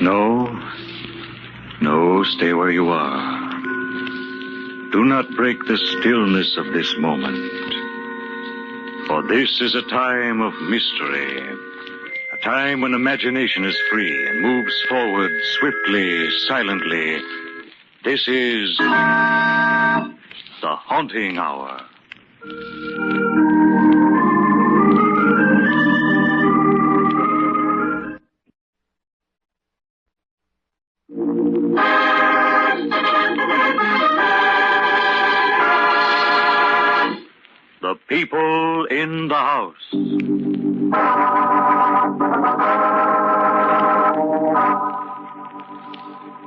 No. No, stay where you are. Do not break the stillness of this moment. For this is a time of mystery. A time when imagination is free and moves forward swiftly, silently. This is the Haunting Hour. The people in the house.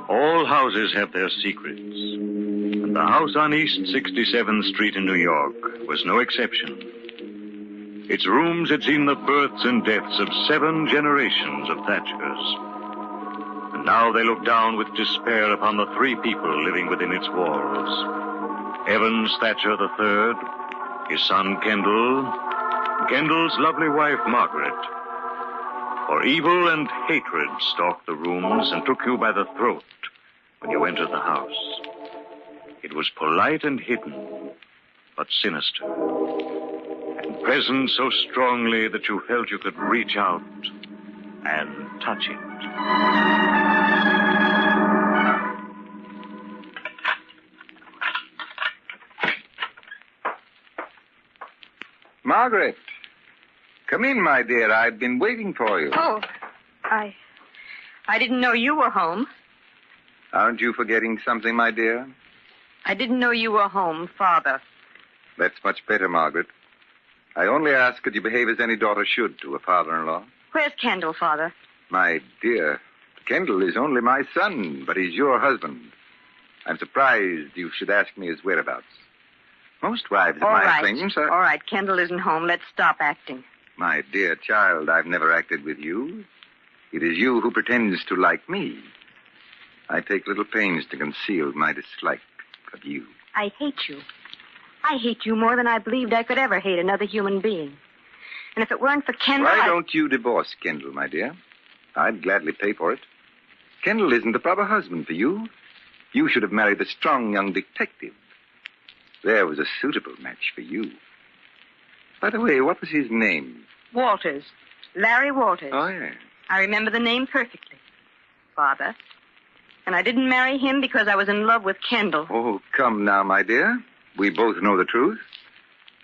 All houses have their secrets, and the house on East 67th Street in New York was no exception. Its rooms had seen the births and deaths of 7 generations of Thatchers. And now they look down with despair upon the 3 people living within its walls. Evans Thatcher III, his son Kendall, Kendall's lovely wife Margaret. For evil and hatred stalked the rooms and took you by the throat when you entered the house. It was polite and hidden, but sinister, and present so strongly that you felt you could reach out and touch it. Margaret, come in, my dear. I've been waiting for you. Oh, I didn't know you were home. Aren't you forgetting something, my dear? I didn't know you were home, Father. That's much better, Margaret. I only ask that you behave as any daughter should to a father-in-law. Where's Kendall, Father? My dear, Kendall is only my son, but he's your husband. I'm surprised you should ask me his whereabouts. Most wives of my acquaintance are... All right, Kendall isn't home. Let's stop acting. My dear child, I've never acted with you. It is you who pretends to like me. I take little pains to conceal my dislike of you. I hate you. I hate you more than I believed I could ever hate another human being. And if it weren't for Kendall... Why don't you divorce Kendall, my dear? I'd gladly pay for it. Kendall isn't the proper husband for you. You should have married the strong young detective. There was a suitable match for you. By the way, what was his name? Walters. Larry Walters. Oh, yes. I remember the name perfectly. Father. And I didn't marry him because I was in love with Kendall. Oh, come now, my dear. We both know the truth.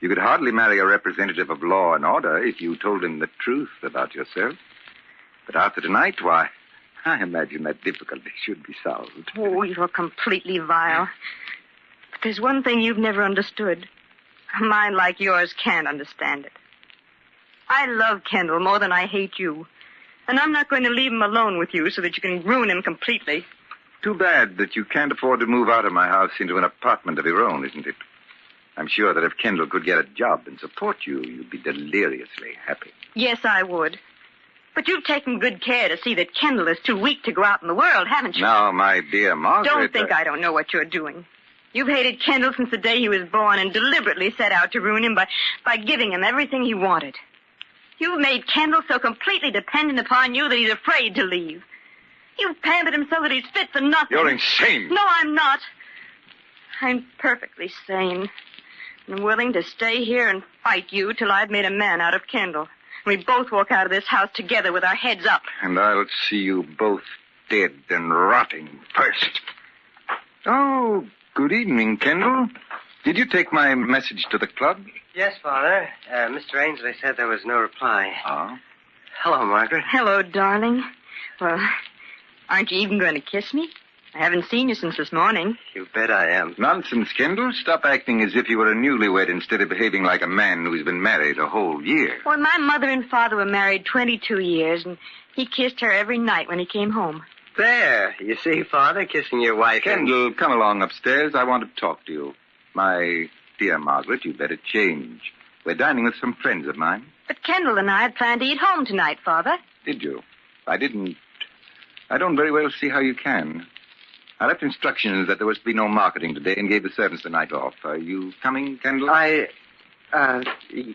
You could hardly marry a representative of law and order if you told him the truth about yourself. But after tonight, why, I imagine that difficulty should be solved. Oh, you're completely vile. But there's one thing you've never understood. A mind like yours can't understand it. I love Kendall more than I hate you. And I'm not going to leave him alone with you so that you can ruin him completely. Too bad that you can't afford to move out of my house into an apartment of your own, isn't it? I'm sure that if Kendall could get a job and support you, you'd be deliriously happy. Yes, I would. But you've taken good care to see that Kendall is too weak to go out in the world, haven't you? Now, my dear Margaret... Don't think I don't know what you're doing. You've hated Kendall since the day he was born and deliberately set out to ruin him by giving him everything he wanted. You've made Kendall so completely dependent upon you that he's afraid to leave. You've pampered him so that he's fit for nothing. You're insane. No, I'm not. I'm perfectly sane. I'm willing to stay here and fight you till I've made a man out of Kendall. We both walk out of this house together with our heads up. And I'll see you both dead and rotting first. Oh, good evening, Kendall. Did you take my message to the club? Yes, Father. Mr. Ainsley said there was no reply. Oh? Hello, Margaret. Hello, darling. Well, aren't you even going to kiss me? I haven't seen you since this morning. You bet I am. Nonsense, Kendall. Stop acting as if you were a newlywed instead of behaving like a man who's been married a whole year. Well, my mother and father were married 22 years, and he kissed her every night when he came home. There. You see, Father, kissing your wife. Kendall, come along upstairs. I want to talk to you. My dear Margaret, you'd better change. We're dining with some friends of mine. But Kendall and I had planned to eat home tonight, Father. Did you? I don't very well see how you can. I left instructions that there was to be no marketing today and gave the servants the night off. Are you coming, Kendall?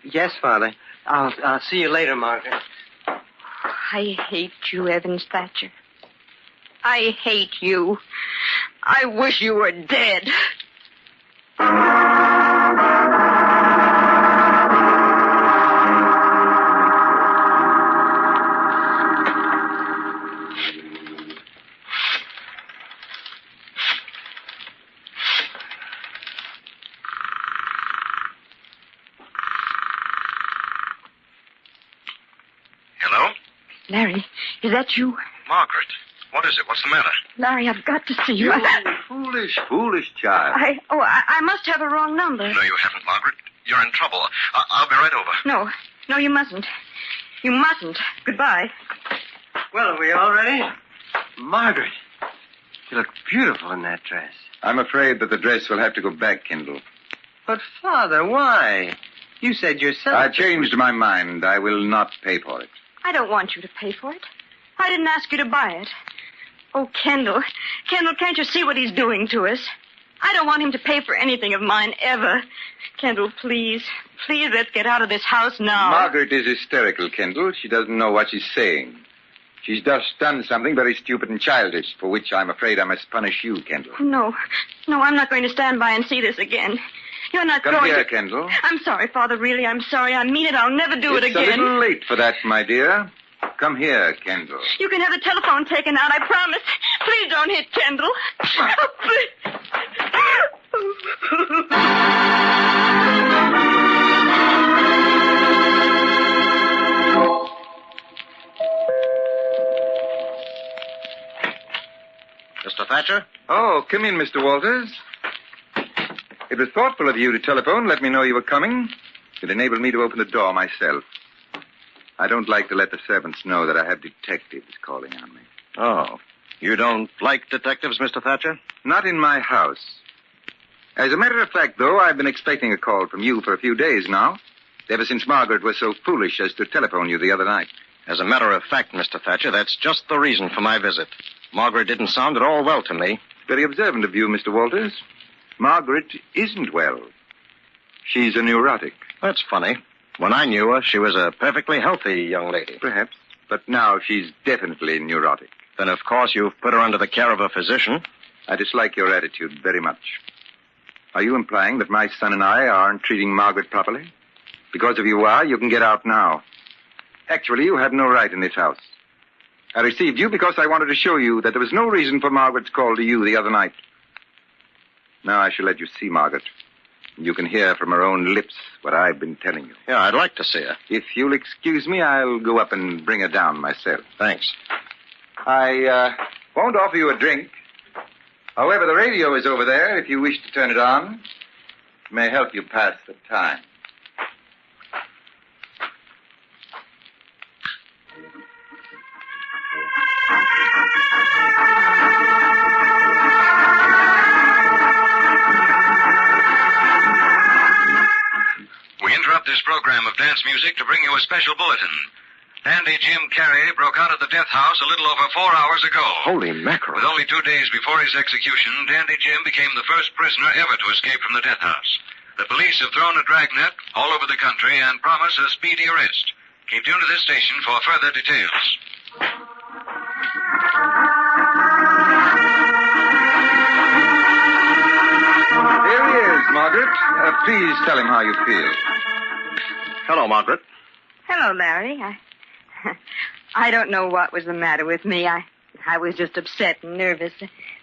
Yes, Father. I'll see you later, Margaret. I hate you, Evans Thatcher. I hate you. I wish you were dead. Hello? Larry, is that you? Margaret. What is it? What's the matter? Larry, I've got to see you. You foolish child. I must have a wrong number. No, you haven't, Margaret. You're in trouble. I'll be right over. No, you mustn't. You mustn't. Goodbye. Well, are we all ready? Margaret, you look beautiful in that dress. I'm afraid that the dress will have to go back, Kendall. But, Father, why? You said yourself... I changed my mind. I will not pay for it. I don't want you to pay for it. I didn't ask you to buy it. Oh, Kendall. Kendall, can't you see what he's doing to us? I don't want him to pay for anything of mine ever. Kendall, please. Please, let's get out of this house now. Margaret is hysterical, Kendall. She doesn't know what she's saying. She's just done something very stupid and childish, for which I'm afraid I must punish you, Kendall. No, I'm not going to stand by and see this again. You're not Come going here, to... Kendall. I'm sorry, Father, really, I'm sorry. I mean it. I'll never do it again. It's a little late for that, my dear. Come here, Kendall. You can have the telephone taken out, I promise. Please don't hit Kendall. Oh, please. Mr. Thatcher? Oh, come in, Mr. Walters. It was thoughtful of you to telephone, let me know you were coming. It enabled me to open the door myself. I don't like to let the servants know that I have detectives calling on me. Oh. You don't like detectives, Mr. Thatcher? Not in my house. As a matter of fact, though, I've been expecting a call from you for a few days now, ever since Margaret was so foolish as to telephone you the other night. As a matter of fact, Mr. Thatcher, that's just the reason for my visit. Margaret didn't sound at all well to me. Very observant of you, Mr. Walters. Margaret isn't well. She's a neurotic. That's funny. When I knew her, she was a perfectly healthy young lady. Perhaps. But now she's definitely neurotic. Then, of course, you've put her under the care of a physician. I dislike your attitude very much. Are you implying that my son and I aren't treating Margaret properly? Because if you are, you can get out now. Actually, you have no right in this house. I received you because I wanted to show you that there was no reason for Margaret's call to you the other night. Now I shall let you see Margaret. You can hear from her own lips what I've been telling you. Yeah, I'd like to see her. If you'll excuse me, I'll go up and bring her down myself. Thanks. I won't offer you a drink. However, the radio is over there if you wish to turn it on. It may help you pass the time. We interrupt this program of dance music to bring you a special bulletin. Dandy Jim Carrey broke out of the death house a little over 4 hours ago. Holy mackerel. With only 2 days before his execution, Dandy Jim became the first prisoner ever to escape from the death house. The police have thrown a dragnet all over the country and promise a speedy arrest. Keep tuned to this station for further details. Here he is, Margaret. Please tell him how you feel. Hello, Margaret. Hello, Larry. I don't know what was the matter with me. I was just upset and nervous.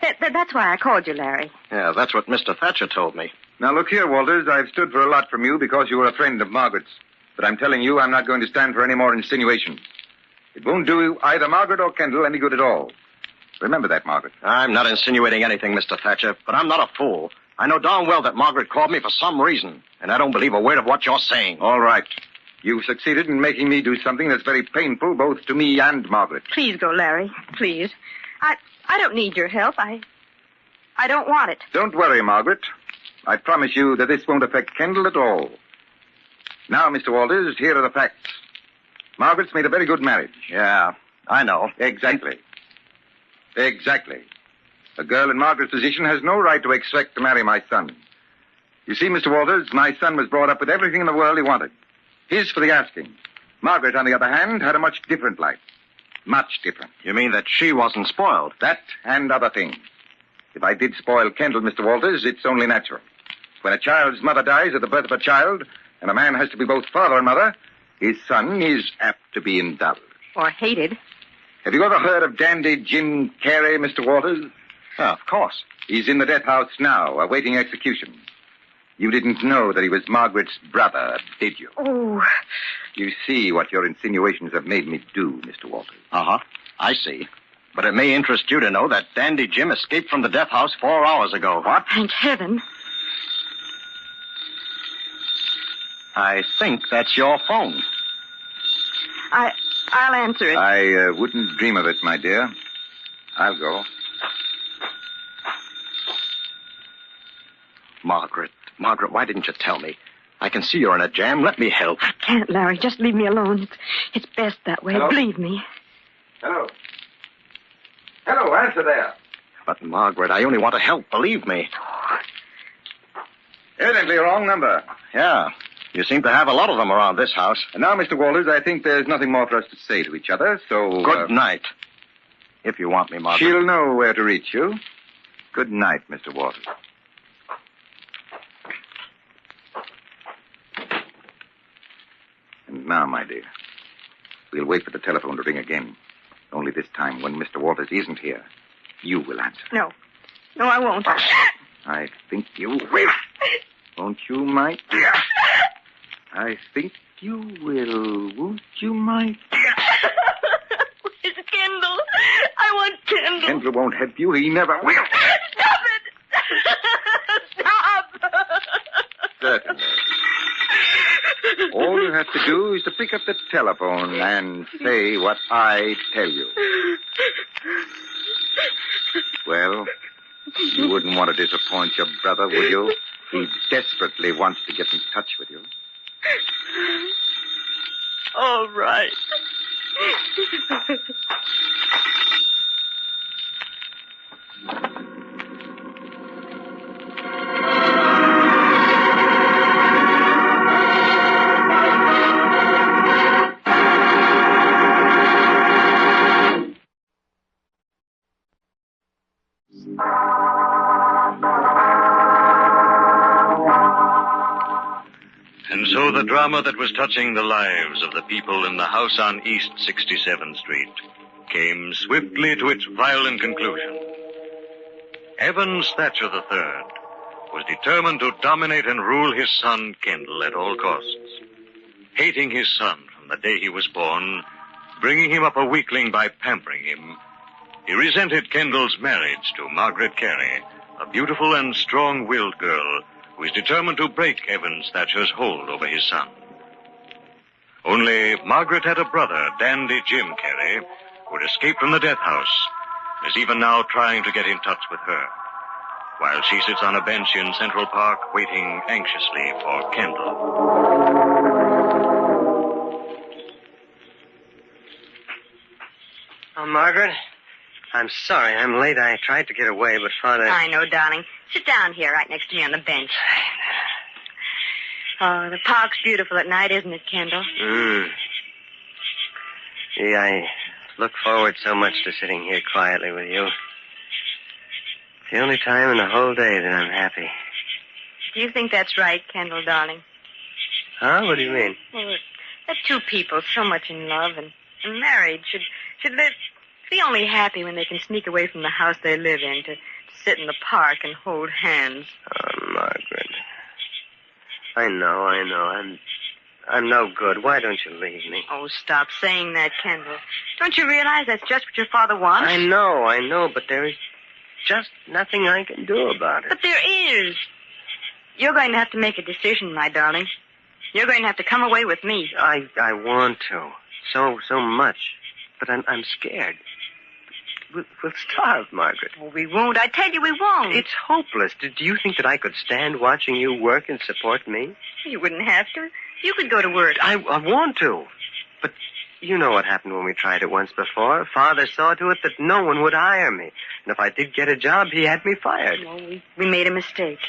That's why I called you, Larry. Yeah, that's what Mr. Thatcher told me. Now, look here, Walters. I've stood for a lot from you because you were a friend of Margaret's. But I'm telling you, I'm not going to stand for any more insinuations. It won't do either Margaret or Kendall any good at all. Remember that, Margaret. I'm not insinuating anything, Mr. Thatcher, but I'm not a fool. I know darn well that Margaret called me for some reason, and I don't believe a word of what you're saying. All right. You've succeeded in making me do something that's very painful both to me and Margaret. Please go, Larry. Please. I don't need your help. I don't want it. Don't worry, Margaret. I promise you that this won't affect Kendall at all. Now, Mr. Walters, here are the facts. Margaret's made a very good marriage. Yeah, I know. Exactly. Exactly. A girl in Margaret's position has no right to expect to marry my son. You see, Mr. Walters, my son was brought up with everything in the world he wanted. His for the asking. Margaret, on the other hand, had a much different life. Much different. You mean that she wasn't spoiled? That and other things. If I did spoil Kendall, Mr. Walters, it's only natural. When a child's mother dies at the birth of a child, and a man has to be both father and mother, his son is apt to be indulged. Or hated. Have you ever heard of Dandy Jim Carey, Mr. Walters? Yeah, of course. He's in the death house now, awaiting execution. You didn't know that he was Margaret's brother, did you? Oh. You see what your insinuations have made me do, Mr. Walters. Uh-huh. I see. But it may interest you to know that Dandy Jim escaped from the death house 4 hours ago. What? Thank heaven. I think that's your phone. I'll answer it. I wouldn't dream of it, my dear. I'll go. Margaret, why didn't you tell me? I can see you're in a jam. Let me help. I can't, Larry. Just leave me alone. It's best that way. Hello? Believe me. Hello. Hello, answer there. But, Margaret, I only want to help. Believe me. Evidently a wrong number. Yeah. You seem to have a lot of them around this house. And now, Mr. Walters, I think there's nothing more for us to say to each other, so... Good night. If you want me, Margaret. She'll know where to reach you. Good night, Mr. Walters. And now, my dear, we'll wait for the telephone to ring again. Only this time, when Mr. Walters isn't here, you will answer. No, I won't. I think you will. Won't you, my dear? I think you will. Won't you, my dear? Where's Kendall? I want Kendall. Kendall won't help you. He never will. Stop it! Stop! Certainly. All you have to do is to pick up the telephone and say what I tell you. Well, you wouldn't want to disappoint your brother, would you? He desperately wants to get in touch with you. All right. And so the drama that was touching the lives of the people in the house on East 67th Street came swiftly to its violent conclusion. Evans Thatcher III was determined to dominate and rule his son, Kendall, at all costs. Hating his son from the day he was born, bringing him up a weakling by pampering him, he resented Kendall's marriage to Margaret Carey, a beautiful and strong-willed girl who was determined to break Evans Thatcher's hold over his son. Only Margaret had a brother, Dandy Jim Carey, who had escaped from the death house, and is even now trying to get in touch with her, while she sits on a bench in Central Park waiting anxiously for Kendall. Oh, Margaret, I'm sorry I'm late. I tried to get away, but Father... I know, darling. Sit down here right next to me on the bench. Oh, the park's beautiful at night, isn't it, Kendall? Gee, I look forward so much to sitting here quietly with you. It's the only time in the whole day that I'm happy. Do you think that's right, Kendall, darling? Huh? What do you mean? Well, that two people so much in love and married should live... be only happy when they can sneak away from the house they live in to sit in the park and hold hands. Oh, Margaret. I know. I'm no good. Why don't you leave me? Oh, stop saying that, Kendall. Don't you realize that's just what your father wants? I know, but there is just nothing I can do about it. But there is. You're going to have to make a decision, my darling. You're going to have to come away with me. I want to. So much. But I'm scared. We'll starve, Margaret. Oh, we won't. I tell you, we won't. It's hopeless. Do you think that I could stand watching you work and support me? You wouldn't have to. You could go to work. I want to. But you know what happened when we tried it once before. Father saw to it that no one would hire me. And if I did get a job, he had me fired. Well, we made a mistake.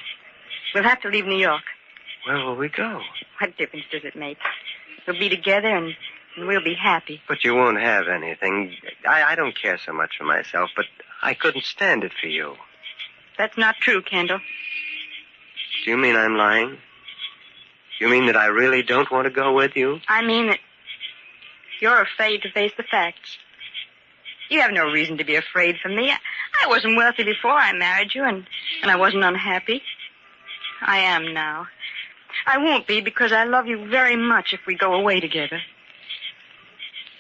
We'll have to leave New York. Where will we go? What difference does it make? We'll be together, and and we'll be happy. But you won't have anything. I don't care so much for myself, but I couldn't stand it for you. That's not true, Kendall. Do you mean I'm lying? You mean that I really don't want to go with you? I mean that you're afraid to face the facts. You have no reason to be afraid for me. I wasn't wealthy before I married you, and I wasn't unhappy. I am now. I won't be because I love you very much if we go away together.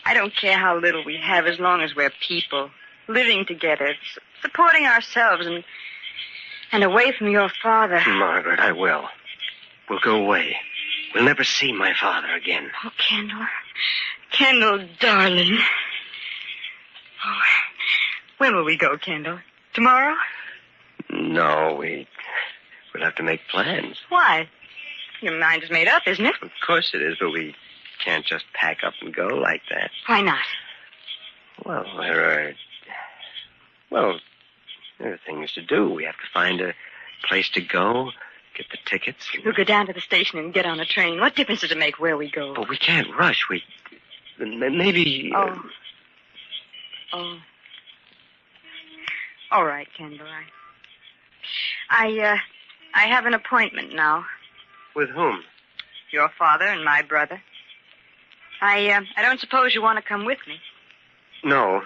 I don't care how little we have as long as we're people, living together, supporting ourselves and away from your father. Margaret, I will. We'll go away. We'll never see my father again. Oh, Kendall. Kendall, darling. Oh, when will we go, Kendall? Tomorrow? No, we'll have to make plans. Why? Your mind is made up, isn't it? Of course it is, but we can't just pack up and go like that. Why not? Well, there are things to do. We have to find a place to go, get the tickets. We'll go down to the station and get on a train. What difference does it make where we go? But we can't rush. Maybe... Oh. All right, Kendall. I have an appointment now. With whom? Your father and my brother. I don't suppose you want to come with me. No.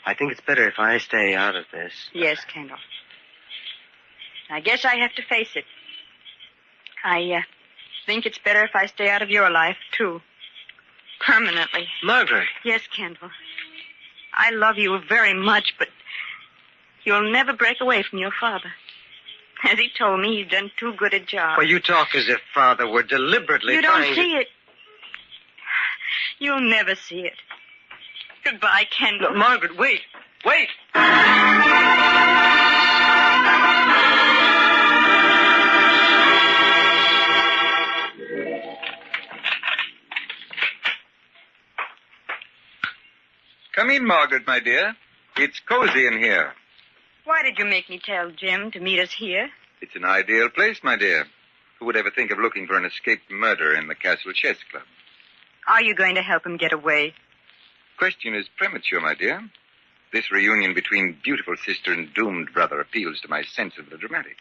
I think it's better if I stay out of this. Yes, Kendall. I guess I have to face it. I think it's better if I stay out of your life, too. Permanently. Margaret. Yes, Kendall. I love you very much, but you'll never break away from your father. As he told me, he's done too good a job. Well, you talk as if Father were deliberately You trying don't see it. You'll never see it. Goodbye, Kendall. No, Margaret, wait. Wait! Come in, Margaret, my dear. It's cozy in here. Why did you make me tell Jim to meet us here? It's an ideal place, my dear. Who would ever think of looking for an escaped murderer in the Castle Chess Club? Are you going to help him get away? Question is premature, my dear. This reunion between beautiful sister and doomed brother appeals to my sense of the dramatic.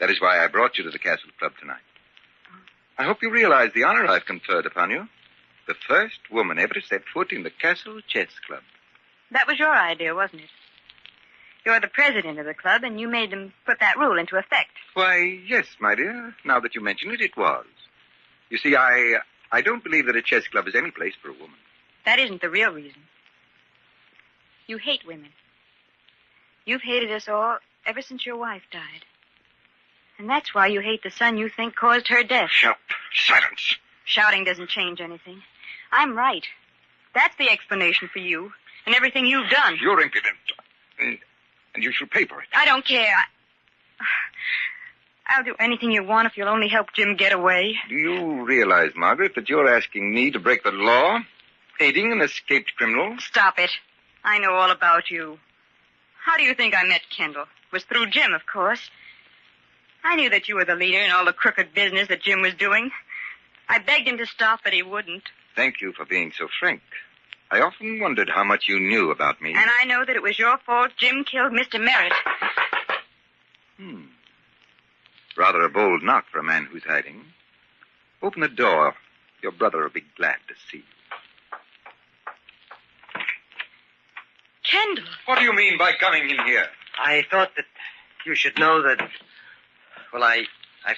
That is why I brought you to the Castle Club tonight. I hope you realize the honor I've conferred upon you. The first woman ever to set foot in the Castle Chess Club. That was your idea, wasn't it? You're the president of the club, and you made them put that rule into effect. Why, yes, my dear. Now that you mention it, it was. You see, I don't believe that a chess club is any place for a woman. That isn't the real reason. You hate women. You've hated us all ever since your wife died. And that's why you hate the son you think caused her death. Shut up. Silence. Shouting doesn't change anything. I'm right. That's the explanation for you and everything you've done. You're impudent. And you shall pay for it. I don't care. I'll do anything you want if you'll only help Jim get away. Do you realize, Margaret, that you're asking me to break the law? Aiding an escaped criminal? Stop it. I know all about you. How do you think I met Kendall? It was through Jim, of course. I knew that you were the leader in all the crooked business that Jim was doing. I begged him to stop, but he wouldn't. Thank you for being so frank. I often wondered how much you knew about me. And I know that it was your fault Jim killed Mr. Merritt. Rather a bold knock for a man who's hiding. Open the door. Your brother will be glad to see you. Kendall. What do you mean by coming in here? I thought that you should know that... Well, I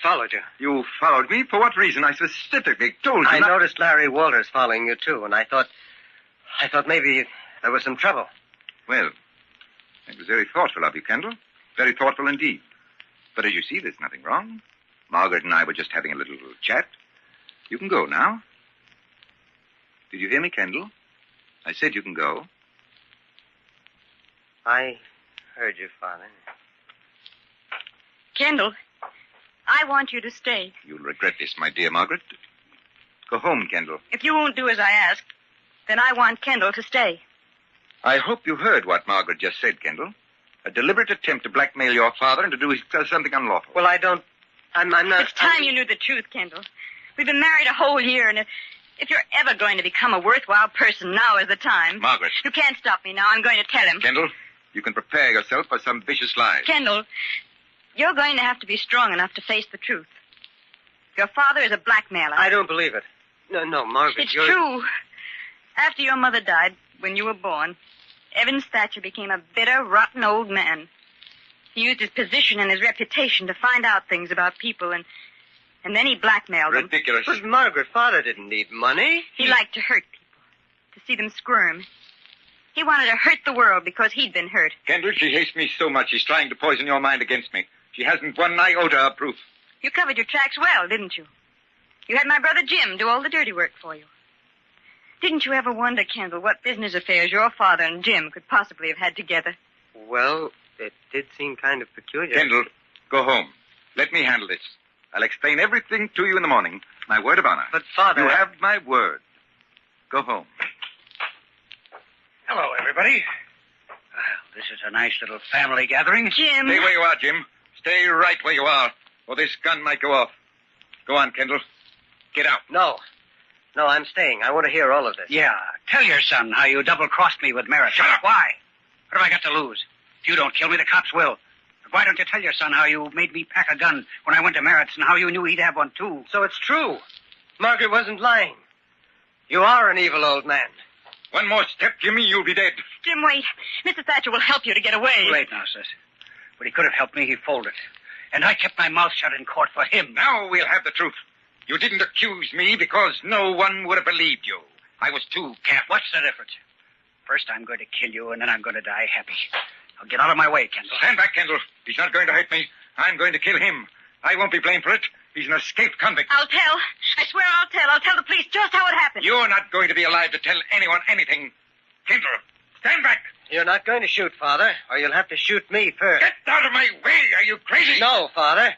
followed you. You followed me? For what reason? I specifically told you I not... noticed Larry Walters following you, too, and I thought maybe there was some trouble. Well, it was very thoughtful of you, Kendall. Very thoughtful indeed. But as you see, there's nothing wrong. Margaret and I were just having a little chat. You can go now. Did you hear me, Kendall? I said you can go. I heard you, Father. Kendall, I want you to stay. You'll regret this, my dear Margaret. Go home, Kendall. If you won't do as I ask, then I want Kendall to stay. I hope you heard what Margaret just said, Kendall. A deliberate attempt to blackmail your father and to do something unlawful. Well, I'm not... It's time you knew the truth, Kendall. We've been married a whole year, and if you're ever going to become a worthwhile person, now is the time. Margaret. You can't stop me now. I'm going to tell him. Kendall, you can prepare yourself for some vicious lies. Kendall, you're going to have to be strong enough to face the truth. Your father is a blackmailer. I don't believe it. No, Margaret, It's true. After your mother died, when you were born, Evans Thatcher became a bitter, rotten old man. He used his position and his reputation to find out things about people, and then he blackmailed them. Ridiculous. But Margaret, Father didn't need money. He liked to hurt people, to see them squirm. He wanted to hurt the world because he'd been hurt. Kendall, she hates me so much she's trying to poison your mind against me. She hasn't one iota of proof. You covered your tracks well, didn't you? You had my brother Jim do all the dirty work for you. Didn't you ever wonder, Kendall, what business affairs your father and Jim could possibly have had together? Well, it did seem kind of peculiar. Kendall, go home. Let me handle this. I'll explain everything to you in the morning. My word of honor. But, Father... You have my word. Go home. Hello, everybody. Well, this is a nice little family gathering. Jim. Stay where you are, Jim. Stay right where you are, or this gun might go off. Go on, Kendall. Get out. No, I'm staying. I want to hear all of this. Yeah, tell your son how you double-crossed me with Merritt. Shut up. Why? What have I got to lose? If you don't kill me, the cops will. But why don't you tell your son how you made me pack a gun when I went to Merritt's and how you knew he'd have one, too? So it's true. Margaret wasn't lying. You are an evil old man. One more step, Jimmy, you'll be dead. Jim, wait. Mr. Thatcher will help you to get away. Too late now, sis. But he could have helped me. He folded. And I kept my mouth shut in court for him. Now we'll have the truth. You didn't accuse me because no one would have believed you. I was too careful. What's the difference? First, I'm going to kill you, and then I'm going to die happy. Now get out of my way, Kendall. Stand back, Kendall. He's not going to hurt me. I'm going to kill him. I won't be blamed for it. He's an escaped convict. I'll tell. I swear I'll tell. I'll tell the police just how it happened. You're not going to be alive to tell anyone anything. Kendall, stand back. You're not going to shoot, Father, or you'll have to shoot me first. Get out of my way. Are you crazy? No, Father.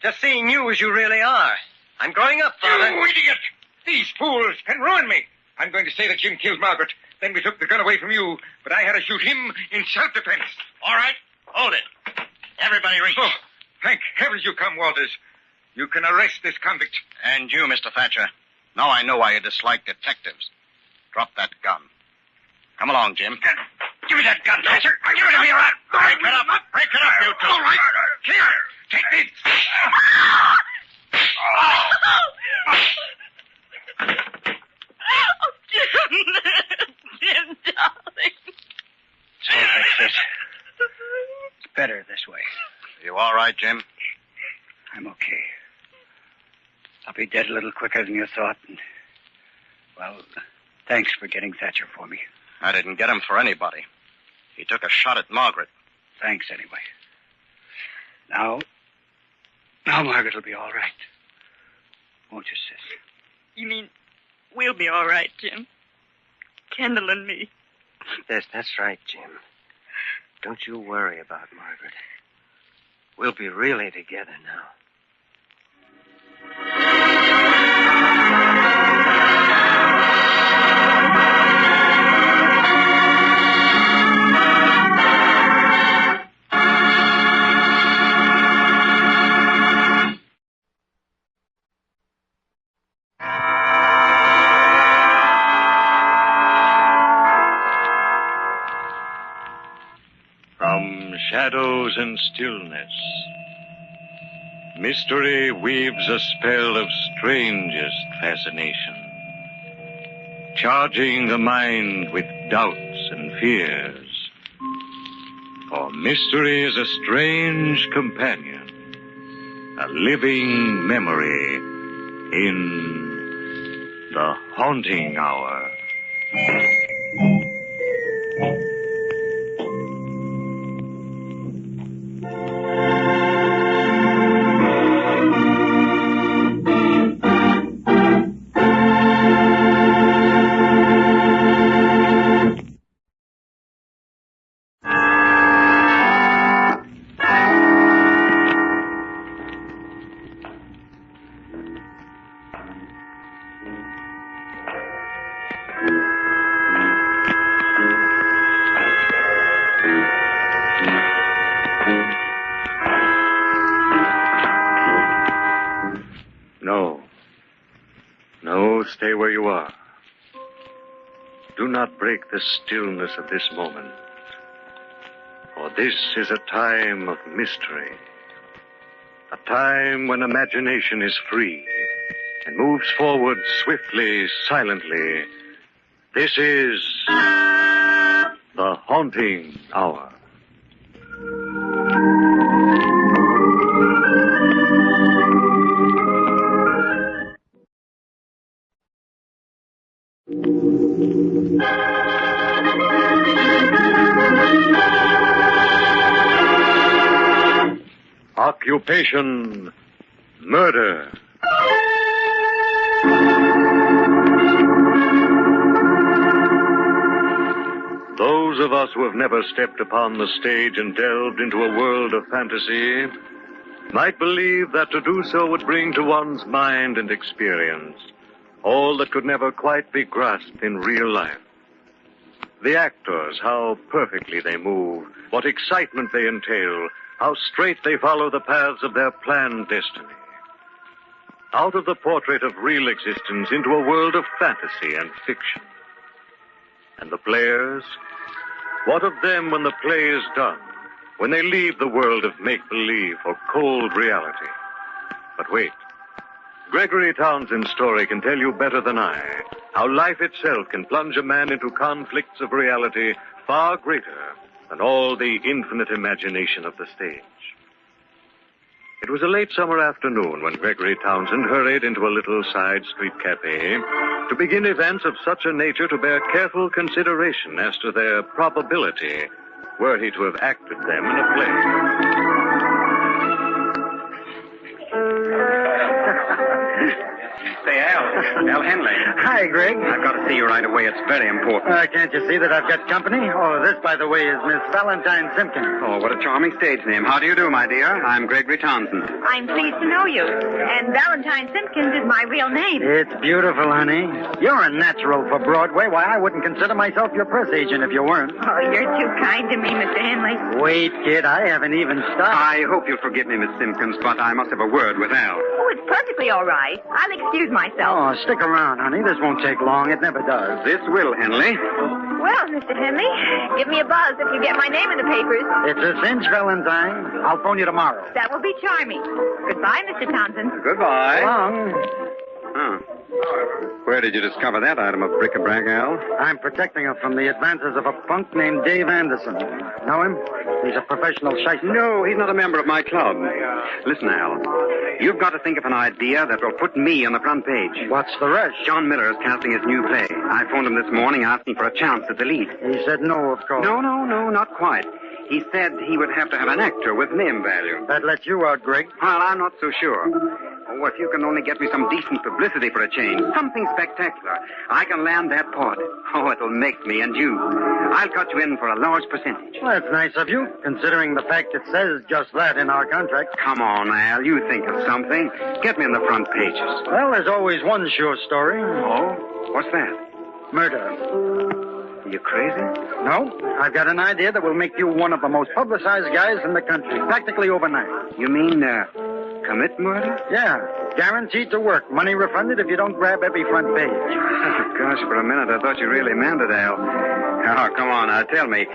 Just seeing you as you really are. I'm growing up, Father. You idiot. These fools can ruin me. I'm going to say that Jim killed Margaret. Then we took the gun away from you. But I had to shoot him in self-defense. All right, hold it. Everybody reach. Oh, thank heavens you come, Walters. You can arrest this convict. And you, Mr. Thatcher. Now I know why you dislike detectives. Drop that gun. Come along, Jim. Give me that gun, Thatcher. Give it to me, all right. Break it up. Break it up, you two. All right. Here, take this. Oh, Jim. Jim, darling. It's all right, sis. It's better this way. You all right, Jim? I'm okay. I'll be dead a little quicker than you thought. And, well, thanks for getting Thatcher for me. I didn't get him for anybody. He took a shot at Margaret. Thanks anyway. Now Margaret will be all right. Won't you, sis? You mean we'll be all right, Jim? Kendall and me. Yes, that's right, Jim. Don't you worry about Margaret. We'll be really together now. From shadows and stillness, mystery weaves a spell of strangest fascination, charging the mind with doubts and fears. For mystery is a strange companion, a living memory in the haunting hour. stay where you are. Do not break the stillness of this moment. For this is a time of mystery. A time when imagination is free and moves forward swiftly, silently. This is the haunting hour. Occupation, murder. Those of us who have never stepped upon the stage and delved into a world of fantasy might believe that to do so would bring to one's mind and experience all that could never quite be grasped in real life. The actors, how perfectly they move, what excitement they entail, how straight they follow the paths of their planned destiny. Out of the portrait of real existence into a world of fantasy and fiction. And the players? What of them when the play is done? When they leave the world of make-believe or cold reality? But wait. Gregory Townsend's story can tell you better than I how life itself can plunge a man into conflicts of reality far greater than all the infinite imagination of the stage. It was a late summer afternoon when Gregory Townsend hurried into a little side street cafe to begin events of such a nature to bear careful consideration as to their probability were he to have acted them in a play. Say, Al Henley. Hi, Greg. I've got to see you right away. It's very important. Can't you see that I've got company? Oh, this, by the way, is Miss Valentine Simpkins. Oh, what a charming stage name. How do you do, my dear? I'm Gregory Townsend. I'm pleased to know you. And Valentine Simpkins is my real name. It's beautiful, honey. You're a natural for Broadway. Why, I wouldn't consider myself your press agent if you weren't. Oh, you're too kind to me, Mr. Henley. Wait, kid, I haven't even started. I hope you'll forgive me, Miss Simpkins, but I must have a word with Al. Oh, it's perfectly all right. I'll excuse myself. Oh, stick around, honey. This won't take long. It never does. This will, Henley. Well, Mr. Henley, give me a buzz if you get my name in the papers. It's a cinch, Valentine. I'll phone you tomorrow. That will be charming. Goodbye, Mr. Townsend. Goodbye. Long. Huh. Where did you discover that item of bric-a-brac, Al? I'm protecting her from the advances of a punk named Dave Anderson. Know him? He's a professional shyster. No, he's not a member of my club. Listen, Al, you've got to think of an idea that will put me on the front page. What's the rush? John Miller is casting his new play. I phoned him this morning asking for a chance at the lead. He said no, of course. No, not quite. He said he would have to have an actor with name value. That lets you out, Greg. Well, I'm not so sure. Oh, if you can only get me some decent publicity for a change, something spectacular, I can land that part. Oh, it'll make me and you. I'll cut you in for a large percentage. Well, that's nice of you, considering the fact it says just that in our contract. Come on, Al, you think of something. Get me in the front pages. Well, there's always one sure story. Oh? What's that? Murder. Are you crazy? No, I've got an idea that will make you one of the most publicized guys in the country, practically overnight. You mean, commit murder? Yeah, guaranteed to work. Money refunded if you don't grab every front page. Oh, gosh, for a minute I thought you really meant it, Al. Oh, come on, now tell me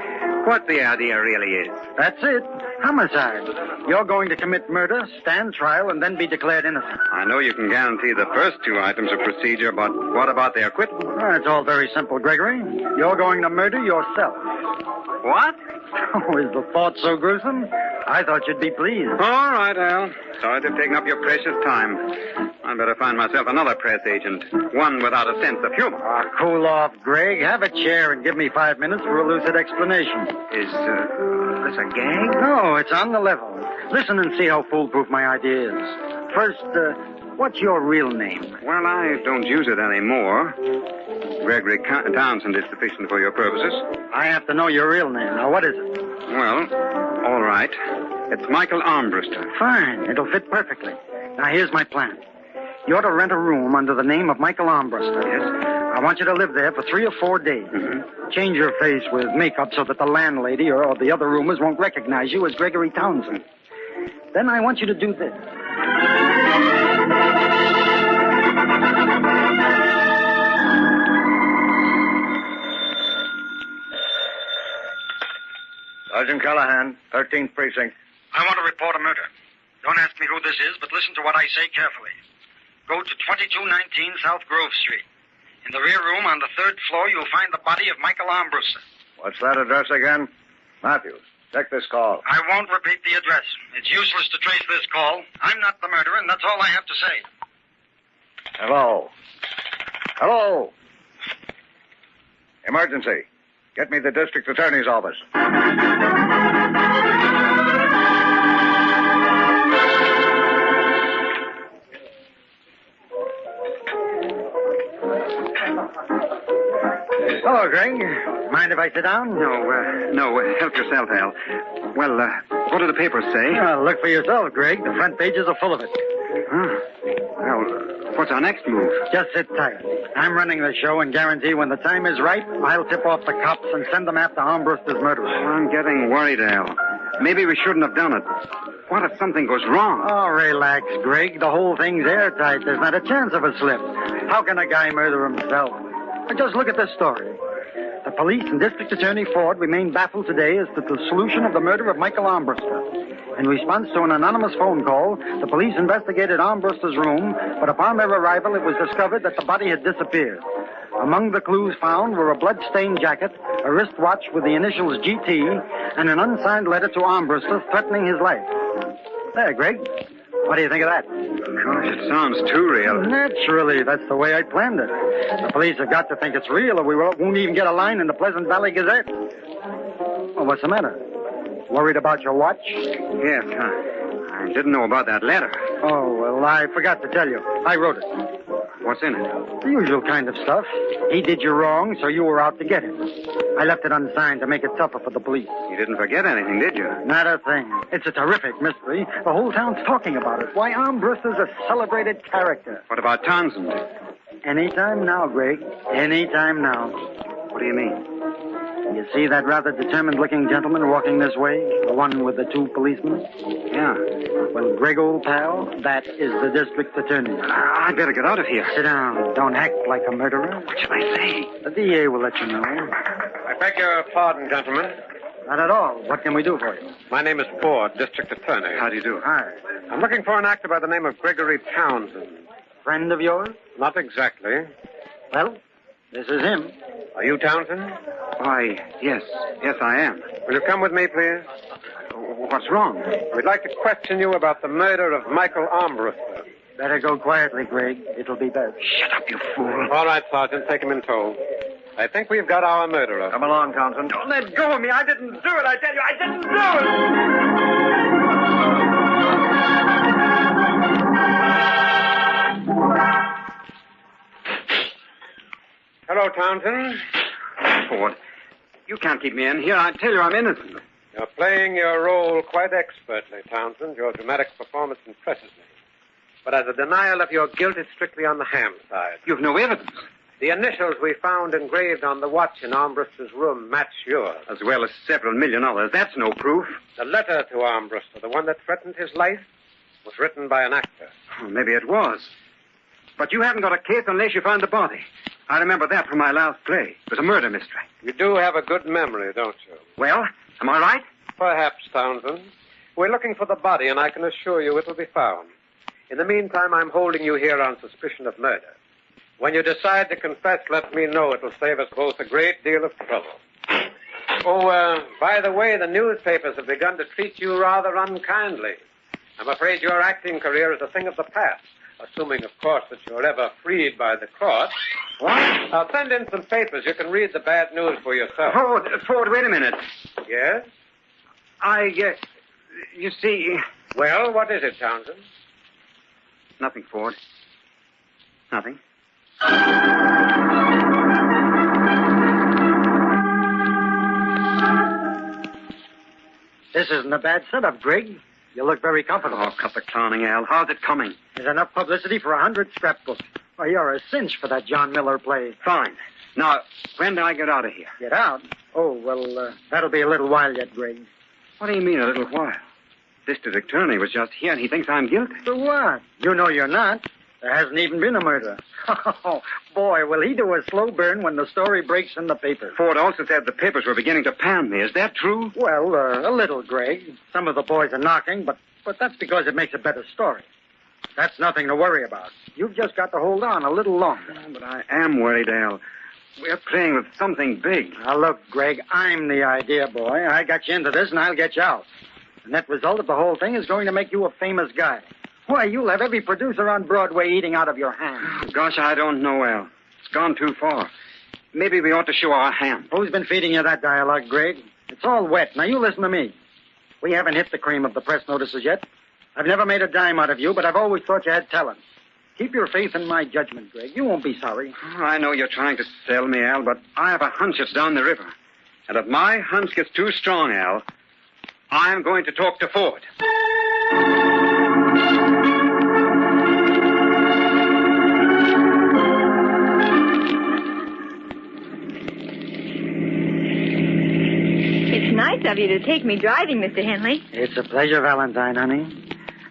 what the idea really is. That's it. Homicide. You're going to commit murder, stand trial, and then be declared innocent. I know you can guarantee the first two items of procedure, but what about the acquittal? Well, it's all very simple, Gregory. You're going to murder yourself. What? Oh, is the thought so gruesome? I thought you'd be pleased. All right, Al. Sorry to have taken up your precious time. I'd better find myself another press agent. One without a sense of humor. Oh, cool off, Greg. Have a chair and give me 5 minutes for a lucid explanation. Is this a gag? No, it's on the level. Listen and see how foolproof my idea is. First, what's your real name? Well, I don't use it anymore. Gregory Townsend is sufficient for your purposes. I have to know your real name. Now, what is it? Well, all right. It's Michael Armbruster. Fine. It'll fit perfectly. Now, here's my plan. You ought to rent a room under the name of Michael Armbruster. Yes? I want you to live there for 3 or 4 days. Mm-hmm. Change your face with makeup so that the landlady or the other roomers won't recognize you as Gregory Townsend. Then I want you to do this. Sergeant Callahan, 13th Precinct. I want to report a murder. Don't ask me who this is, but listen to what I say carefully. Go to 2219 South Grove Street. In the rear room on the 3rd floor, you'll find the body of Michael Armbruster. What's that address again? Matthews, check this call. I won't repeat the address. It's useless to trace this call. I'm not the murderer, and that's all I have to say. Hello. Hello. Emergency. Get me the district attorney's office. Hello, Greg. Mind if I sit down? No, help yourself, Al. Well, what do the papers say? Look for yourself, Greg. The front pages are full of it. Well, what's our next move? Just sit tight. I'm running the show and guarantee when the time is right, I'll tip off the cops and send them after Armbruster's murderer. I'm getting worried, Al. Maybe we shouldn't have done it. What if something goes wrong? Oh, relax, Greg. The whole thing's airtight. There's not a chance of a slip. How can a guy murder himself? Just look at this story. The police and District Attorney Ford remain baffled today as to the solution of the murder of Michael Armbruster. In response to an anonymous phone call, the police investigated Armbruster's room, but upon their arrival, it was discovered that the body had disappeared. Among the clues found were a blood-stained jacket, a wristwatch with the initials GT, and an unsigned letter to Armbruster threatening his life. There, Greg. What do you think of that? Gosh, it sounds too real. Naturally, that's the way I planned it. The police have got to think it's real, or we won't even get a line in the Pleasant Valley Gazette. Well, what's the matter? Worried about your watch? Yes, I didn't know about that letter. Oh, well, I forgot to tell you. I wrote it. What's in it? The usual kind of stuff. He did you wrong, so you were out to get him. I left it unsigned to make it tougher for the police. You didn't forget anything, did you? Not a thing. It's a terrific mystery. The whole town's talking about it. Why, Armbruster's a celebrated character. What about Townsend? Anytime now, Greg. Anytime now. What do you mean? You see that rather determined-looking gentleman walking this way? The one with the 2 policemen? Yeah. Well, Greg, old pal, that is the district attorney. I'd better get out of here. Sit down. Don't act like a murderer. What shall I say? The DA will let you know. I beg your pardon, gentlemen. Not at all. What can we do for you? My name is Ford, district attorney. How do you do? Hi. I'm looking for an actor by the name of Gregory Townsend. Friend of yours? Not exactly. Well, this is him. Are you Townsend? Why, yes. Yes, I am. Will you come with me, please? What's wrong? We'd like to question you about the murder of Michael Armbruster. Better go quietly, Greg. It'll be best. Shut up, you fool. All right, Sergeant, take him in tow. I think we've got our murderer. Come along, Townsend. Don't let go of me. I didn't do it. I tell you, I didn't do it. Hello, Townsend. Ford, you can't keep me in here. I tell you, I'm innocent. You're playing your role quite expertly, Townsend. Your dramatic performance impresses me. But as a denial of your guilt, it's strictly on the ham side. You've no evidence. The initials we found engraved on the watch in Armbruster's room match yours. As well as several million others. That's no proof. The letter to Armbruster, the one that threatened his life, was written by an actor. Oh, maybe it was. But you haven't got a case unless you find the body. I remember that from my last play. It was a murder mystery. You do have a good memory, don't you? Well, am I right? Perhaps, Townsend. We're looking for the body, and I can assure you it will be found. In the meantime, I'm holding you here on suspicion of murder. When you decide to confess, let me know. It'll save us both a great deal of trouble. Oh, by the way, the newspapers have begun to treat you rather unkindly. I'm afraid your acting career is a thing of the past, assuming, of course, that you're ever freed by the court. What? I'll send in some papers. You can read the bad news for yourself. Ford, wait a minute. Yes? You see... Well, what is it, Townsend? Nothing, Ford. Nothing. This isn't a bad setup, Greg. You look very comfortable. Oh, cut the clowning, Al. How's it coming? There's enough publicity for 100 scrapbooks. Oh, you're a cinch for that John Miller play. Fine. Now, when do I get out of here? Get out? Oh, well, that'll be a little while yet, Greg. What do you mean, a little while? District attorney was just here, and he thinks I'm guilty. For what? You know you're not. There hasn't even been a murder. Oh, boy, will he do a slow burn when the story breaks in the paper. Ford also said the papers were beginning to pan me. Is that true? Well, a little, Greg. Some of the boys are knocking, but that's because it makes a better story. That's nothing to worry about. You've just got to hold on a little longer. But I am worried, Al. We're playing with something big. Now, look, Greg, I'm the idea boy. I got you into this, and I'll get you out. The net result of the whole thing is going to make you a famous guy. Why, you'll have every producer on Broadway eating out of your hand. Gosh, I don't know, Al. It's gone too far. Maybe we ought to show our hand. Who's been feeding you that dialogue, Greg? It's all wet. Now, you listen to me. We haven't hit the cream of the press notices yet. I've never made a dime out of you, but I've always thought you had talent. Keep your faith in my judgment, Greg. You won't be sorry. Oh, I know you're trying to sell me, Al, but I have a hunch it's down the river. And if my hunch gets too strong, Al, I'm going to talk to Ford. It's nice of you to take me driving, Mr. Henley. It's a pleasure, Valentine, honey.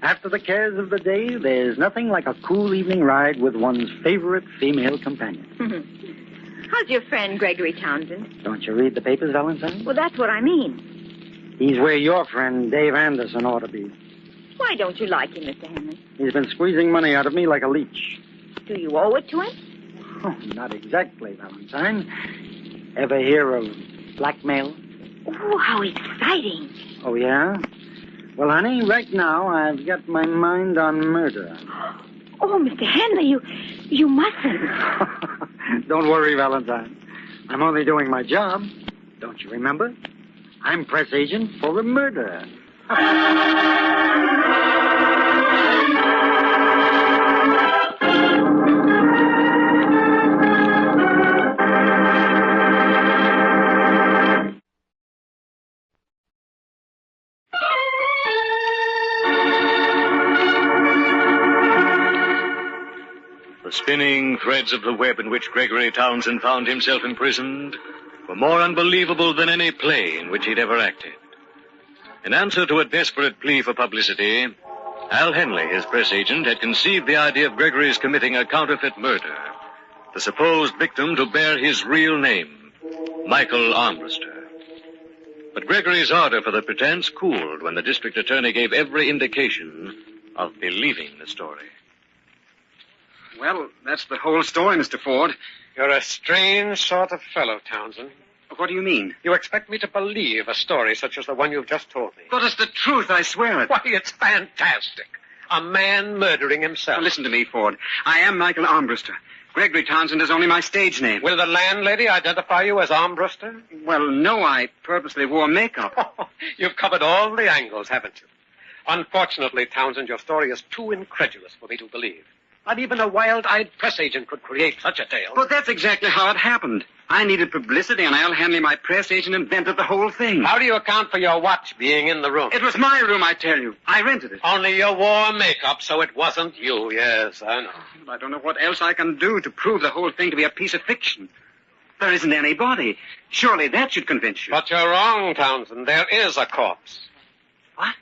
After the cares of the day, there's nothing like a cool evening ride with one's favorite female companion. How's your friend, Gregory Townsend? Don't you read the papers, Valentine? Well, that's what I mean. He's where your friend Dave Anderson ought to be. Why don't you like him, Mr. Henley? He's been squeezing money out of me like a leech. Do you owe it to him? Oh, not exactly, Valentine. Ever hear of blackmail? Oh, how exciting. Oh, yeah? Well, honey, right now I've got my mind on murder. Oh, Mr. Henley, you mustn't. Don't worry, Valentine. I'm only doing my job. Don't you remember? I'm press agent for a murder. The spinning threads of the web in which Gregory Townsend found himself imprisoned were more unbelievable than any play in which he'd ever acted. In answer to a desperate plea for publicity, Al Henley, his press agent, had conceived the idea of Gregory's committing a counterfeit murder, the supposed victim to bear his real name, Michael Armbruster. But Gregory's ardor for the pretense cooled when the district attorney gave every indication of believing the story. Well, that's the whole story, Mr. Ford. You're a strange sort of fellow, Townsend. What do you mean? You expect me to believe a story such as the one you've just told me? But it's the truth, I swear it. Why, it's fantastic. A man murdering himself. Now, listen to me, Ford. I am Michael Armbruster. Gregory Townsend is only my stage name. Will the landlady identify you as Armbruster? Well, no, I purposely wore makeup. You've covered all the angles, haven't you? Unfortunately, Townsend, your story is too incredulous for me to believe. Not even a wild-eyed press agent could create such a tale. But that's exactly how it happened. I needed publicity, and Al Henley, my press agent, invented the whole thing. How do you account for your watch being in the room? It was my room, I tell you. I rented it. Only you wore makeup, so it wasn't you. Yes, I know. I don't know what else I can do to prove the whole thing to be a piece of fiction. There isn't any body. Surely that should convince you. But you're wrong, Townsend. There is a corpse. What?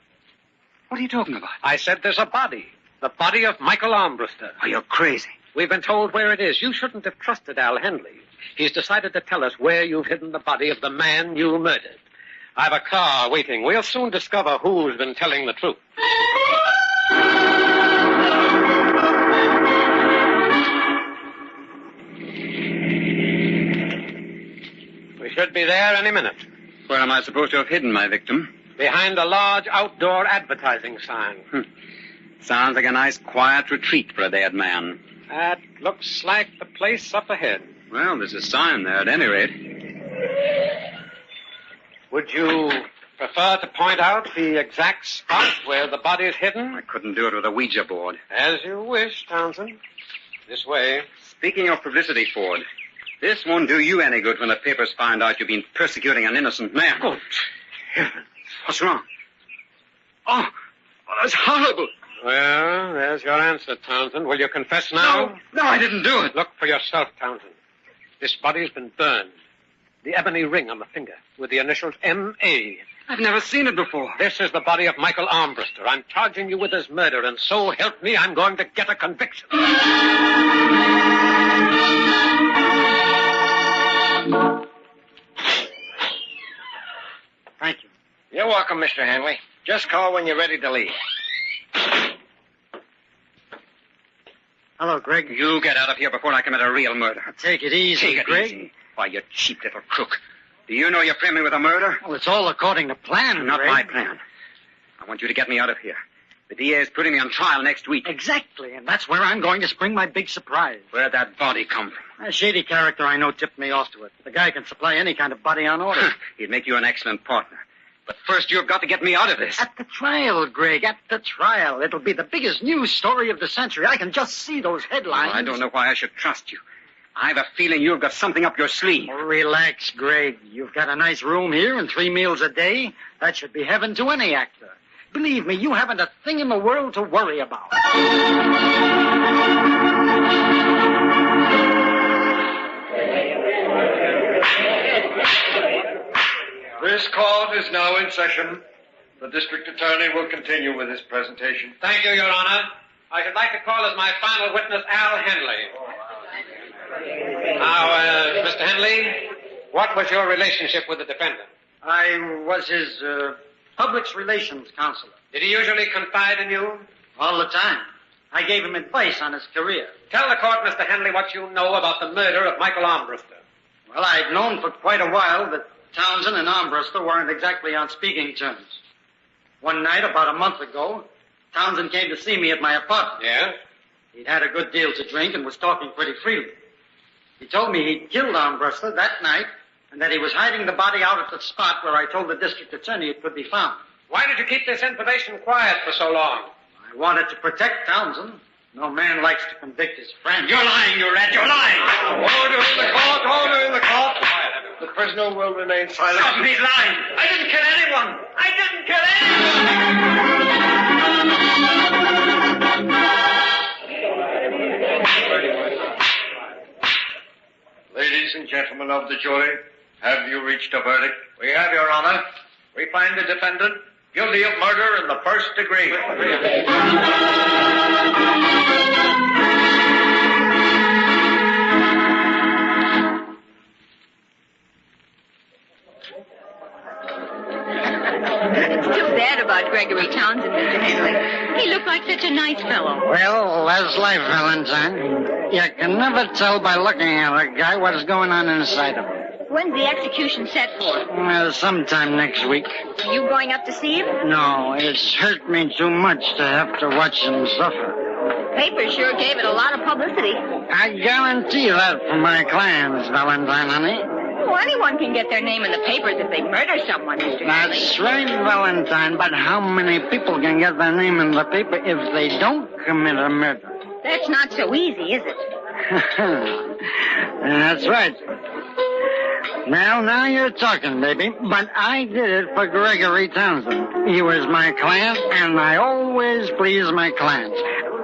What are you talking about? I said there's a body. The body of Michael Armbruster. Oh, you're crazy. We've been told where it is. You shouldn't have trusted Al Henley. He's decided to tell us where you've hidden the body of the man you murdered. I've a car waiting. We'll soon discover who's been telling the truth. We should be there any minute. Where am I supposed to have hidden my victim? Behind a large outdoor advertising sign. Sounds like a nice, quiet retreat for a dead man. That looks like the place up ahead. Well, there's a sign there at any rate. Would you prefer to point out the exact spot where the body is hidden? I couldn't do it with a Ouija board. As you wish, Townsend. This way. Speaking of publicity, Ford, this won't do you any good when the papers find out you've been persecuting an innocent man. Good heavens. What's wrong? Oh, that's horrible. Well, there's your answer, Townsend. Will you confess now? No, I didn't do it. Look for yourself, Townsend. This body's been burned. The ebony ring on the finger with the initials M.A. I've never seen it before. This is the body of Michael Armbruster. I'm charging you with his murder, and so help me, I'm going to get a conviction. Thank you. You're welcome, Mr. Hanley. Just call when you're ready to leave. Hello, Greg. You get out of here before I commit a real murder. Take it easy, Take it Greg. easy. Why, you cheap little crook. Do you know you're framing me with a murder? Well, it's all according to plan, Not Greg. my plan. I want you to get me out of here. The DA is putting me on trial next week. Exactly, and that's where I'm going to spring my big surprise. Where'd that body come from? A shady character I know tipped me off to it. The guy can supply any kind of body on order. He'd make you an excellent partner. But first, you've got to get me out of this. At the trial, Greg, at the trial. It'll be the biggest news story of the century. I can just see those headlines. I don't know why I should trust you. I've a feeling you've got something up your sleeve. Oh, relax, Greg. You've got a nice room here and 3 meals a day. That should be heaven to any actor. Believe me, you haven't a thing in the world to worry about. This court is now in session. The district attorney will continue with his presentation. Thank you, Your Honor. I should like to call as my final witness Al Henley. Now, Mr. Henley, what was your relationship with the defendant? I was his public relations counselor. Did he usually confide in you? All the time. I gave him advice on his career. Tell the court, Mr. Henley, what you know about the murder of Michael Armbruster. Well, I'd known for quite a while that Townsend and Armbruster weren't exactly on speaking terms. One night, about a month ago, Townsend came to see me at my apartment. Yeah? He'd had a good deal to drink and was talking pretty freely. He told me he'd killed Armbruster that night and that he was hiding the body out at the spot where I told the district attorney it could be found. Why did you keep this information quiet for so long? I wanted to protect Townsend. No man likes to convict his friend. You're lying, you rat. You're lying. Order in the court. Order in the court. The prisoner will remain silent. Stop, he's lying. I didn't kill anyone. I didn't kill anyone. Ladies and gentlemen of the jury, have you reached a verdict? We have, Your Honor. We find the defendant guilty of murder in the first degree. It's too bad about Gregory Townsend, Mr. Henley. He looked like such a nice fellow. Well, that's life, Valentine. You can never tell by looking at a guy what's going on inside of him. When's the execution set for? Well, sometime next week. Are you going up to see him? No, it's hurt me too much to have to watch him suffer. Papers sure gave it a lot of publicity. I guarantee that for my clients, Valentine, honey. Well, anyone can get their name in the papers if they murder someone, Mr. Henley. That's right, Valentine, but how many people can get their name in the paper if they don't commit a murder? That's not so easy, is it? That's right. Now you're talking, baby. But I did it for Gregory Townsend. He was my client, and I always please my clients.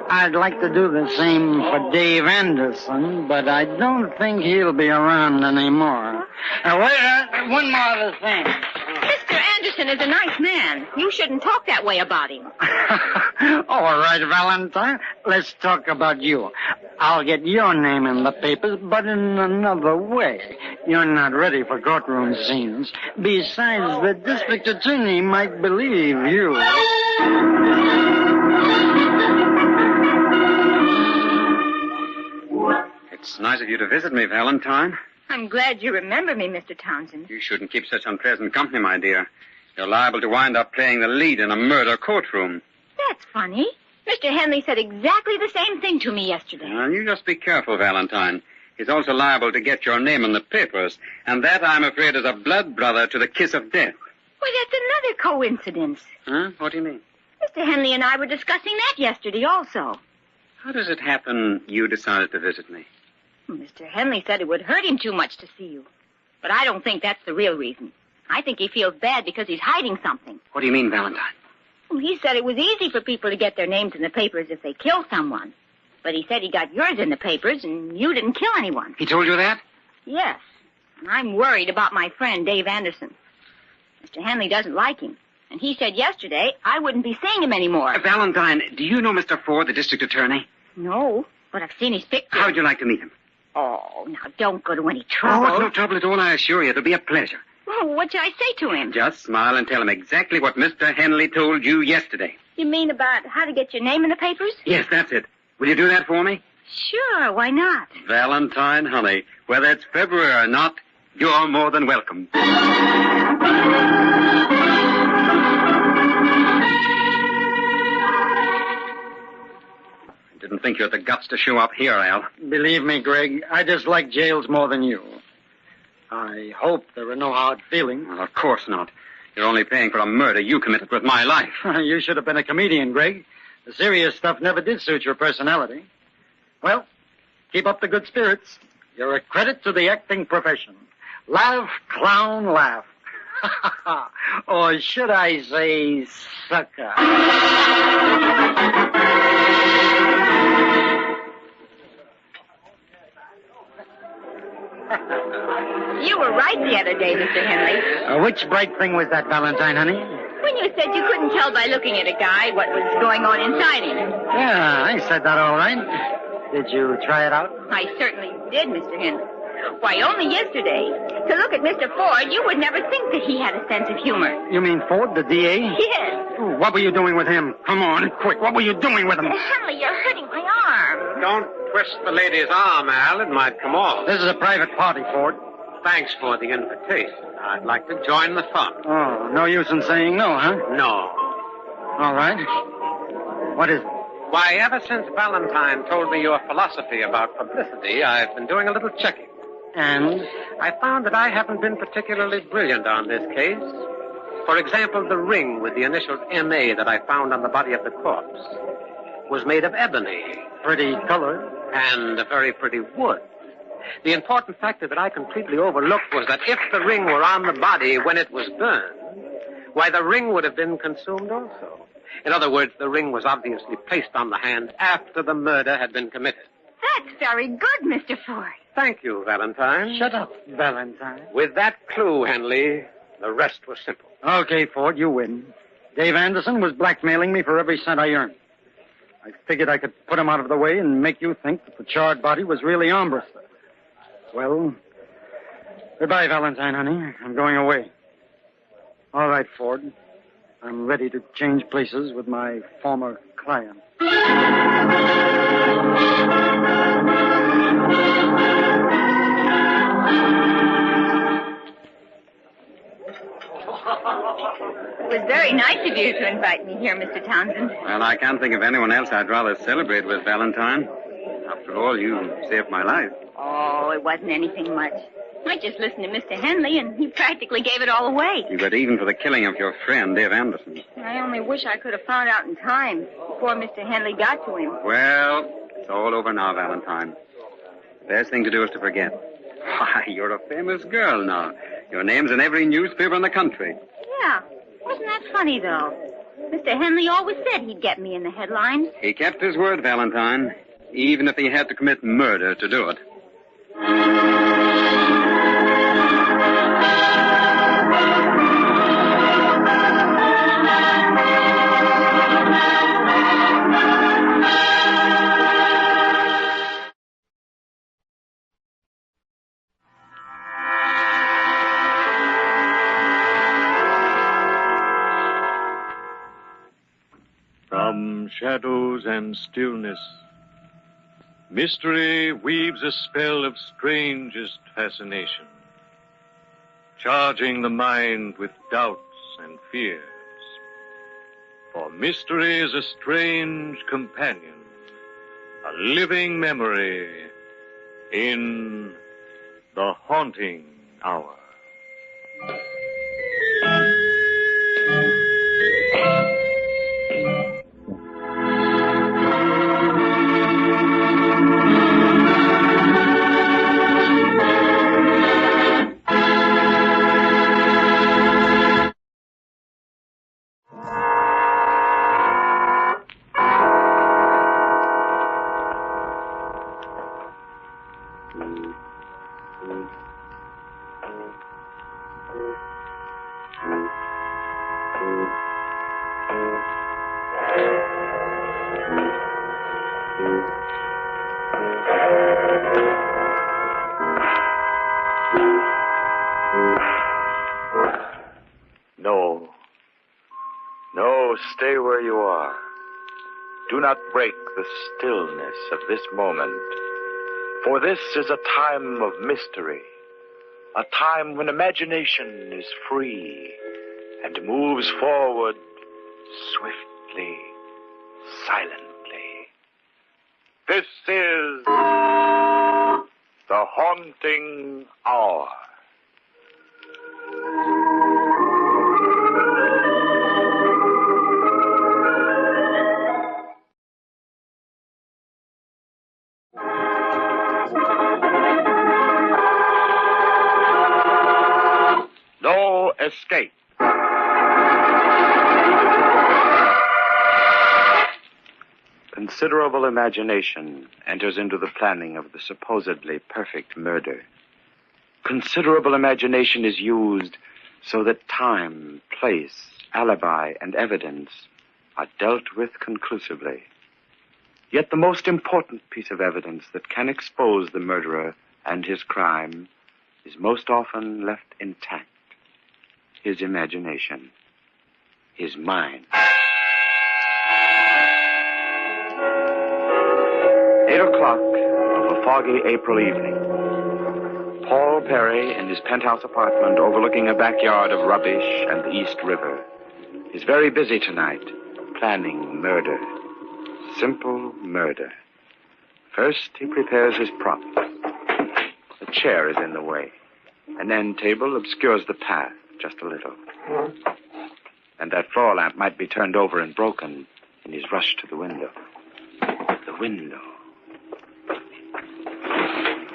I'd like to do the same for Dave Anderson, but I don't think he'll be around anymore. Wait, one more other thing. Mr. Anderson is a nice man. You shouldn't talk that way about him. All right, Valentine. Let's talk about you. I'll get your name in the papers, but in another way. You're not ready for courtroom scenes. Besides, the district attorney might believe you. It's nice of you to visit me, Valentine. I'm glad you remember me, Mr. Townsend. You shouldn't keep such unpleasant company, my dear. You're liable to wind up playing the lead in a murder courtroom. That's funny. Mr. Henley said exactly the same thing to me yesterday. Well, you just be careful, Valentine. He's also liable to get your name in the papers, and that, I'm afraid, is a blood brother to the kiss of death. Well, that's another coincidence. Huh? What do you mean? Mr. Henley and I were discussing that yesterday also. How does it happen you decided to visit me? Mr. Henley said it would hurt him too much to see you. But I don't think that's the real reason. I think he feels bad because he's hiding something. What do you mean, Valentine? Well, he said it was easy for people to get their names in the papers if they kill someone. But he said he got yours in the papers and you didn't kill anyone. He told you that? Yes. And I'm worried about my friend, Dave Anderson. Mr. Henley doesn't like him. And he said yesterday I wouldn't be seeing him anymore. Valentine, do you know Mr. Ford, the district attorney? No, but I've seen his picture. How would you like to meet him? Oh, now don't go to any trouble. Oh, it's no trouble at all, I assure you. It'll be a pleasure. Well, what should I say to him? Just smile and tell him exactly what Mr. Henley told you yesterday. You mean about how to get your name in the papers? Yes, that's it. Will you do that for me? Sure, why not? Valentine, honey, whether it's February or not, you're more than welcome. Didn't think you had the guts to show up here, Al. Believe me, Greg, I dislike jails more than you. I hope there are no hard feelings. Well, of course not. You're only paying for a murder you committed with my life. You should have been a comedian, Greg. The serious stuff never did suit your personality. Well, keep up the good spirits. You're a credit to the acting profession. Laugh, clown, laugh. Or should I say, sucker? You were right the other day, Mr. Henley. Which bright thing was that, Valentine, honey? When you said you couldn't tell by looking at a guy what was going on inside him. Yeah, I said that all right. Did you try it out? I certainly did, Mr. Henley. Why, only yesterday. To look at Mr. Ford, you would never think that he had a sense of humor. You mean Ford, the DA? Yes. What were you doing with him? Come on, quick. What were you doing with him? Henley, you're hurting my arm. Don't twist the lady's arm, Al. It might come off. This is a private party, Ford. Thanks for the invitation. I'd like to join the fun. Oh, no use in saying no, huh? No. All right. What is it? Why, ever since Valentine told me your philosophy about publicity, I've been doing a little checking. And? I found that I haven't been particularly brilliant on this case. For example, the ring with the initials M.A. that I found on the body of the corpse was made of ebony. Pretty color. And a very pretty wood. The important factor that I completely overlooked was that if the ring were on the body when it was burned, why, the ring would have been consumed also. In other words, the ring was obviously placed on the hand after the murder had been committed. That's very good, Mr. Ford. Thank you, Valentine. Shut up, Valentine. With that clue, Henley, the rest was simple. Okay, Ford, you win. Dave Anderson was blackmailing me for every cent I earned. I figured I could put him out of the way and make you think that the charred body was really Armbruster. Well, goodbye, Valentine, honey. I'm going away. All right, Ford. I'm ready to change places with my former client. It was very nice of you to invite me here, Mr. Townsend. Well, I can't think of anyone else I'd rather celebrate with, Valentine. After all, you saved my life. Oh, it wasn't anything much. I just listened to Mr. Henley, and he practically gave it all away. You got even for the killing of your friend, Dave Anderson. I only wish I could have found out in time before Mr. Henley got to him. Well, it's all over now, Valentine. The best thing to do is to forget. Why, you're a famous girl now. Your name's in every newspaper in the country. Yeah. Wasn't that funny, though? Mr. Henley always said he'd get me in the headlines. He kept his word, Valentine, even if he had to commit murder to do it. From shadows and stillness, mystery weaves a spell of strangest fascination, charging the mind with doubts and fears. For mystery is a strange companion, a living memory in the haunting hour. No. No, stay where you are. Do not break the stillness of this moment. For this is a time of mystery. A time when imagination is free and moves forward swiftly, silently. This is the haunting hour. No escape. Considerable imagination enters into the planning of the supposedly perfect murder. Considerable imagination is used so that time, place, alibi, and evidence are dealt with conclusively. Yet the most important piece of evidence that can expose the murderer and his crime is most often left intact. His imagination, his mind. 8 o'clock of a foggy April evening. Paul Perry, in his penthouse apartment overlooking a backyard of rubbish and the East River, is very busy tonight, planning murder. Simple murder. First, he prepares his prop. A chair is in the way. An end table obscures the path just a little. And that floor lamp might be turned over and broken in his rush to the window. The window.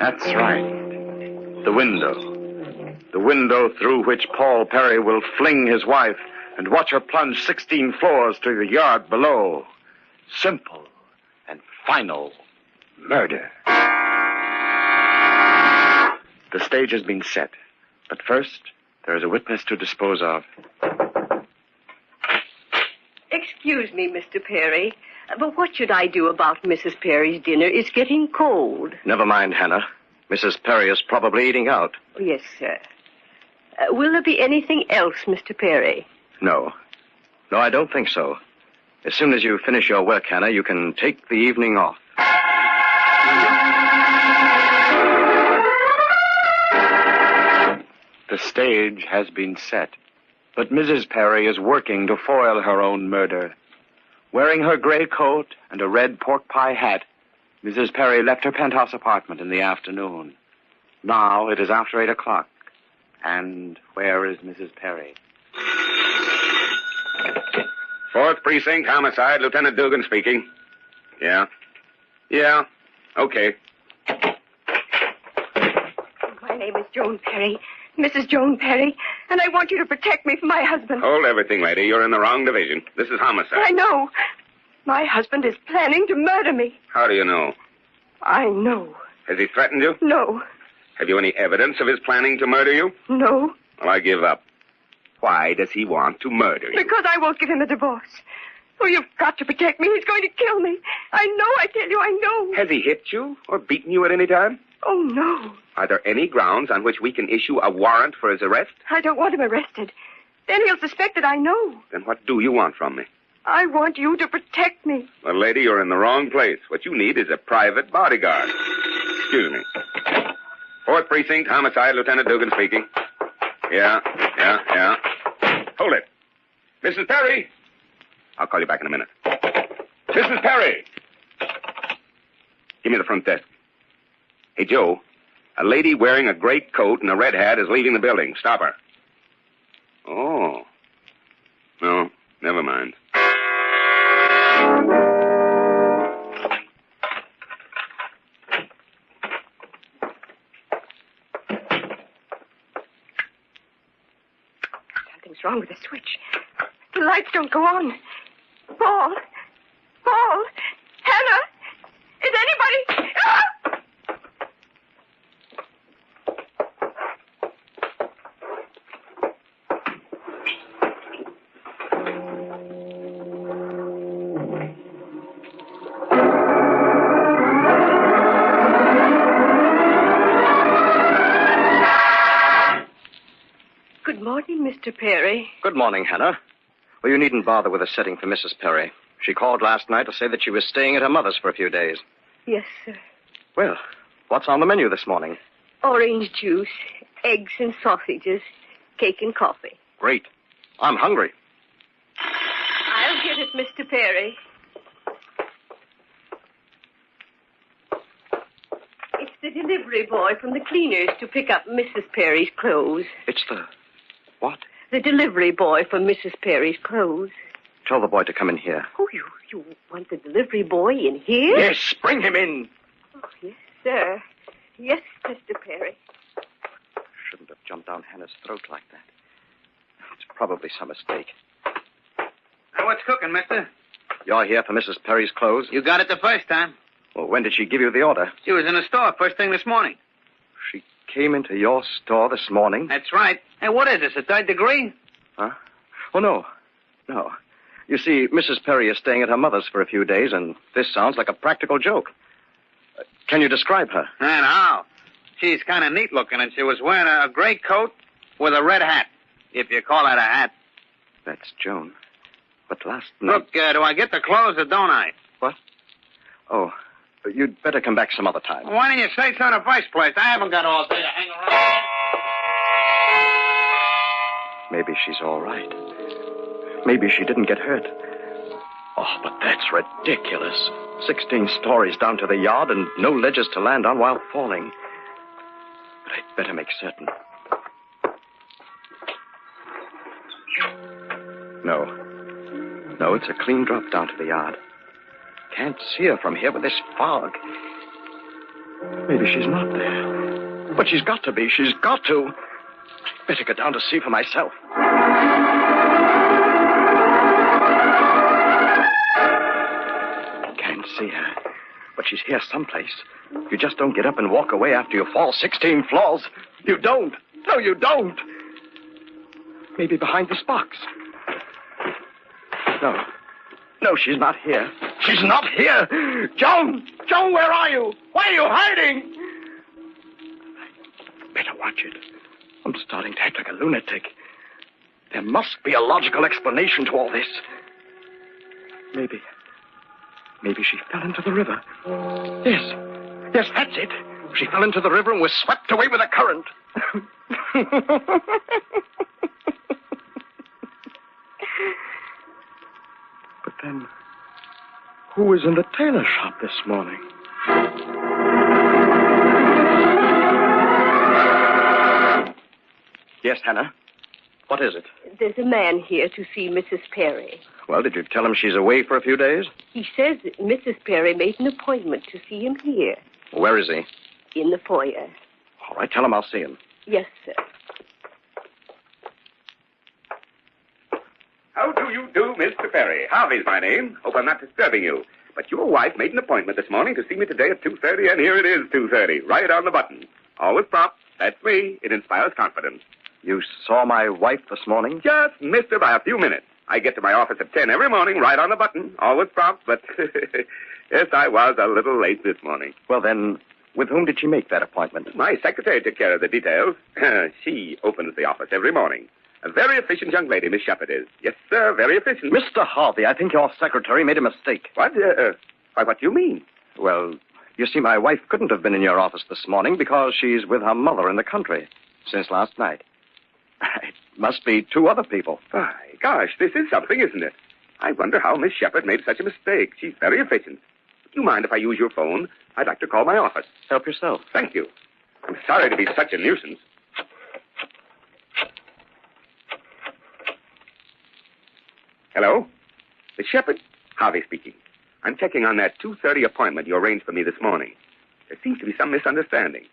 That's right. The window. The window through which Paul Perry will fling his wife and watch her plunge 16 floors to the yard below. Simple and final murder. The stage has been set. But first, there is a witness to dispose of. Excuse me, Mr. Perry, but what should I do about Mrs. Perry's dinner? It's getting cold. Never mind, Hannah. Mrs. Perry is probably eating out. Yes, sir. Will there be anything else, Mr. Perry? No. No, I don't think so. As soon as you finish your work, Hannah, you can take the evening off. The stage has been set, but Mrs. Perry is working to foil her own murder. Wearing her gray coat and a red pork pie hat, Mrs. Perry left her penthouse apartment in the afternoon. Now it is after 8 o'clock. And where is Mrs. Perry? 4th Precinct, Homicide, Lieutenant Dugan speaking. Yeah. Yeah. Okay. My name is Joan Perry, Mrs. Joan Perry, and I want you to protect me from my husband. Hold everything, lady. You're in the wrong division. This is homicide. I know. My husband is planning to murder me. How do you know? I know. Has he threatened you? No. Have you any evidence of his planning to murder you? No. Well, I give up. Why does he want to murder you? Because I won't give him a divorce. Oh, you've got to protect me. He's going to kill me. I know, I tell you, I know. Has he hit you or beaten you at any time? Oh, no. Are there any grounds on which we can issue a warrant for his arrest? I don't want him arrested. Then he'll suspect that I know. Then what do you want from me? I want you to protect me. Well, lady, you're in the wrong place. What you need is a private bodyguard. Excuse me. 4th Precinct, Homicide, Lieutenant Dugan speaking. Yeah. Hold it. Mrs. Perry! I'll call you back in a minute. Mrs. Perry! Give me the front desk. Hey, Joe, a lady wearing a gray coat and a red hat is leaving the building. Stop her. Oh. No, never mind. Something's wrong with the switch. The lights don't go on. Paul! Hannah! Is anybody... Ah! Good morning, Mr. Mr. Perry. Good morning, Hannah. Well, you needn't bother with a setting for Mrs. Perry. She called last night to say that she was staying at her mother's for a few days. Yes, sir. Well, what's on the menu this morning? Orange juice, eggs and sausages, cake and coffee. Great. I'm hungry. I'll get it, Mr. Perry. It's the delivery boy from the cleaners to pick up Mrs. Perry's clothes. It's the... what? The delivery boy for Mrs. Perry's clothes. Tell the boy to come in here. Oh, you want the delivery boy in here? Yes, bring him in. Oh, yes, sir. Yes, Mr. Perry. Shouldn't have jumped down Hannah's throat like that. It's probably some mistake. Now, what's cooking, mister? You're here for Mrs. Perry's clothes? You got it the first time. Well, when did she give you the order? She was in the store first thing this morning. She came into your store this morning? That's right. Hey, what is this, a third degree? Huh? Oh, no. No. You see, Mrs. Perry is staying at her mother's for a few days, and this sounds like a practical joke. Can you describe her? And how? She's kind of neat looking, and she was wearing a gray coat with a red hat, if you call that a hat. That's Joan. But last night... Look, do I get the clothes or don't I? What? Oh, you'd better come back some other time. Why didn't you say so in the first place? I haven't got all day to hang around. Maybe she's all right. Maybe she didn't get hurt. Oh, but that's ridiculous. 16 stories down to the yard and no ledges to land on while falling. But I'd better make certain. No, it's a clean drop down to the yard. Can't see her from here with this fog. Maybe she's not there. But she's got to be. She's got to. Better go down to see for myself. Can't see her. But she's here someplace. You just don't get up and walk away after you fall 16 floors. You don't. No, you don't. Maybe behind this box. No, she's not here. She's not here. Joan! Joan, where are you? Why are you hiding? Better watch it. I'm starting to act like a lunatic. There must be a logical explanation to all this. Maybe she fell into the river. Yes, that's it. She fell into the river and was swept away with the current. But then, who was in the tailor shop this morning? Yes, Hannah. What is it? There's a man here to see Mrs. Perry. Well, did you tell him she's away for a few days? He says that Mrs. Perry made an appointment to see him here. Where is he? In the foyer. All right, tell him I'll see him. Yes, sir. How do you do, Mr. Perry? Harvey's my name. Hope I'm not disturbing you. But your wife made an appointment this morning to see me today at 2:30, and here it is, 2:30, right on the button. Always prompt. That's me. It inspires confidence. You saw my wife this morning? Just missed her by a few minutes. I get to my office at 10 every morning, right on the button. Always prompt, but yes, I was a little late this morning. Well, then, with whom did she make that appointment? My secretary took care of the details. She opens the office every morning. A very efficient young lady, Miss Shepherd is. Yes, sir, very efficient. Mr. Harvey, I think your secretary made a mistake. What? Why, what do you mean? Well, you see, my wife couldn't have been in your office this morning because she's with her mother in the country since last night. It must be two other people. My gosh, this is something, isn't it? I wonder how Miss Shepherd made such a mistake. She's very efficient. Do you mind if I use your phone? I'd like to call my office. Help yourself. Thank you. I'm sorry to be such a nuisance. Hello? Miss Shepherd? Harvey speaking. I'm checking on that 2:30 appointment you arranged for me this morning. There seems to be some misunderstanding.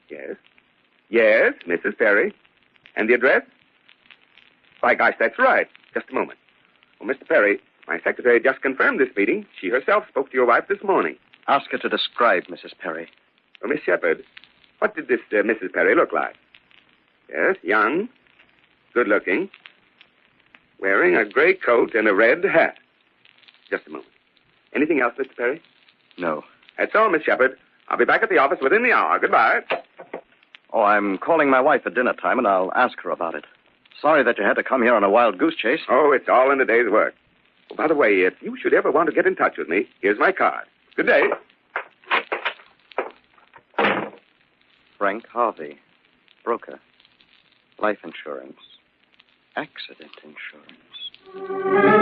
Yes? Yes, Mrs. Perry. And the address? By gosh, that's right. Just a moment. Well, Mr. Perry, my secretary just confirmed this meeting. She herself spoke to your wife this morning. Ask her to describe Mrs. Perry. Well, Miss Shepherd, what did this Mrs. Perry look like? Yes, young, good-looking, wearing a gray coat and a red hat. Just a moment. Anything else, Mr. Perry? No. That's all, Miss Shepherd. I'll be back at the office within the hour. Goodbye. Oh, I'm calling my wife at dinner time, and I'll ask her about it. Sorry that you had to come here on a wild goose chase. Oh, it's all in the day's work. Oh, by the way, if you should ever want to get in touch with me, here's my card. Good day. Frank Harvey, broker. Life insurance. Accident insurance.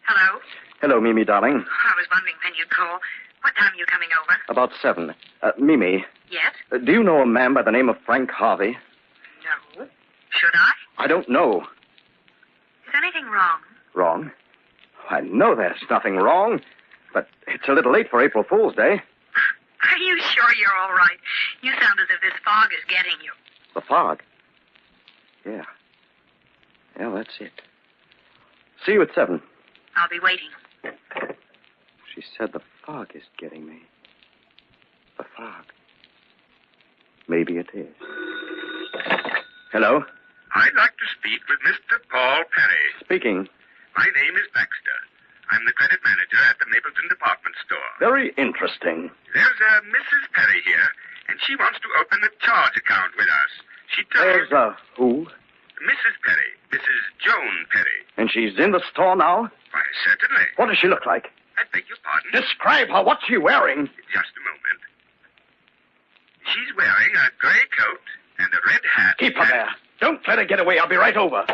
Hello? Hello, Mimi, darling. I was wondering when you'd call. What time are you coming over? About 7. Mimi, Yes? do you know a man by the name of Frank Harvey? No. Should I? I don't know. Is anything wrong? Wrong? I know there's nothing wrong, but it's a little late for April Fool's Day. Are you sure you're all right? You sound as if this fog is getting you. The fog? Yeah. Yeah, that's it. See you at 7. I'll be waiting. She said the fog is getting me. The fog. Maybe it is. Hello? I'd like to speak with Mr. Paul Perry. Speaking. My name is Baxter. I'm the credit manager at the Mapleton department store. Very interesting. There's a Mrs. Perry here, and she wants to open a charge account with us. She told... There's who? Mrs. Perry. Mrs. Joan Perry. And she's in the store now? Why, certainly. What does she look like? I beg your pardon? Describe her. What's she wearing? Just a moment. She's wearing a gray coat and a red hat. Keep her there. Don't let her get away. I'll be right over.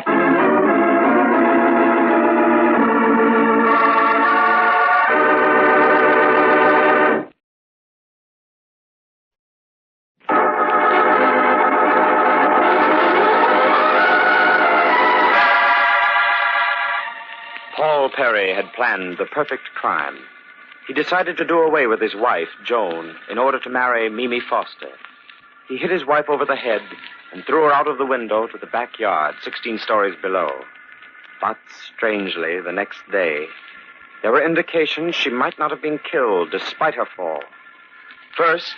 Paul Perry had planned the perfect crime. He decided to do away with his wife, Joan, in order to marry Mimi Foster. He hit his wife over the head and threw her out of the window to the backyard, 16 stories below. But, strangely, the next day, there were indications she might not have been killed despite her fall. First,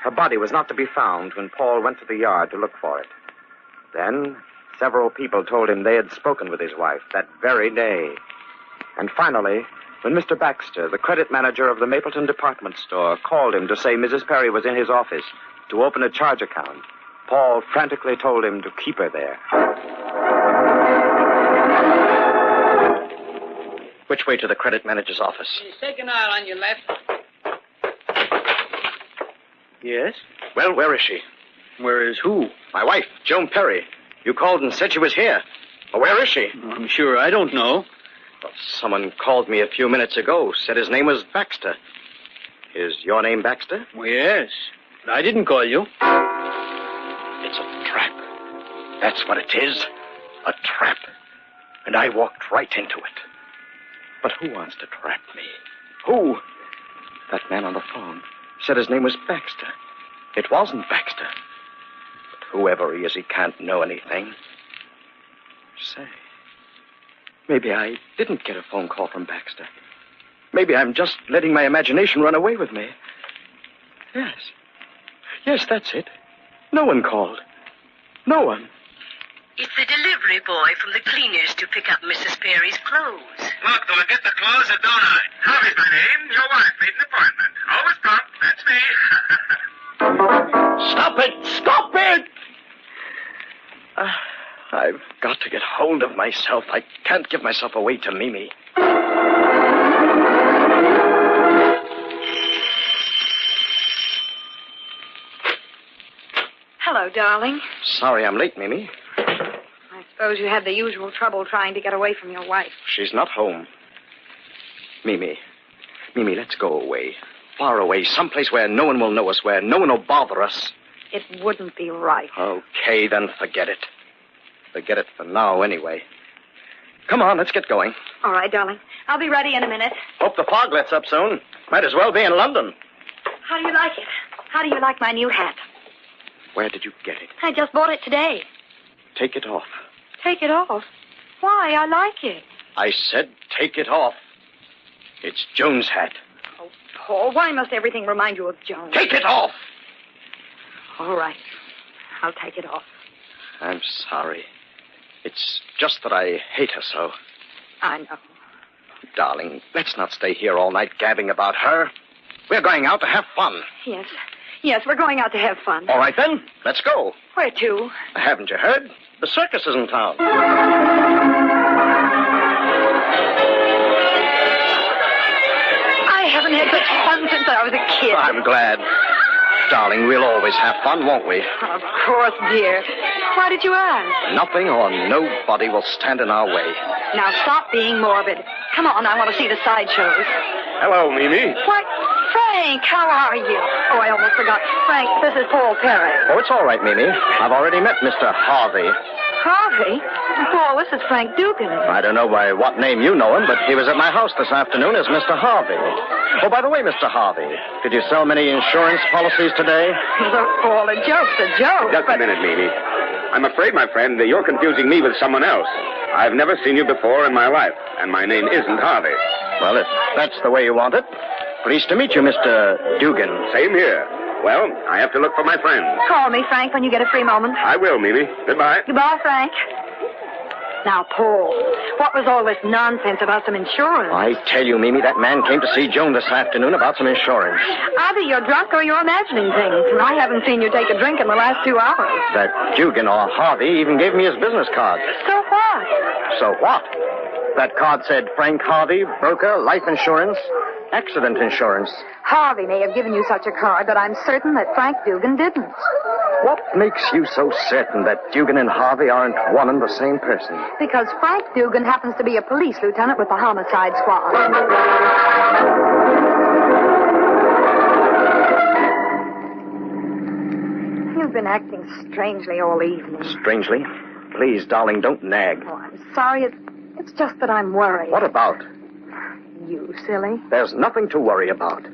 her body was not to be found when Paul went to the yard to look for it. Then, several people told him they had spoken with his wife that very day. And finally, when Mr. Baxter, the credit manager of the Mapleton department store, called him to say Mrs. Perry was in his office to open a charge account, Paul frantically told him to keep her there. Which way to the credit manager's office? Second aisle on your left. Yes? Well, where is she? Where is who? My wife, Joan Perry. You called and said she was here. Well, where is she? I'm sure I don't know. Well, someone called me a few minutes ago, said his name was Baxter. Is your name Baxter? Well, yes. But I didn't call you. It's a trap. That's what it is. A trap. And I walked right into it. But who wants to trap me? Who? That man on the phone said his name was Baxter. It wasn't Baxter. But whoever he is, he can't know anything. Say, maybe I didn't get a phone call from Baxter. Maybe I'm just letting my imagination run away with me. Yes. Yes, that's it. No one called. No one. It's the delivery boy from the cleaners to pick up Mrs. Perry's clothes. Look, do I get the clothes or don't I? Harvey's my name. Your wife made an appointment. Always prompt. That's me. Stop it! Stop it! I've got to get hold of myself. I can't give myself away to Mimi. Hello, darling. Sorry I'm late, Mimi. I suppose you had the usual trouble trying to get away from your wife. She's not home. Mimi, let's go away. Far away, someplace where no one will know us, where no one will bother us. It wouldn't be right. Okay, then forget it. Forget it for now, anyway. Come on, let's get going. All right, darling. I'll be ready in a minute. Hope the fog lets up soon. Might as well be in London. How do you like it? How do you like my new hat? Where did you get it? I just bought it today. Take it off. Take it off? Why? I like it. I said take it off. It's Joan's hat. Oh, Paul, why must everything remind you of Joan? Take it off! All right. I'll take it off. I'm sorry. It's just that I hate her so. I know. Darling, let's not stay here all night gabbing about her. We're going out to have fun. Yes. Yes, we're going out to have fun. All right, then. Let's go. Where to? Haven't you heard? The circus is in town. I haven't had such fun since I was a kid. I'm glad. Darling, we'll always have fun, won't we? Of course, dear. Why did you ask? Nothing or nobody will stand in our way. Now stop being morbid. Come on, I want to see the sideshows. Hello, Mimi. What? Frank, how are you? Oh, I almost forgot. Frank, this is Paul Perry. Oh, it's all right, Mimi. I've already met Mr. Harvey. Harvey? Paul, this is Frank Dugan. I don't know by what name you know him, but he was at my house this afternoon as Mr. Harvey. Oh, by the way, Mr. Harvey, did you sell many insurance policies today? Look, Paul, a joke's a joke. Just a minute, Mimi. I'm afraid, my friend, that you're confusing me with someone else. I've never seen you before in my life, and my name isn't Harvey. Well, if that's the way you want it, pleased to meet you, Mr. Dugan. Same here. Well, I have to look for my friend. Call me, Frank, when you get a free moment. I will, Mimi. Goodbye. Goodbye, Frank. Now, Paul, what was all this nonsense about some insurance? I tell you, Mimi, that man came to see Joan this afternoon about some insurance. Either you're drunk or you're imagining things, and I haven't seen you take a drink in the last 2 hours. That Dugan or Harvey even gave me his business card. So what? So what? That card said Frank Harvey, broker, life insurance, accident insurance. Harvey may have given you such a card, but I'm certain that Frank Dugan didn't. What makes you so certain that Dugan and Harvey aren't one and the same person? Because Frank Dugan happens to be a police lieutenant with the homicide squad. You've been acting strangely all evening. Strangely? Please, darling, don't nag. Oh, I'm sorry. It's just that I'm worried. What about? You silly. There's nothing to worry about.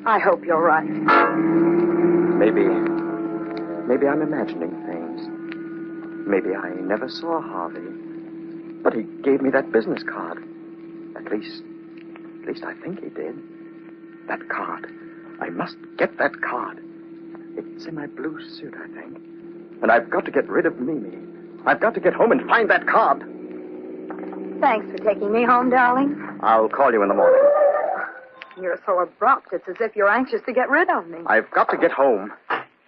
I hope you're right. Maybe I'm imagining things. Maybe I never saw Harvey. But he gave me that business card. At least I think he did. That card. I must get that card. It's in my blue suit, I think. And I've got to get rid of Mimi. I've got to get home and find that card. Thanks for taking me home, darling. I'll call you in the morning. You're so abrupt. It's as if you're anxious to get rid of me. I've got to get home.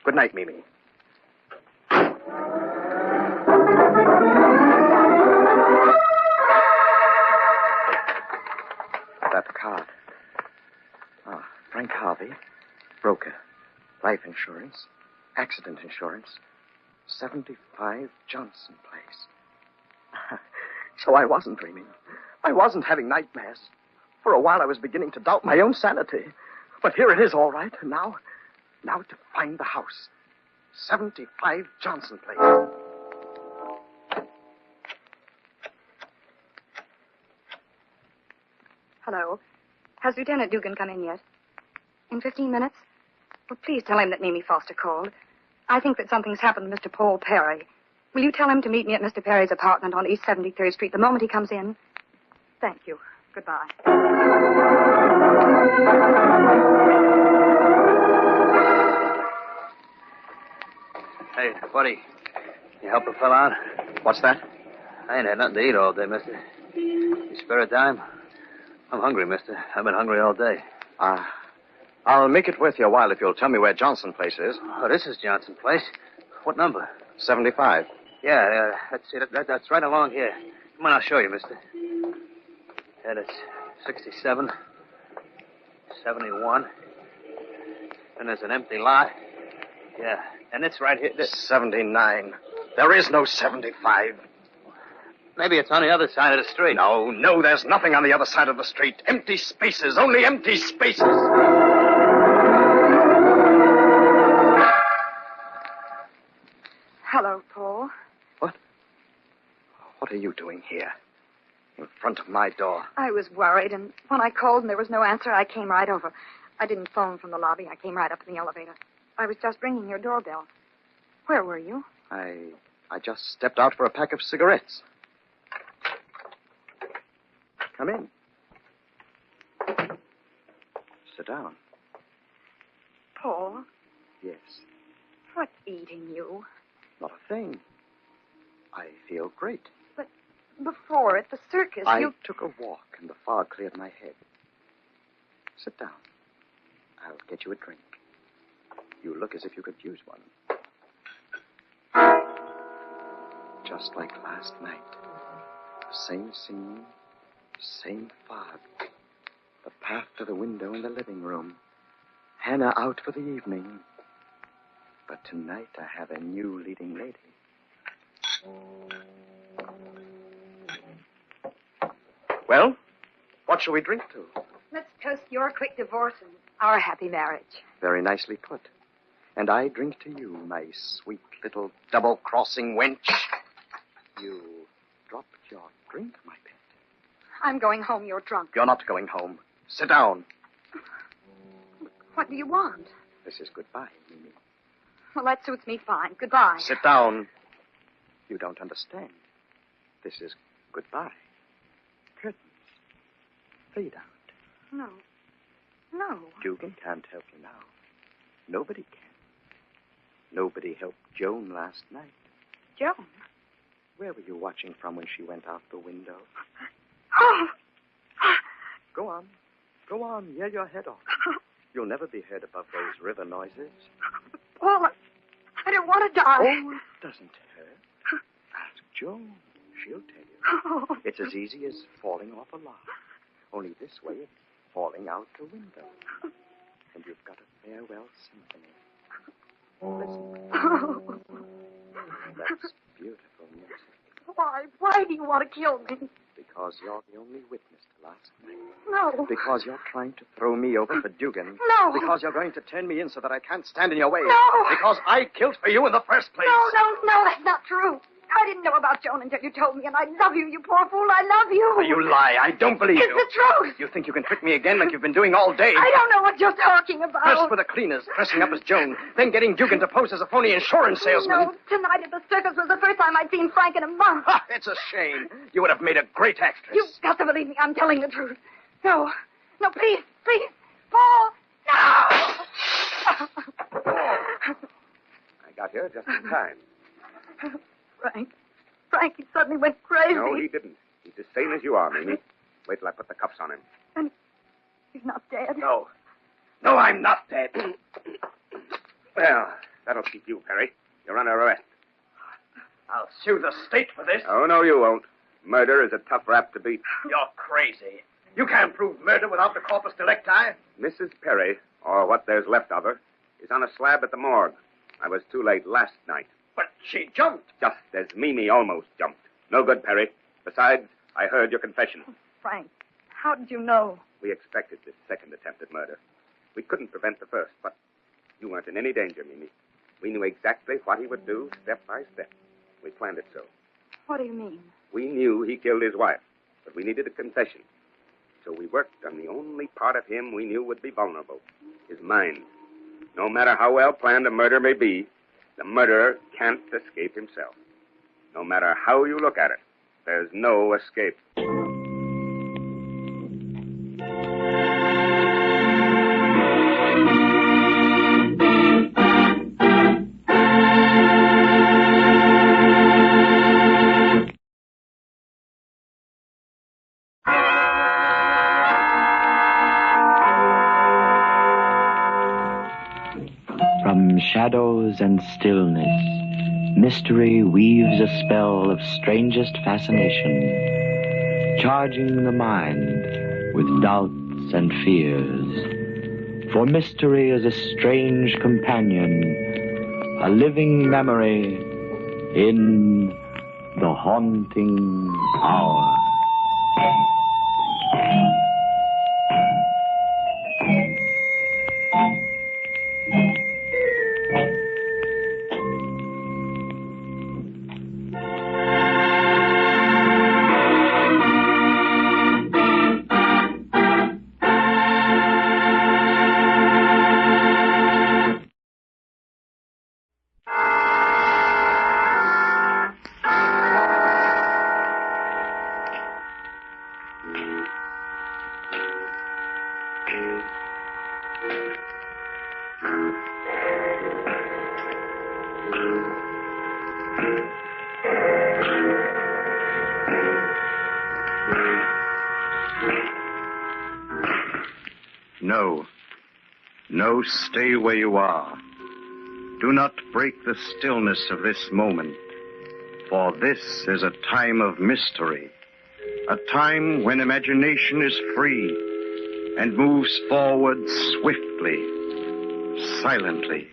Good night, Mimi. That card. Frank Harvey, broker, life insurance, accident insurance, 75 Johnson Place. So I wasn't dreaming. I wasn't having nightmares. For a while I was beginning to doubt my own sanity. But here it is, all right. And now to find the house. 75 Johnson Place. Hello. Has Lieutenant Dugan come in yet? In 15 minutes? Well, please tell him that Mimi Foster called. I think that something's happened to Mr. Paul Perry. Will you tell him to meet me at Mr. Perry's apartment on East 73rd Street the moment he comes in? Thank you. Goodbye. Hey, buddy. You help a fella out? What's that? I ain't had nothing to eat all day, mister. You spare a dime? I'm hungry, mister. I've been hungry all day. I'll make it worth your while if you'll tell me where Johnson Place is. Oh, this is Johnson Place. What number? 75. Yeah, let's see. That's right along here. Come on, I'll show you, mister. Yeah, that's 67, 71. And there's an empty lot. Yeah, and it's right here. 79. There is no 75. Maybe it's on the other side of the street. No, there's nothing on the other side of the street. Empty spaces, only empty spaces. Hello, Paul. What are you doing here? In front of my door. I was worried, and when I called and there was no answer, I came right over. I didn't phone from the lobby. I came right up in the elevator. I was just ringing your doorbell. Where were you? I just stepped out for a pack of cigarettes. Come in. Sit down. Paul, Yes. what's eating you? Not a thing. I feel great. Before, at the circus, I you... took a walk, and the fog cleared my head. Sit down. I'll get you a drink. You look as if you could use one. Just like last night. The same scene, same fog. The path to the window in the living room. Hannah out for the evening. But tonight I have a new leading lady. Well, what shall we drink to? Let's toast your quick divorce and our happy marriage. Very nicely put. And I drink to you, my sweet little double-crossing wench. You dropped your drink, my pet. I'm going home. You're drunk. You're not going home. Sit down. What do you want? This is goodbye, Mimi. Well, that suits me fine. Goodbye. Sit down. You don't understand. This is goodbye. Curtains. Fade out. No. No. Dugan can't help you now. Nobody can. Nobody helped Joan last night. Joan? Where were you watching from when she went out the window? Oh! Go on. Go on. Yell your head off. You'll never be heard above those river noises. Paul, I don't want to die. Oh, it doesn't hurt. Ask Joan. She'll tell you. Oh. It's as easy as falling off a log. Only this way, it's falling out the window. And you've got a farewell symphony. Listen. That's beautiful music. Why? Why do you want to kill me? Because you're the only witness to last night. No. Because you're trying to throw me over for Dugan. No. Because you're going to turn me in so that I can't stand in your way. No. Because I killed for you in the first place. No, that's not true. I didn't know about Joan until you told me, and I love you, you poor fool. I love you. You lie. I don't believe It's you. the truth. You think you can trick me again like you've been doing all day? I don't know what you're talking about. First with the cleaners, dressing up as Joan, then getting Dugan to pose as a phony insurance salesman. No, tonight at the circus was the first time I'd seen Frank in a month. Ha, it's a shame. You would have made a great actress. You've got to believe me. I'm telling the truth. No, please. Paul, no! I got here just in time. Frank, he suddenly went crazy. No, he didn't. He's as sane as you are, Mimi. Wait till I put the cuffs on him. And he's not dead. No, I'm not dead. Well, that'll keep you, Perry. You're under arrest. I'll sue the state for this. Oh, no, you won't. Murder is a tough rap to beat. You're crazy. You can't prove murder without the corpus delicti. Mrs. Perry, or what there's left of her, is on a slab at the morgue. I was too late last night. But she jumped. Just as Mimi almost jumped. No good, Perry. Besides, I heard your confession. Frank, how did you know? We expected this second attempt at murder. We couldn't prevent the first, but you weren't in any danger, Mimi. We knew exactly what he would do, step by step. We planned it so. What do you mean? We knew he killed his wife, but we needed a confession. So we worked on the only part of him we knew would be vulnerable, his mind. No matter how well planned a murder may be, the murderer can't escape himself. No matter how you look at it, there's no escape. From shadows and stillness, mystery weaves a spell of strangest fascination, charging the mind with doubts and fears. For mystery is a strange companion, a living memory in the haunting hour. No, stay where you are. Do not break the stillness of this moment, for this is a time of mystery, a time when imagination is free and moves forward swiftly, silently.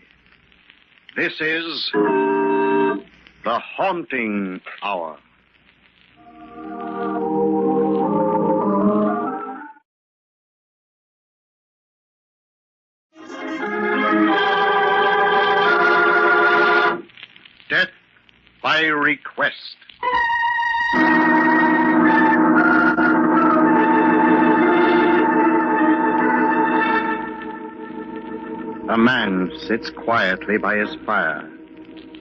This is the Haunting Hour. Death by request. A man sits quietly by his fire,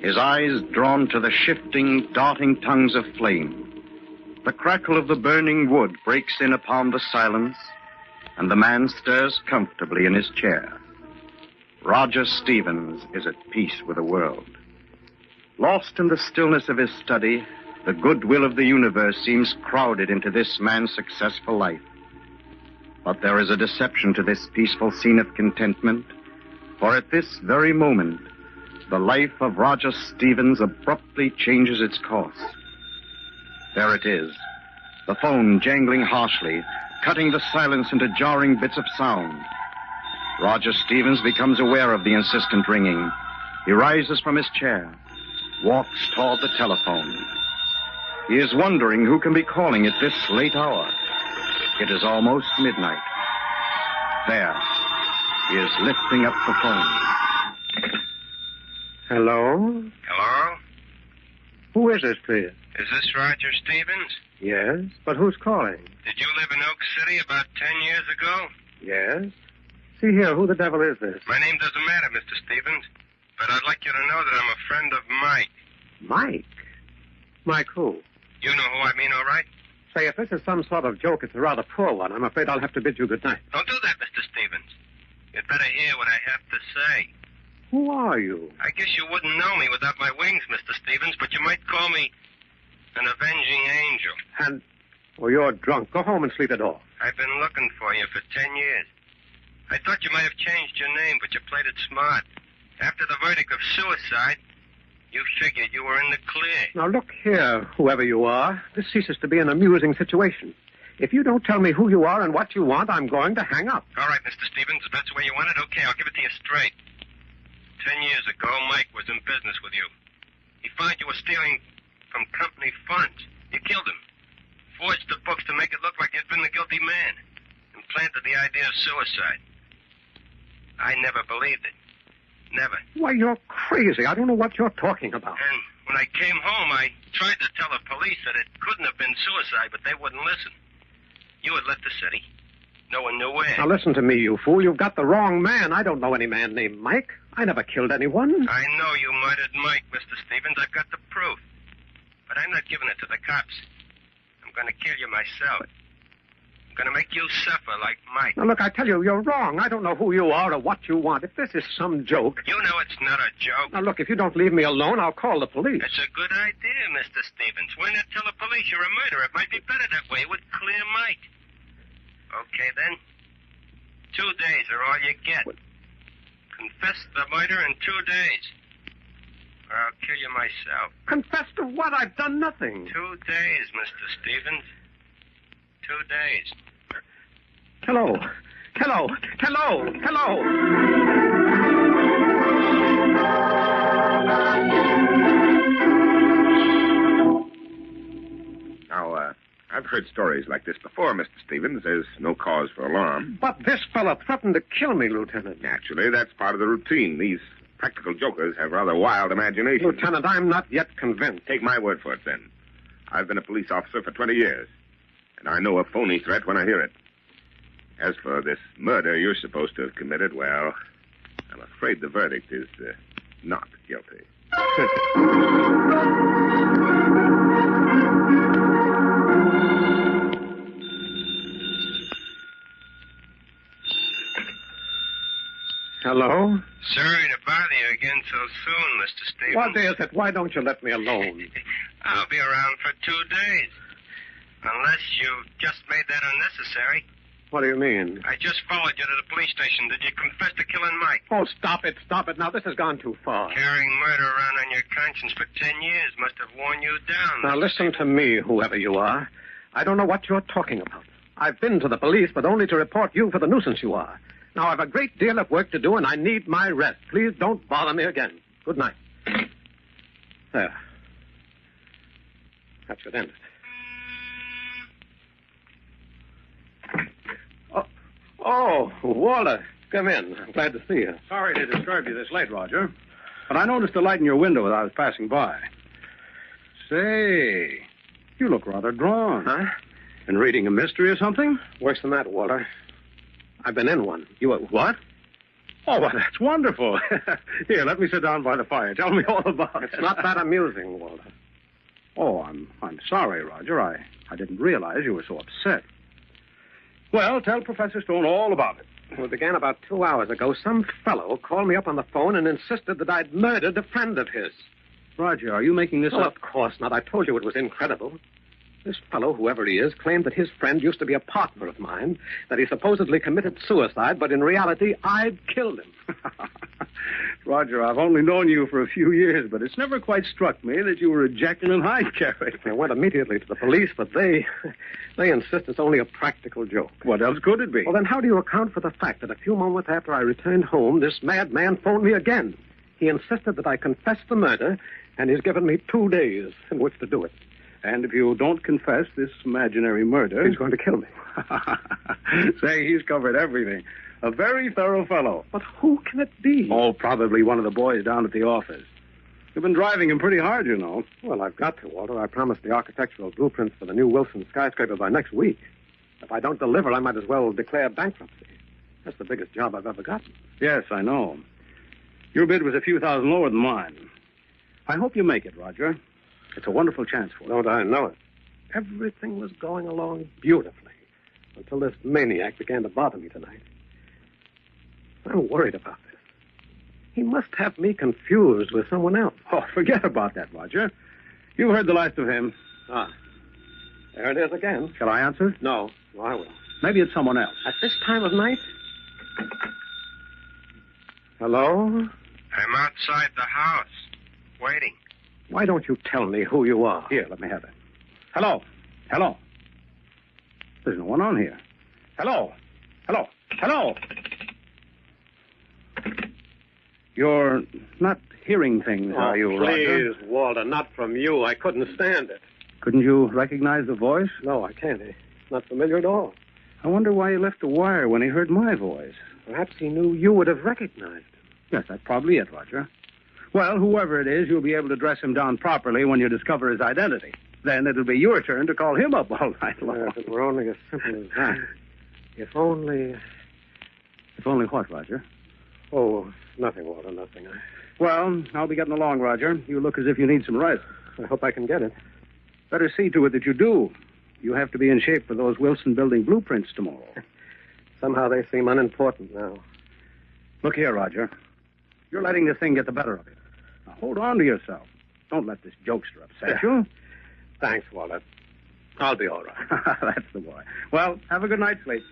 his eyes drawn to the shifting, darting tongues of flame. The crackle of the burning wood breaks in upon the silence, and the man stirs comfortably in his chair. Roger Stevens is at peace with the world. Lost in the stillness of his study, the goodwill of the universe seems crowded into this man's successful life. But there is a deception to this peaceful scene of contentment, for at this very moment, the life of Roger Stevens abruptly changes its course. There it is, the phone jangling harshly, cutting the silence into jarring bits of sound. Roger Stevens becomes aware of the insistent ringing. He rises from his chair, walks toward the telephone. He is wondering who can be calling at this late hour. It is almost midnight. There. He is lifting up the phone. Hello? Hello? Who is this, please? Is this Roger Stevens? Yes, but who's calling? Did you live in Oak City about 10 years ago? Yes. See here, who the devil is this? My name doesn't matter, Mr. Stevens, but I'd like you to know that I'm a friend of Mike. Mike? Mike who? You know who I mean, all right? Say, if this is some sort of joke, it's a rather poor one. I'm afraid I'll have to bid you good night. Don't do that, Mr. Stevens. You'd better hear what I have to say. Who are you? I guess you wouldn't know me without my wings, Mr. Stevens, but you might call me an avenging angel. And... Oh, you're drunk. Go home and sleep it off. I've been looking for you for 10 years. I thought you might have changed your name, but you played it smart. After the verdict of suicide, you figured you were in the clear. Now, look here, whoever you are. This ceases to be an amusing situation. If you don't tell me who you are and what you want, I'm going to hang up. All right, Mr. Stevens, if that's the way you want it, okay, I'll give it to you straight. 10 years ago, Mike was in business with you. He found you were stealing from company funds. You killed him. Forged the books to make it look like you'd been the guilty man. And planted the idea of suicide. I never believed it. Never. Why, you're crazy. I don't know what you're talking about. And when I came home, I tried to tell the police that it couldn't have been suicide, but they wouldn't listen. You had left the city. No one knew where. Now, listen to me, you fool. You've got the wrong man. I don't know any man named Mike. I never killed anyone. I know you murdered Mike, Mr. Stevens. I've got the proof. But I'm not giving it to the cops. I'm going to kill you myself. I'm going to make you suffer like Mike. Now, look, I tell you, you're wrong. I don't know who you are or what you want. If this is some joke... You know it's not a joke. Now, look, if you don't leave me alone, I'll call the police. It's a good idea, Mr. Stevens. Why not tell the police you're a murderer? It might be better that way. It would clear Mike. Okay, then. 2 days are all you get. What? Confess the murder in 2 days. Or I'll kill you myself. Confess to what? I've done nothing. 2 days, Mr. Stevens. 2 days. Hello. Hello. Hello. Hello. Now, I've heard stories like this before, Mr. Stevens. There's no cause for alarm. But this fella threatened to kill me, Lieutenant. Naturally, that's part of the routine. These practical jokers have rather wild imaginations. Lieutenant, I'm not yet convinced. Take my word for it, then. I've been a police officer for 20 years, and I know a phony threat when I hear it. As for this murder you're supposed to have committed, well, I'm afraid the verdict is not guilty. Hello? Sorry to bother you again so soon, Mr. Stevens. What is it? Why don't you let me alone? I'll be around for 2 days. Unless you've just made that unnecessary. What do you mean? I just followed you to the police station. Did you confess to killing Mike? Oh, stop it. Stop it. Now, this has gone too far. Carrying murder around on your conscience for 10 years must have worn you down. Now, listen to me, whoever you are. I don't know what you're talking about. I've been to the police, but only to report you for the nuisance you are. Now, I've a great deal of work to do, and I need my rest. Please don't bother me again. Good night. There. That should end it. Oh, Walter. Come in. I'm glad to see you. Sorry to disturb you this late, Roger. But I noticed a light in your window as I was passing by. Say, you look rather drawn. Huh? Been reading a mystery or something? Worse than that, Walter. I've been in one. You what? Oh, well, that's wonderful. Here, let me sit down by the fire. Tell me all about it. It's not that amusing, Walter. Oh, I'm sorry, Roger. I didn't realize you were so upset. Well, tell Professor Stone all about it. Well, it began about 2 hours ago. Some fellow called me up on the phone and insisted that I'd murdered a friend of his. Roger, are you making this up? up? Of course not. I told you it was incredible. This fellow, whoever he is, claimed that his friend used to be a partner of mine, that he supposedly committed suicide, but in reality, I'd killed him. Roger, I've only known you for a few years, but it's never quite struck me that you were a Jekyll and Hyde character. I went immediately to the police, but they insist it's only a practical joke. What else could it be? Well, then how do you account for the fact that a few moments after I returned home, this madman phoned me again? He insisted that I confess the murder, and he's given me 2 days in which to do it. And if you don't confess this imaginary murder... He's going to kill me. Say, he's covered everything. A very thorough fellow. But who can it be? Oh, probably one of the boys down at the office. You've been driving him pretty hard, you know. Well, I've got to, Walter. I promised the architectural blueprints for the new Wilson skyscraper by next week. If I don't deliver, I might as well declare bankruptcy. That's the biggest job I've ever gotten. Yes, I know. Your bid was a few thousand lower than mine. I hope you make it, Roger. It's a wonderful chance for you. Don't I know it? Everything was going along beautifully until this maniac began to bother me tonight. I'm worried about this. He must have me confused with someone else. Oh, forget about that, Roger. You heard the last of him. Ah, there it is again. Shall I answer? No, I will. Maybe it's someone else. At this time of night? Hello? I'm outside the house, waiting. Why don't you tell me who you are? Here, let me have it. Hello. Hello. There's no one on here. Hello. Hello. Hello. You're not hearing things, are you, Roger? Please, Walter, not from you. I couldn't stand it. Couldn't you recognize the voice? No, I can't. It's not familiar at all. I wonder why he left the wire when he heard my voice. Perhaps he knew you would have recognized him. Yes, that's probably it, Roger. Well, whoever it is, you'll be able to dress him down properly when you discover his identity. Then it'll be your turn to call him up all night long. If it were only as simple as that. If only... If only what, Roger? Oh, nothing, Walter, nothing. Well, I'll be getting along, Roger. You look as if you need some rest. I hope I can get it. Better see to it that you do. You have to be in shape for those Wilson building blueprints tomorrow. Somehow they seem unimportant now. Look here, Roger. You're letting this thing get the better of you. Now, hold on to yourself. Don't let this jokester upset you. Thanks, Walter. I'll be all right. That's the boy. Well, have a good night's sleep.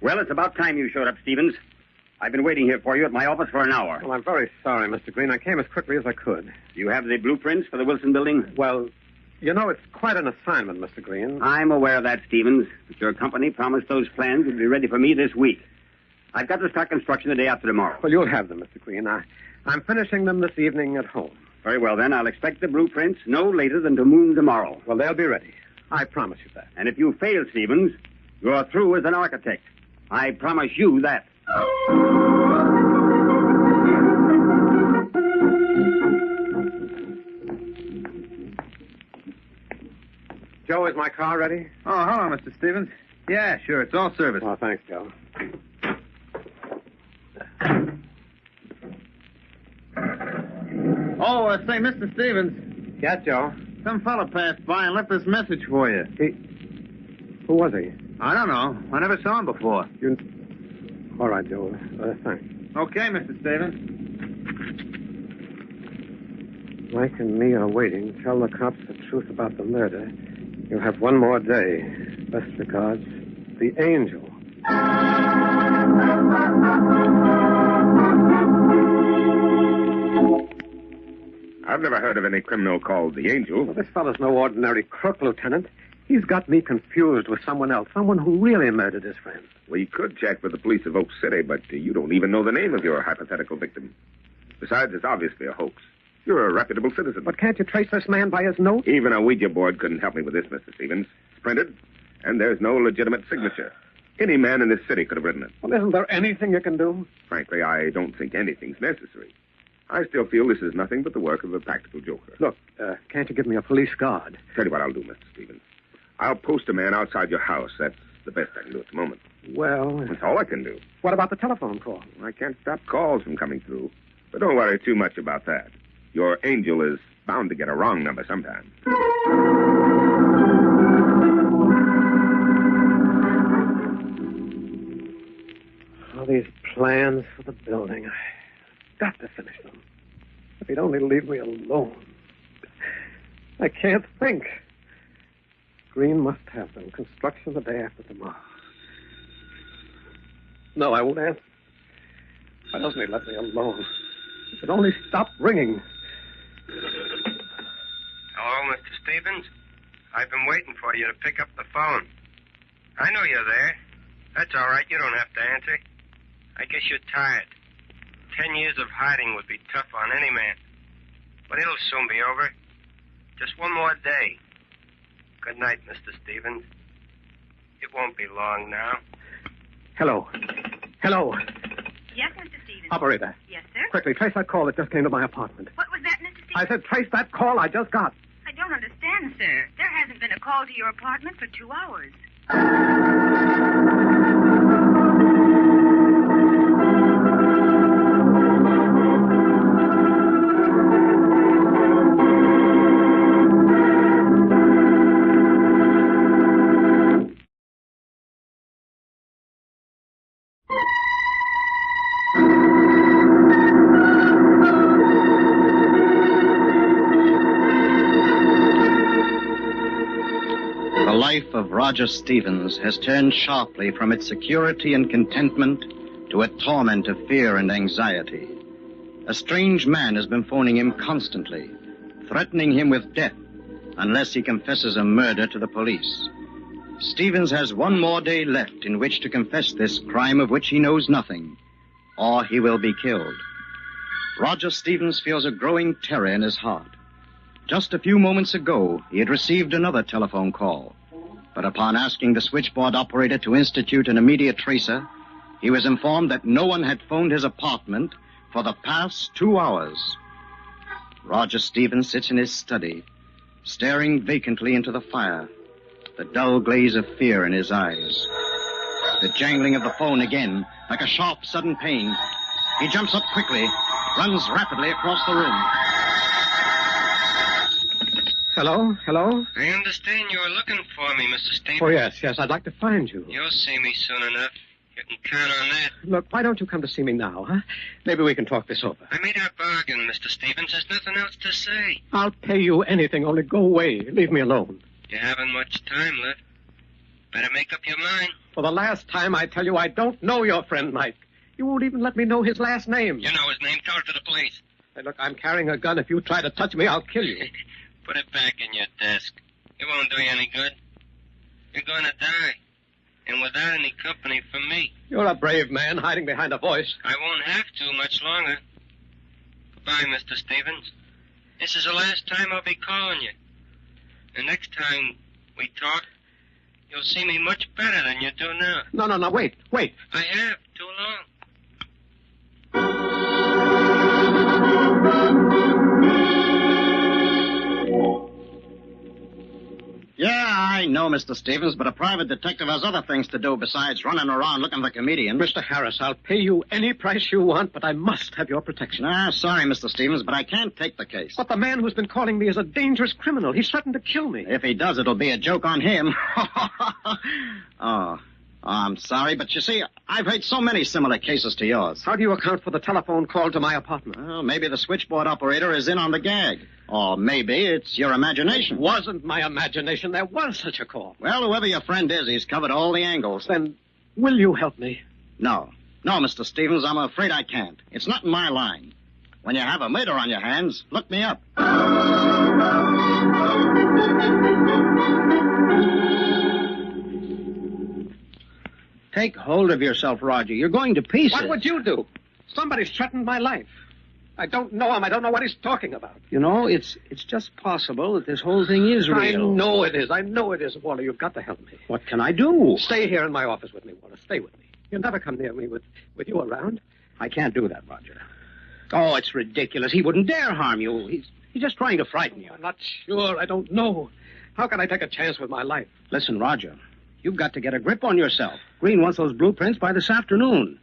Well, it's about time you showed up, Stevens. I've been waiting here for you at my office for an hour. Well, I'm very sorry, Mr. Green. I came as quickly as I could. Do you have the blueprints for the Wilson building? Well, you know, it's quite an assignment, Mr. Green. I'm aware of that, Stevens. But your company promised those plans would be ready for me this week. I've got to start construction the day after tomorrow. Well, you'll have them, Mr. Green. I'm finishing them this evening at home. Very well, then. I'll expect the blueprints no later than to noon tomorrow. Well, they'll be ready. I promise you that. And if you fail, Stevens, you're through as an architect. I promise you that. Joe, is my car ready? Oh, hello, Mr. Stevens. Yeah, sure. It's all serviced. Oh, thanks, Joe. Oh, say, Mr. Stevens. Yeah, Joe? Some fella passed by and left this message for you. Who was he? I don't know. I never saw him before. All right, Joel. Thanks. Okay, Mr. Stevens. Mike and me are waiting. Tell the cops the truth about the murder. You'll have one more day. Best regards, the Angel. I've never heard of any criminal called the Angel. Well, this fellow's no ordinary crook, Lieutenant. He's got me confused with someone else, someone who really murdered his friend. We could check with the police of Oak City, but you don't even know the name of your hypothetical victim. Besides, it's obviously a hoax. You're a reputable citizen. But can't you trace this man by his note? Even a Ouija board couldn't help me with this, Mr. Stevens. It's printed, and there's no legitimate signature. Any man in this city could have written it. Well, isn't there anything you can do? Frankly, I don't think anything's necessary. I still feel this is nothing but the work of a practical joker. Look, can't you give me a police guard? Tell you what I'll do, Mr. Stevens. I'll post a man outside your house. That's the best I can do at the moment. Well... That's all I can do. What about the telephone call? I can't stop calls from coming through. But don't worry too much about that. Your Angel is bound to get a wrong number sometime. All these plans for the building. I've got to finish them. If he'd only leave me alone. I can't think. Green must have them. Construction the day after tomorrow. No, I won't answer. Why doesn't he let me alone? He should only stop ringing. Hello, Mr. Stevens. I've been waiting for you to pick up the phone. I know you're there. That's all right. You don't have to answer. I guess you're tired. 10 years of hiding would be tough on any man. But it'll soon be over. Just one more day. Good night, Mr. Stevens. It won't be long now. Hello. Hello. Yes, Mr. Stevens. Operator. Yes, sir? Quickly, trace that call that just came to my apartment. What was that, Mr. Stevens? I said trace that call I just got. I don't understand, sir. There hasn't been a call to your apartment for 2 hours. The life of Roger Stevens has turned sharply from its security and contentment to a torment of fear and anxiety. A strange man has been phoning him constantly, threatening him with death unless he confesses a murder to the police. Stevens has one more day left in which to confess this crime of which he knows nothing, or he will be killed. Roger Stevens feels a growing terror in his heart. Just a few moments ago, he had received another telephone call. But upon asking the switchboard operator to institute an immediate tracer, he was informed that no one had phoned his apartment for the past 2 hours. Roger Stevens sits in his study, staring vacantly into the fire, the dull glaze of fear in his eyes. The jangling of the phone again, like a sharp, sudden pain. He jumps up quickly, runs rapidly across the room. Hello? Hello? I understand you were looking for me, Mr. Stevens. Oh, yes. I'd like to find you. You'll see me soon enough. You can count on that. Look, why don't you come to see me now, huh? Maybe we can talk this over. I made our bargain, Mr. Stevens. There's nothing else to say. I'll pay you anything, only go away. Leave me alone. You haven't much time left. Better make up your mind. For the last time, I tell you, I don't know your friend, Mike. You won't even let me know his last name. You know his name. Tell it to the police. Hey, look, I'm carrying a gun. If you try to touch me, I'll kill you. Put it back in your desk. It won't do you any good. You're going to die. And without any company from me. You're a brave man hiding behind a voice. I won't have to much longer. Goodbye, Mr. Stevens. This is the last time I'll be calling you. The next time we talk, you'll see me much better than you do now. No, wait. I have, too long. Yeah, I know, Mr. Stevens, but a private detective has other things to do besides running around looking for comedians. Mr. Harris, I'll pay you any price you want, but I must have your protection. Sorry, Mr. Stevens, but I can't take the case. But the man who's been calling me is a dangerous criminal. He's threatened to kill me. If he does, it'll be a joke on him. Oh, Oh, I'm sorry, but you see, I've heard so many similar cases to yours. How do you account for the telephone call to my apartment? Well, maybe the switchboard operator is in on the gag. Or maybe it's your imagination. It wasn't my imagination. There was such a call. Well, whoever your friend is, he's covered all the angles. Then will you help me? No. No, Mr. Stevens, I'm afraid I can't. It's not in my line. When you have a murder on your hands, look me up. Take hold of yourself, Roger. You're going to pieces. What would you do? Somebody's threatened my life. I don't know him. I don't know what he's talking about. You know, it's just possible that this whole thing is real. I know it is. I know it is, Walter. You've got to help me. What can I do? Stay here in my office with me, Walter. Stay with me. You'll never come near me with you around. I can't do that, Roger. Oh, it's ridiculous. He wouldn't dare harm you. He's just trying to frighten you. I'm not sure. I don't know. How can I take a chance with my life? Listen, Roger, you've got to get a grip on yourself. Green wants those blueprints by this afternoon.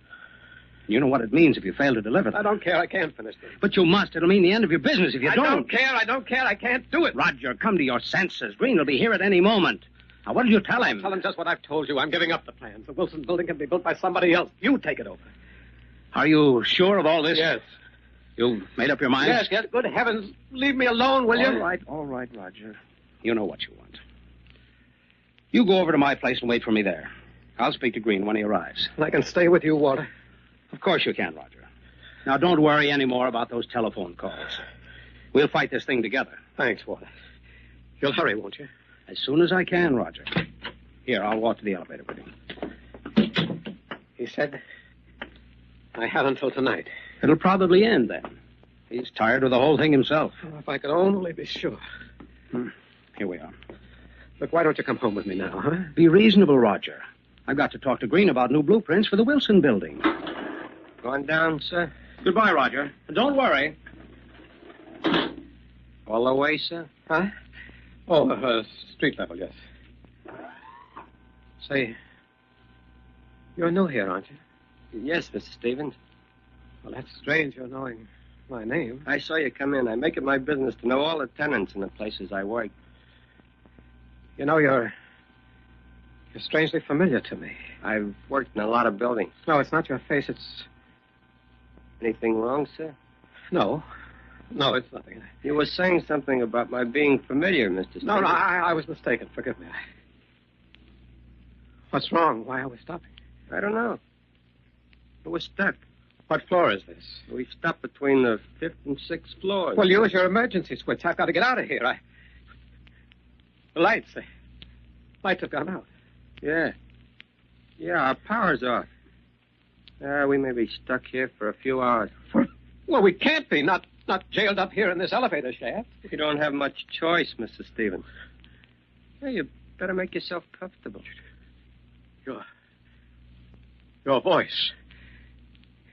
You know what it means if you fail to deliver them. I don't care. I can't finish them. But you must. It'll mean the end of your business if you don't. I don't care. I don't care. I can't do it. Roger, come to your senses. Green will be here at any moment. Now, what did you tell him? Tell him just what I've told you. I'm giving up the plans. The Wilson building can be built by somebody else. You take it over. Are you sure of all this? Yes. You've made up your mind? Yes. Good heavens. Leave me alone, will you? All right, Roger. You know what you want. You go over to my place and wait for me there. I'll speak to Green when he arrives. And I can stay with you, Walter. Of course you can, Roger. Now, don't worry any more about those telephone calls. We'll fight this thing together. Thanks, Walter. You'll hurry, won't you? As soon as I can, Roger. Here, I'll walk to the elevator with him. He said I have until tonight. It'll probably end then. He's tired of the whole thing himself. Oh, if I could only be sure. Here we are. Look, why don't you come home with me now, huh? Be reasonable, Roger. I've got to talk to Green about new blueprints for the Wilson building. Going down, sir? Goodbye, Roger. And don't worry. All the way, sir? Huh? Oh, street level, yes. Say, you're new here, aren't you? Yes, Mr. Stevens. Well, that's strange, you're knowing my name. I saw you come in. I make it my business to know all the tenants in the places I work. You know, you're strangely familiar to me. I've worked in a lot of buildings. No, it's not your face, it's... Anything wrong, sir? No, it's nothing. You were saying something about my being familiar, Mr. Stevens. No, I was mistaken. Forgive me. What's wrong? Why are we stopping? I don't know. We're stuck. What floor is this? We stopped between the 5th and 6th floors. Well, use your emergency switch. I've got to get out of here. The lights have gone out. Yeah, our power's off. We may be stuck here for a few hours. Well, we can't be. Not jailed up here in this elevator shaft. You don't have much choice, Mr. Stevens. Well, you better make yourself comfortable. Your voice.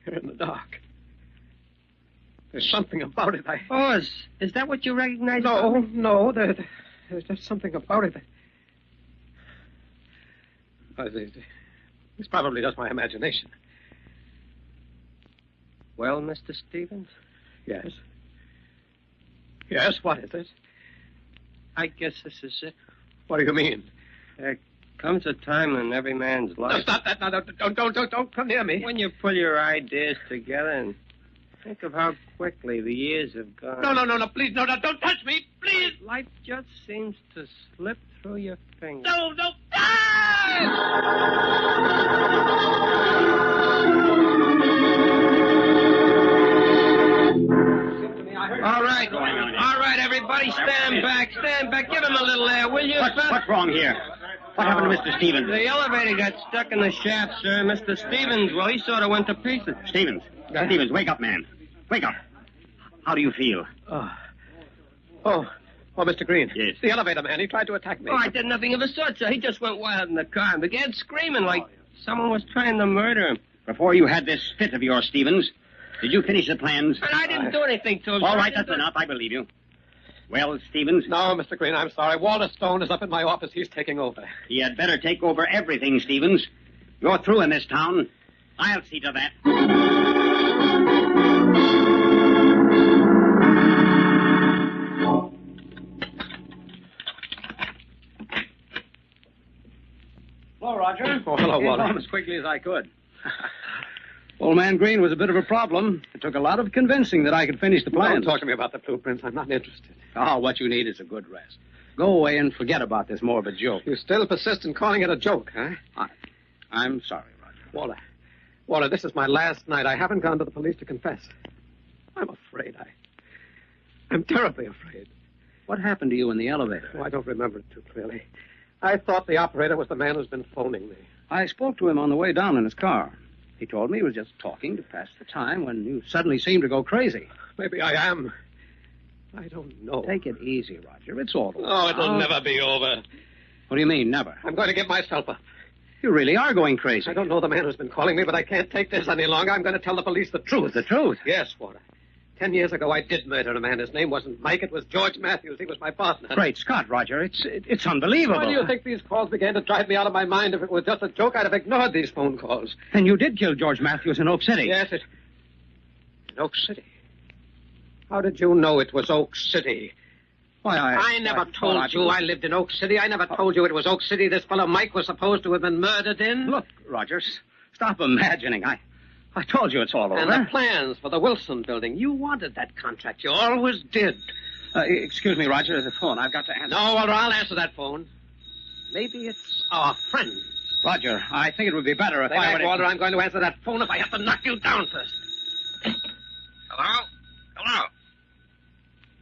Here in the dark. There's something about it. Oh, is that what you recognize? No. There's just something about it. It's probably just my imagination. Well, Mr. Stevens? Yes. Yes, what is it? I guess this is it. What do you mean? There comes a time in every man's life. No, stop that. No, don't come near me. When you pull your ideas together and think of how quickly the years have gone. No, please, no, don't touch me, please. Life just seems to slip through your fingers. No. All right, everybody, stand back. Give him a little air, will you? What's wrong here? What happened to Mr. Stevens? The elevator got stuck in the shaft, sir. Mr. Stevens, well, he sort of went to pieces. Stevens, wake up, man. Wake up. How do you feel? Oh, Mr. Green. Yes. The elevator man, he tried to attack me. Oh, I did nothing of the sort, sir. He just went wild in the car and began screaming like someone was trying to murder him. Before you had this fit of yours, Stevens, did you finish the plans? And I didn't do anything to him. All right, that's enough. I believe you. Well, Stevens? No, Mr. Green, I'm sorry. Walter Stone is up in my office. He's taking over. He had better take over everything, Stevens. You're through in this town. I'll see to that. All right. Roger. Oh, hello, Came Walter. home as quickly as I could. Old man Green was a bit of a problem. It took a lot of convincing that I could finish the plan. Don't talk to me about the blueprints. I'm not interested. Oh, what you need is a good rest. Go away and forget about this morbid joke. You still persist in calling it a joke, huh? I'm sorry, Roger. Walter, this is my last night. I haven't gone to the police to confess. I'm afraid. I'm terribly afraid. What happened to you in the elevator? Oh, I don't remember it too clearly. I thought the operator was the man who's been phoning me. I spoke to him on the way down in his car. He told me he was just talking to pass the time when you suddenly seemed to go crazy. Maybe I am. I don't know. Take it easy, Roger. It's all over. Oh, it'll never be over. What do you mean, never? I'm going to give myself up. You really are going crazy. I don't know the man who's been calling me, but I can't take this any longer. I'm going to tell the police the truth. The truth? Yes, Walter. 10 years ago, I did murder a man. His name wasn't Mike. It was George Matthews. He was my partner. Great Scott, Roger. It's unbelievable. Why do you think these calls began to drive me out of my mind? If it was just a joke, I'd have ignored these phone calls. Then you did kill George Matthews in Oak City. Yes, in Oak City. How did you know it was Oak City? Why, I never told you I lived in Oak City. I never told you it was Oak City this fellow Mike was supposed to have been murdered in. Look, Roger, stop imagining. I told you it's all over. And the plans for the Wilson building. You wanted that contract. You always did. Excuse me, Roger, the phone. I've got to answer. No, Walter, I'll answer that phone. Maybe it's our friend. Roger, I think it would be better if I would... Walter, I'm going to answer that phone if I have to knock you down first. Hello? Hello?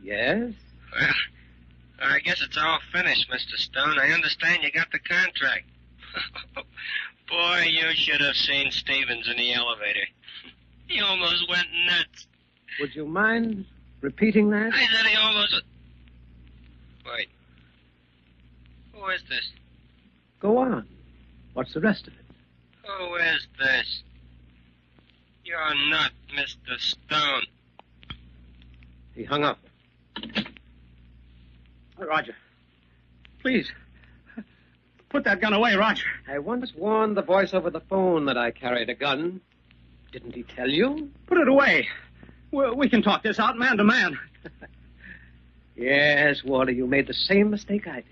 Yes? Well, I guess it's all finished, Mr. Stone. I understand you got the contract. Boy, you should have seen Stevens in the elevator. He almost went nuts. Would you mind repeating that? I said he almost... Wait. Who is this? Go on. What's the rest of it? Who is this? You're not Mr. Stone. He hung up. Roger, please, put that gun away, Roger. I once warned the voice over the phone that I carried a gun. Didn't he tell you? Put it away. We can talk this out man to man. Yes, Walter, you made the same mistake I did.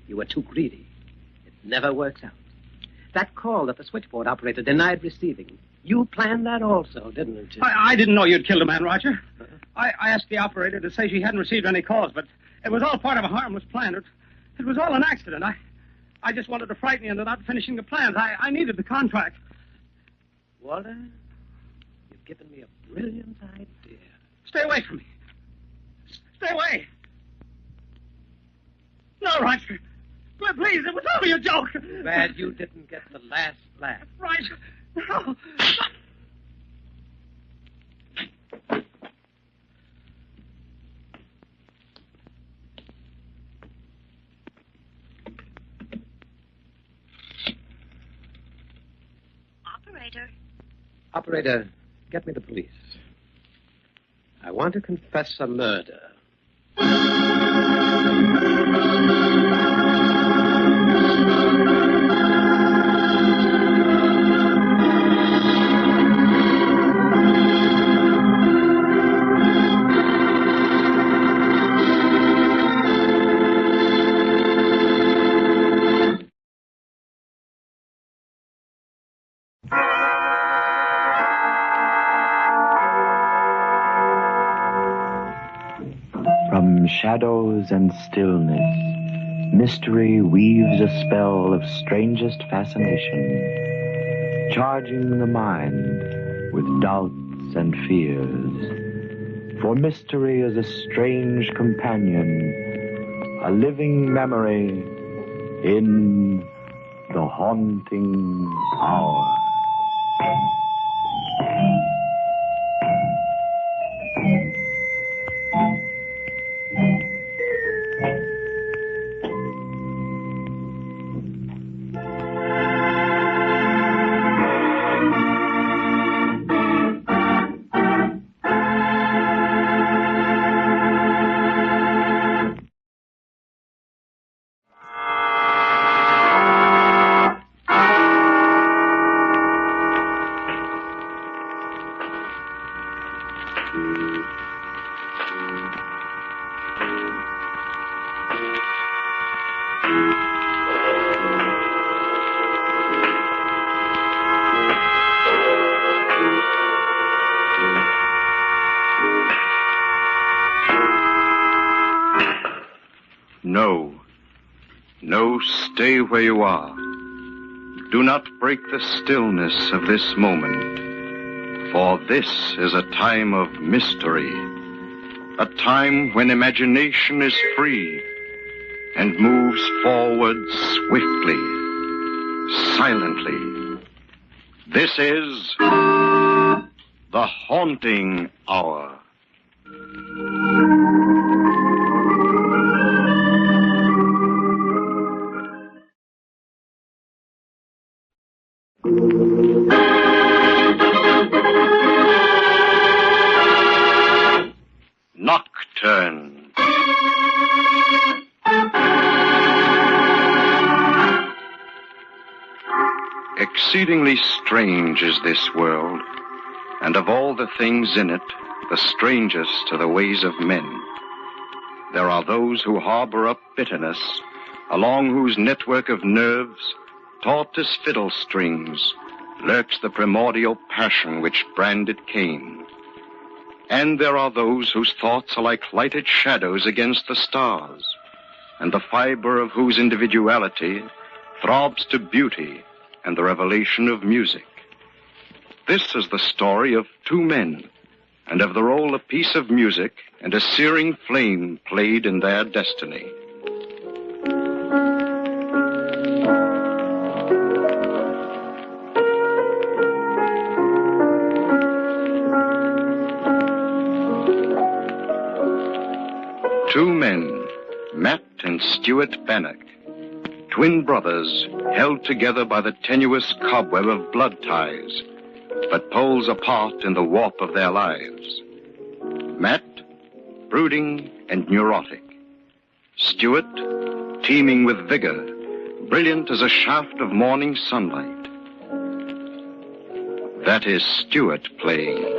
You were too greedy. It never works out. That call that the switchboard operator denied receiving, you planned that also, didn't you? I didn't know you'd killed a man, Roger. I asked the operator to say she hadn't received any calls, but it was all part of a harmless plan. It was all an accident. I just wanted to frighten you into not finishing the plans. I needed the contract. Walter, you've given me a brilliant idea. Stay away from me. Stay away. No, Roger. Please, it was only a joke. Glad you didn't get the last laugh. Roger. No. Operator, get me the police. I want to confess a murder. From shadows and stillness, mystery weaves a spell of strangest fascination, charging the mind with doubts and fears. For mystery is a strange companion, a living memory in the haunting hour. No. No, stay where you are. Do not break the stillness of this moment, for this is a time of mystery, a time when imagination is free and moves forward swiftly, silently. This is the Haunting Hour. Nocturne. Exceedingly strange is this world, and of all the things in it, the strangest are the ways of men. There are those who harbor up bitterness, along whose network of nerves, taut as fiddle strings, lurks the primordial passion which branded Cain. And there are those whose thoughts are like lighted shadows against the stars, and the fiber of whose individuality throbs to beauty and the revelation of music. This is the story of two men, and of the role a piece of music and a searing flame played in their destiny. Two men, Matt and Stuart Bannock, twin brothers held together by the tenuous cobweb of blood ties, but poles apart in the warp of their lives. Matt, brooding and neurotic. Stuart, teeming with vigor, brilliant as a shaft of morning sunlight. That is Stuart playing.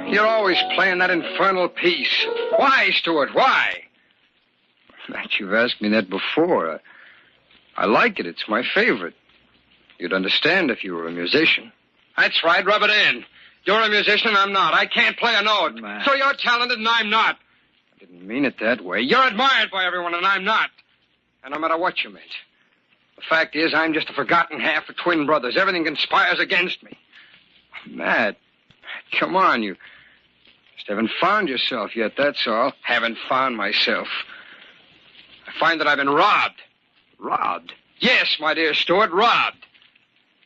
You're always playing that infernal piece. Why, Stuart, why? Matt, you've asked me that before. I like it. It's my favorite. You'd understand if you were a musician. That's right. Rub it in. You're a musician and I'm not. I can't play a note. Matt. So you're talented and I'm not. I didn't mean it that way. You're admired by everyone and I'm not. And no matter what you meant. The fact is, I'm just a forgotten half of twin brothers. Everything conspires against me. Matt, come on, you just haven't found yourself yet, that's all. Haven't found myself. I find that I've been robbed. Robbed? Yes, my dear Stuart, robbed.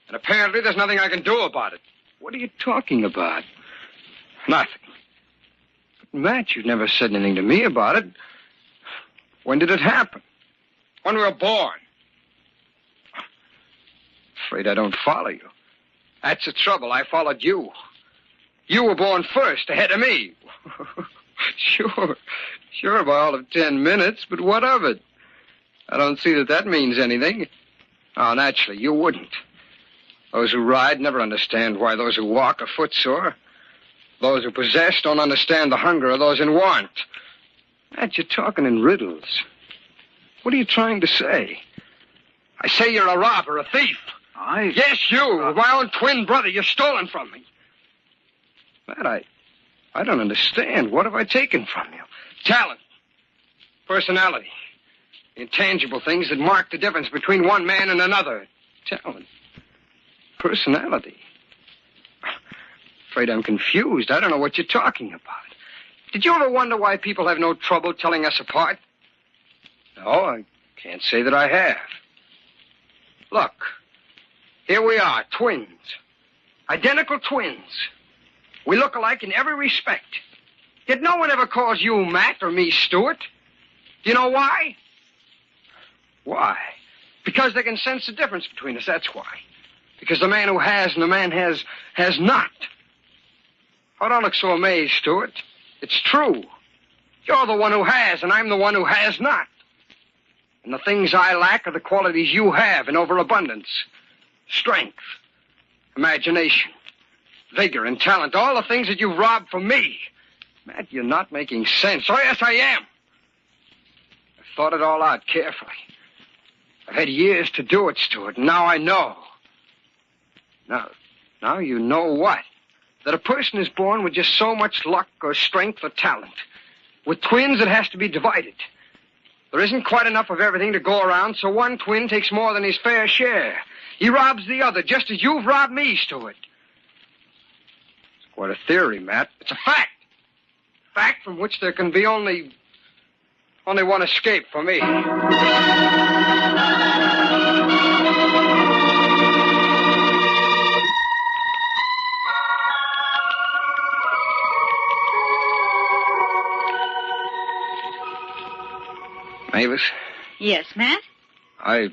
And apparently there's nothing I can do about it. What are you talking about? Nothing. But, Matt, you've never said anything to me about it. When did it happen? When we were born. Afraid I don't follow you. That's the trouble. I followed you. You were born first, ahead of me. Sure, by all of 10 minutes, but what of it? I don't see that means anything. Oh, naturally, you wouldn't. Those who ride never understand why those who walk are footsore. Those who possess don't understand the hunger of those in want. Matt, you're talking in riddles. What are you trying to say? I say you're a robber, a thief. Yes, you, my own twin brother. You're stolen from me. Matt, I don't understand. What have I taken from you? Talent. Personality. Intangible things that mark the difference between one man and another. Talent. Personality. Afraid I'm confused. I don't know what you're talking about. Did you ever wonder why people have no trouble telling us apart? No, I can't say that I have. Look, here we are, twins. Identical twins. We look alike in every respect. Yet no one ever calls you Matt or me Stuart. Do you know why? Why? Because they can sense the difference between us, that's why. Because the man who has and the man has not. Oh, don't look so amazed, Stuart. It's true. You're the one who has, and I'm the one who has not. And the things I lack are the qualities you have in overabundance. Strength, imagination, vigor, and talent. All the things that you've robbed from me. Matt, you're not making sense. Oh, yes, I am. I've thought it all out carefully. I've had years to do it, Stuart, and now I know. Now you know what? that a person is born with just so much luck or strength or talent. With twins, it has to be divided. There isn't quite enough of everything to go around, so one twin takes more than his fair share. He robs the other, just as you've robbed me, Stuart. It's quite a theory, Matt. It's a fact. Fact from which there can be only one escape for me. Mavis? Yes, Matt? Well,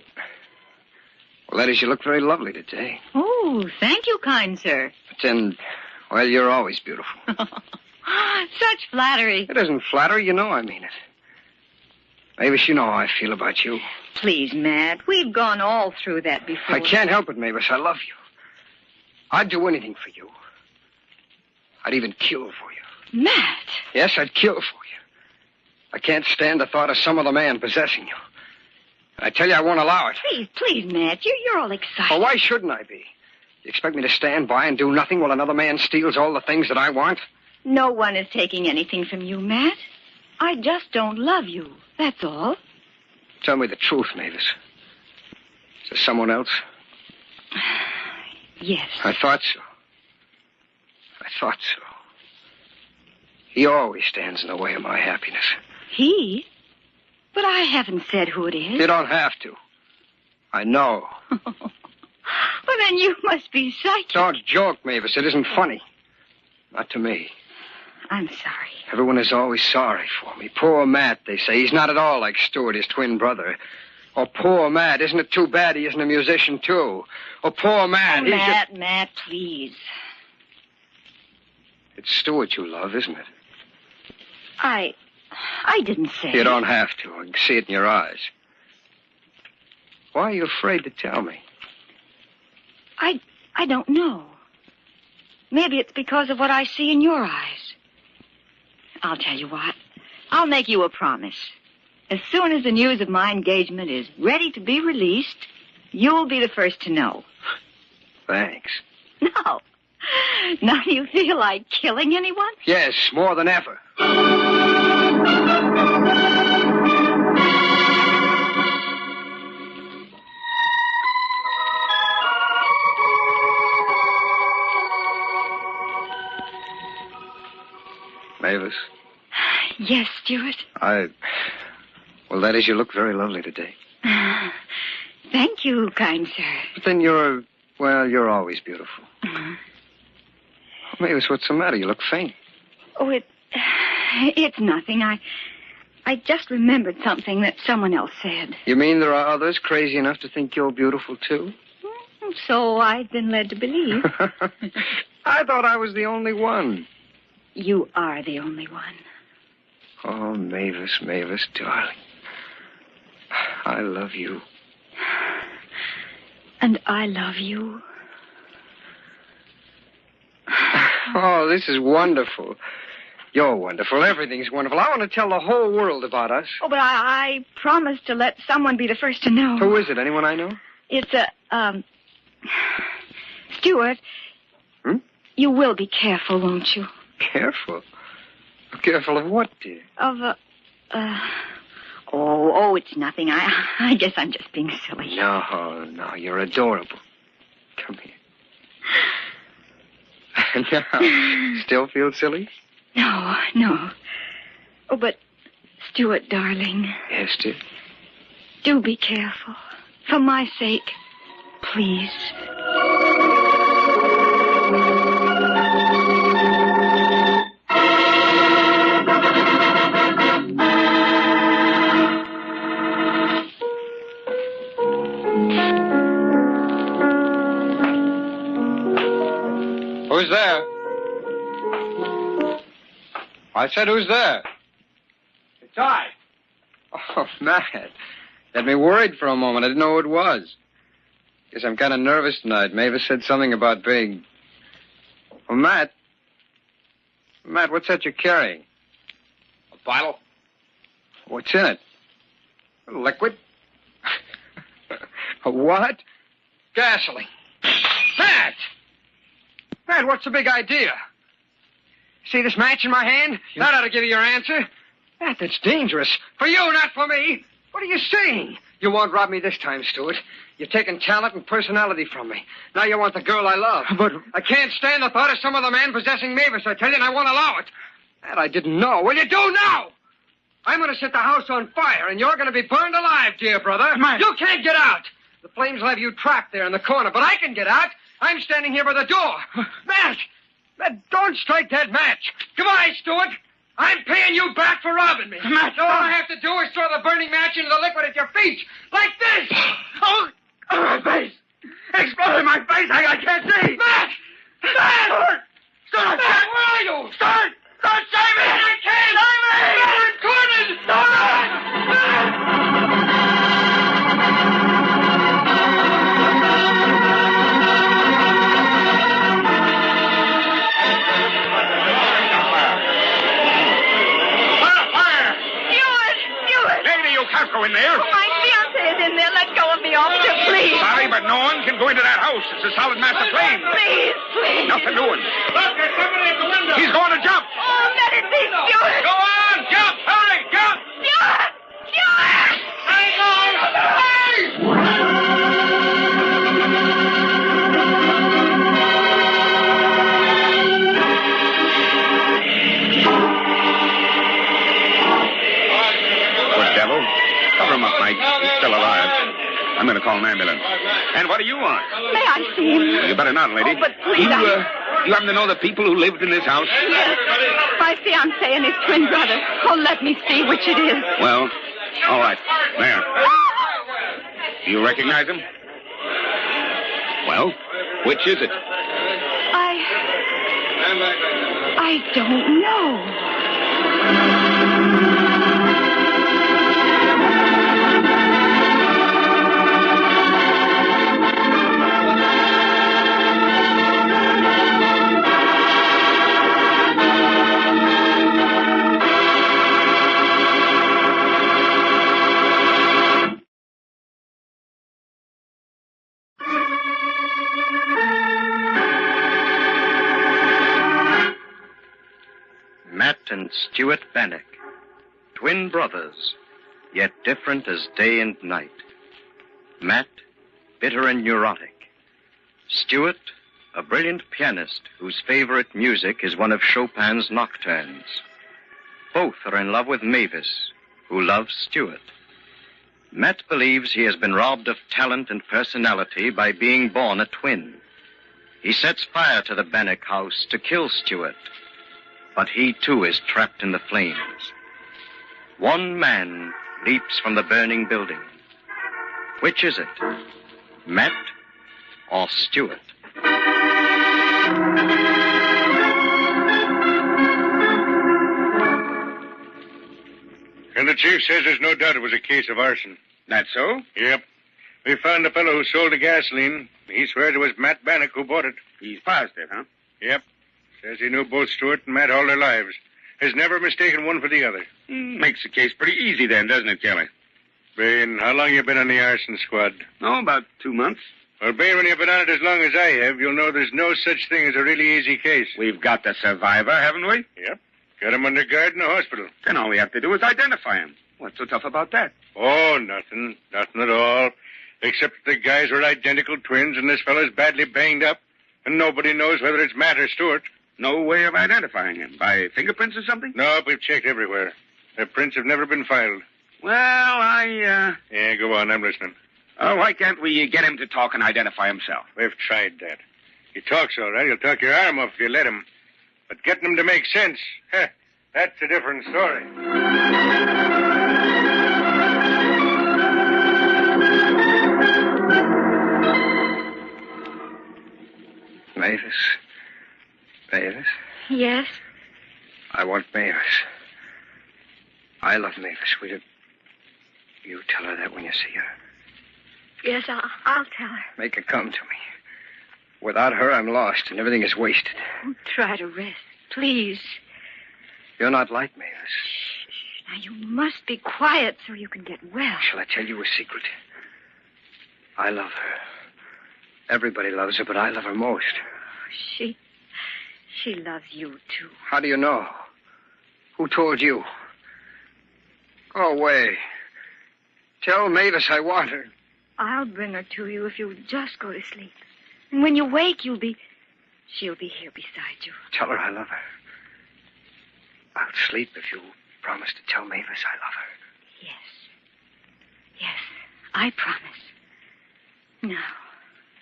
that is, you look very lovely today. Oh, thank you, kind sir. But then, well, you're always beautiful. Such flattery. It isn't flattery, you know I mean it. Mavis, you know how I feel about you. Please, Matt, we've gone all through that before. I can't help it, Mavis. I love you. I'd do anything for you. I'd even kill for you. Matt! Yes, I'd kill for you. I can't stand the thought of some other man possessing you. I tell you, I won't allow it. Please, Matt, you're all excited. Well, why shouldn't I be? You expect me to stand by and do nothing while another man steals all the things that I want? No one is taking anything from you, Matt. I just don't love you. That's all. Tell me the truth, Mavis. Is there someone else? Yes. I thought so. He always stands in the way of my happiness. He? But I haven't said who it is. You don't have to. I know. Well, then you must be psychic. Don't joke, Mavis. It isn't funny. Not to me. I'm sorry. Everyone is always sorry for me. Poor Matt, they say. He's not at all like Stuart, his twin brother. Oh, poor Matt. Isn't it too bad he isn't a musician, too? Oh, poor Matt. Oh, Matt, please. It's Stuart you love, isn't it? I didn't say. You don't have to. I can see it in your eyes. Why are you afraid to tell me? I don't know. Maybe it's because of what I see in your eyes. I'll tell you what. I'll make you a promise. As soon as the news of my engagement is ready to be released, you'll be the first to know. Thanks. No. Now do you feel like killing anyone? Yes, more than ever. Mavis? Yes, Stuart. Well, that is, you look very lovely today. Thank you, kind sir. But then you're always beautiful. Mavis, what's the matter? You look faint. Oh, it's nothing. I just remembered something that someone else said. You mean there are others crazy enough to think you're beautiful, too? So I've been led to believe. I thought I was the only one. You are the only one. Oh, Mavis, darling. I love you. And I love you. Oh, this is wonderful. You're wonderful. Everything's wonderful. I want to tell the whole world about us. Oh, but I promised to let someone be the first to know. Who is it? Anyone I know? It's Stuart. You will be careful, won't you? Careful? Careful of what, dear? Of, Oh, it's nothing. I guess I'm just being silly. No, you're adorable. Come here. Now, still feel silly? No. Oh, but, Stuart, darling. Yes, dear? Do be careful. For my sake, please. Who's there? I said, who's there? It's I. Oh, Matt. Had me worried for a moment. I didn't know who it was. Guess I'm kind of nervous tonight. Mavis said something about being... Oh, Matt. Matt, what's that you're carrying? A bottle. What's in it? Liquid? A what? Gasoline. Matt! Matt, what's the big idea? See this match in my hand? That ought to give you your answer. Matt, that's dangerous. For you, not for me. What are you saying? You won't rob me this time, Stuart. You've taken talent and personality from me. Now you want the girl I love. But... I can't stand the thought of some other man possessing Mavis, I tell you, and I won't allow it. That I didn't know. Well, you do now! I'm going to set the house on fire, and you're going to be burned alive, dear brother. Matt. You can't get out. The flames will have you trapped there in the corner, but I can get out. I'm standing here by the door. Matt! Matt, don't strike that match. Goodbye, Stuart. I'm paying you back for robbing me. Matt! All I have to do is throw the burning match into the liquid at your feet. Like this! Oh, my face! Exploded in my face! I can't see! Matt! Matt! Stuart! Matt, where are you? Stuart! Stuart, save me! I can't! Save me! Matt, I'm cornered! Matt! Can't go in there. Oh, my fiancé is in there. Let go of me, officer, please. Sorry, but no one can go into that house. It's a solid mass of flame. Please, please. Nothing doing. Look, there's somebody at the window. He's going to jump. Oh, let it be Stuart. Go on, jump. Hurry, jump. Stuart! Stuart! Hang on. Devil. Cover him up, Mike. He's still alive. I'm going to call an ambulance. And what do you want? May I see him? You better not, lady. Oh, but please, you happen to know the people who lived in this house? Yes. My fiancé and his twin brother. Oh, let me see which it is. Well, all right. There. Do you recognize him? Well, which is it? I don't know. Matt and Stuart Bannock, twin brothers, yet different as day and night. Matt, bitter and neurotic. Stuart, a brilliant pianist whose favorite music is one of Chopin's Nocturnes. Both are in love with Mavis, who loves Stuart. Matt believes he has been robbed of talent and personality by being born a twin. He sets fire to the Bannock house to kill Stuart. But he, too, is trapped in the flames. One man leaps from the burning building. Which is it? Matt or Stuart? And the chief says there's no doubt it was a case of arson. That so? Yep. We found the fellow who sold the gasoline. He swears it was Matt Bannock who bought it. He's positive, huh? Yep. Says he knew both Stuart and Matt all their lives. Has never mistaken one for the other. Makes the case pretty easy then, doesn't it, Kelly? Bain, how long you been on the arson squad? Oh, about 2 months. Well, Bain, when you've been on it as long as I have, you'll know there's no such thing as a really easy case. We've got the survivor, haven't we? Yep. Got him under guard in the hospital. Then all we have to do is identify him. What's so tough about that? Oh, nothing. Nothing at all. Except that the guys were identical twins and this fellow's badly banged up. And nobody knows whether it's Matt or Stuart. No way of identifying him? By fingerprints or something? No, we've checked everywhere. Their prints have never been filed. Well, Yeah, go on. I'm listening. Why can't we get him to talk and identify himself? We've tried that. He talks all right. He'll talk your arm off if you let him. But getting him to make sense, that's a different story. Mavis? Mavis? Yes? I want Mavis. I love Mavis. Will you tell her that when you see her? Yes, I'll tell her. Make her come to me. Without her, I'm lost, and everything is wasted. Oh, try to rest, please. You're not like Mavis. Now, you must be quiet so you can get well. Shall I tell you a secret? I love her. Everybody loves her, but I love her most. She loves you, too. How do you know? Who told you? Go away. Tell Mavis I want her. I'll bring her to you if you'll just go to sleep. And when you wake, she'll be here beside you. Tell her I love her. I'll sleep if you promise to tell Mavis I love her. Yes, I promise. Now,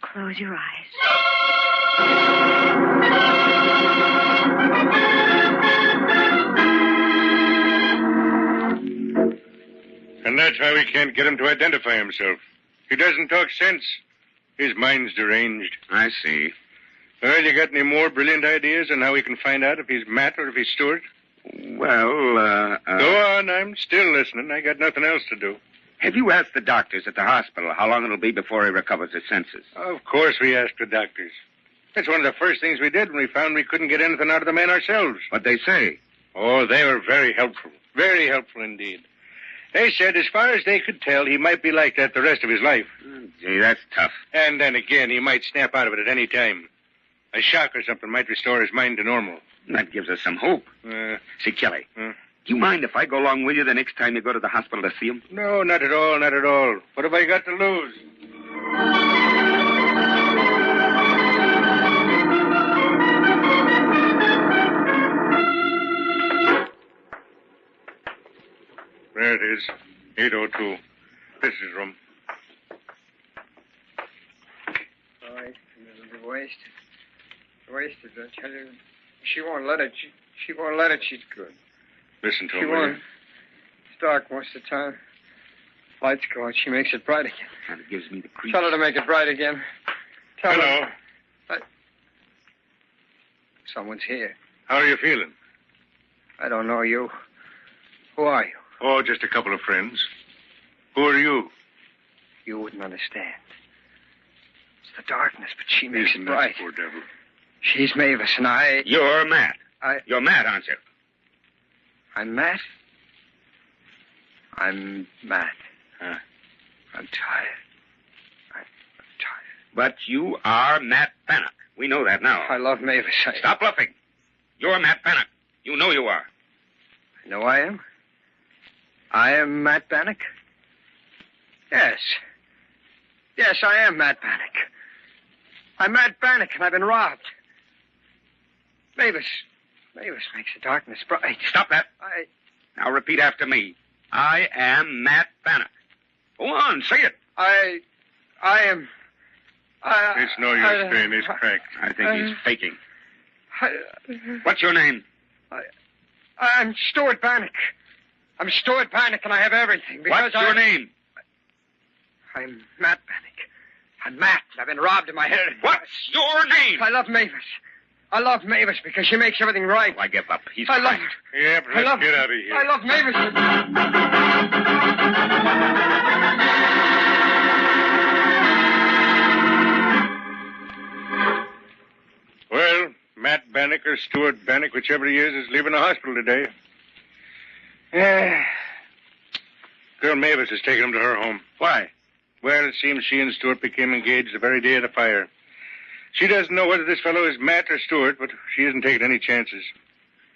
close your eyes. And that's why we can't get him to identify himself. He doesn't talk sense. His mind's deranged. I see. Well, you got any more brilliant ideas on how we can find out if he's Matt or if he's Stewart? Well, Go on, I'm still listening. I got nothing else to do. Have you asked the doctors at the hospital how long it'll be before he recovers his senses? Of course we asked the doctors. That's one of the first things we did when we found we couldn't get anything out of the man ourselves. What'd they say? Oh, they were very helpful. Very helpful indeed. They said as far as they could tell, he might be like that the rest of his life. Gee, that's tough. And then again, he might snap out of it at any time. A shock or something might restore his mind to normal. That gives us some hope. See, Kelly, do you mind if I go along with you the next time you go to the hospital to see him? No, not at all, not at all. What have I got to lose? There it is. 802. This is his room. Oh, it'll be wasted. Wasted, I tell you. She won't let it. She won't let it. She's good. Listen to She him. won't. It's dark most of the time. Lights go out. She makes it bright again. And it gives me the creeps. Tell her to make it bright again. Tell Hello. her. Someone's here. How are you feeling? I don't know you. Who are you? Oh, just a couple of friends. Who are you? You wouldn't understand. It's the darkness, but she makes it bright. Poor devil. She's Mavis, and I... You're Matt. You're Matt, aren't you? I'm Matt? I'm Matt. Huh. I'm tired. I'm tired. But you are Matt Bannock. We know that now. I love Mavis. Stop bluffing. You're Matt Bannock. You know you are. I know I am. I am Matt Bannock? Yes. Yes, I am Matt Bannock. I'm Matt Bannock, and I've been robbed. Mavis makes the darkness bright. Stop that. Now repeat after me. I am Matt Bannock. Go on, say it. I am... It's no use saying he's cracked. I think he's faking. What's your name? I'm Stuart Bannock. I'm Stuart Bannock, and I have everything. What's your name? I'm Matt Bannock. I'm Matt, and I've been robbed of my heritage. What's your name? I love Mavis. I love Mavis because she makes everything right. Oh, I give up. He's I love cracked. her. Yeah, but let's get out of here. I love Mavis. Well, Matt Bannock or Stuart Bannock, whichever he is leaving the hospital today. Girl Mavis has taken him to her home. Why? Well, it seems she and Stuart became engaged the very day of the fire. She doesn't know whether this fellow is Matt or Stuart, but she isn't taking any chances.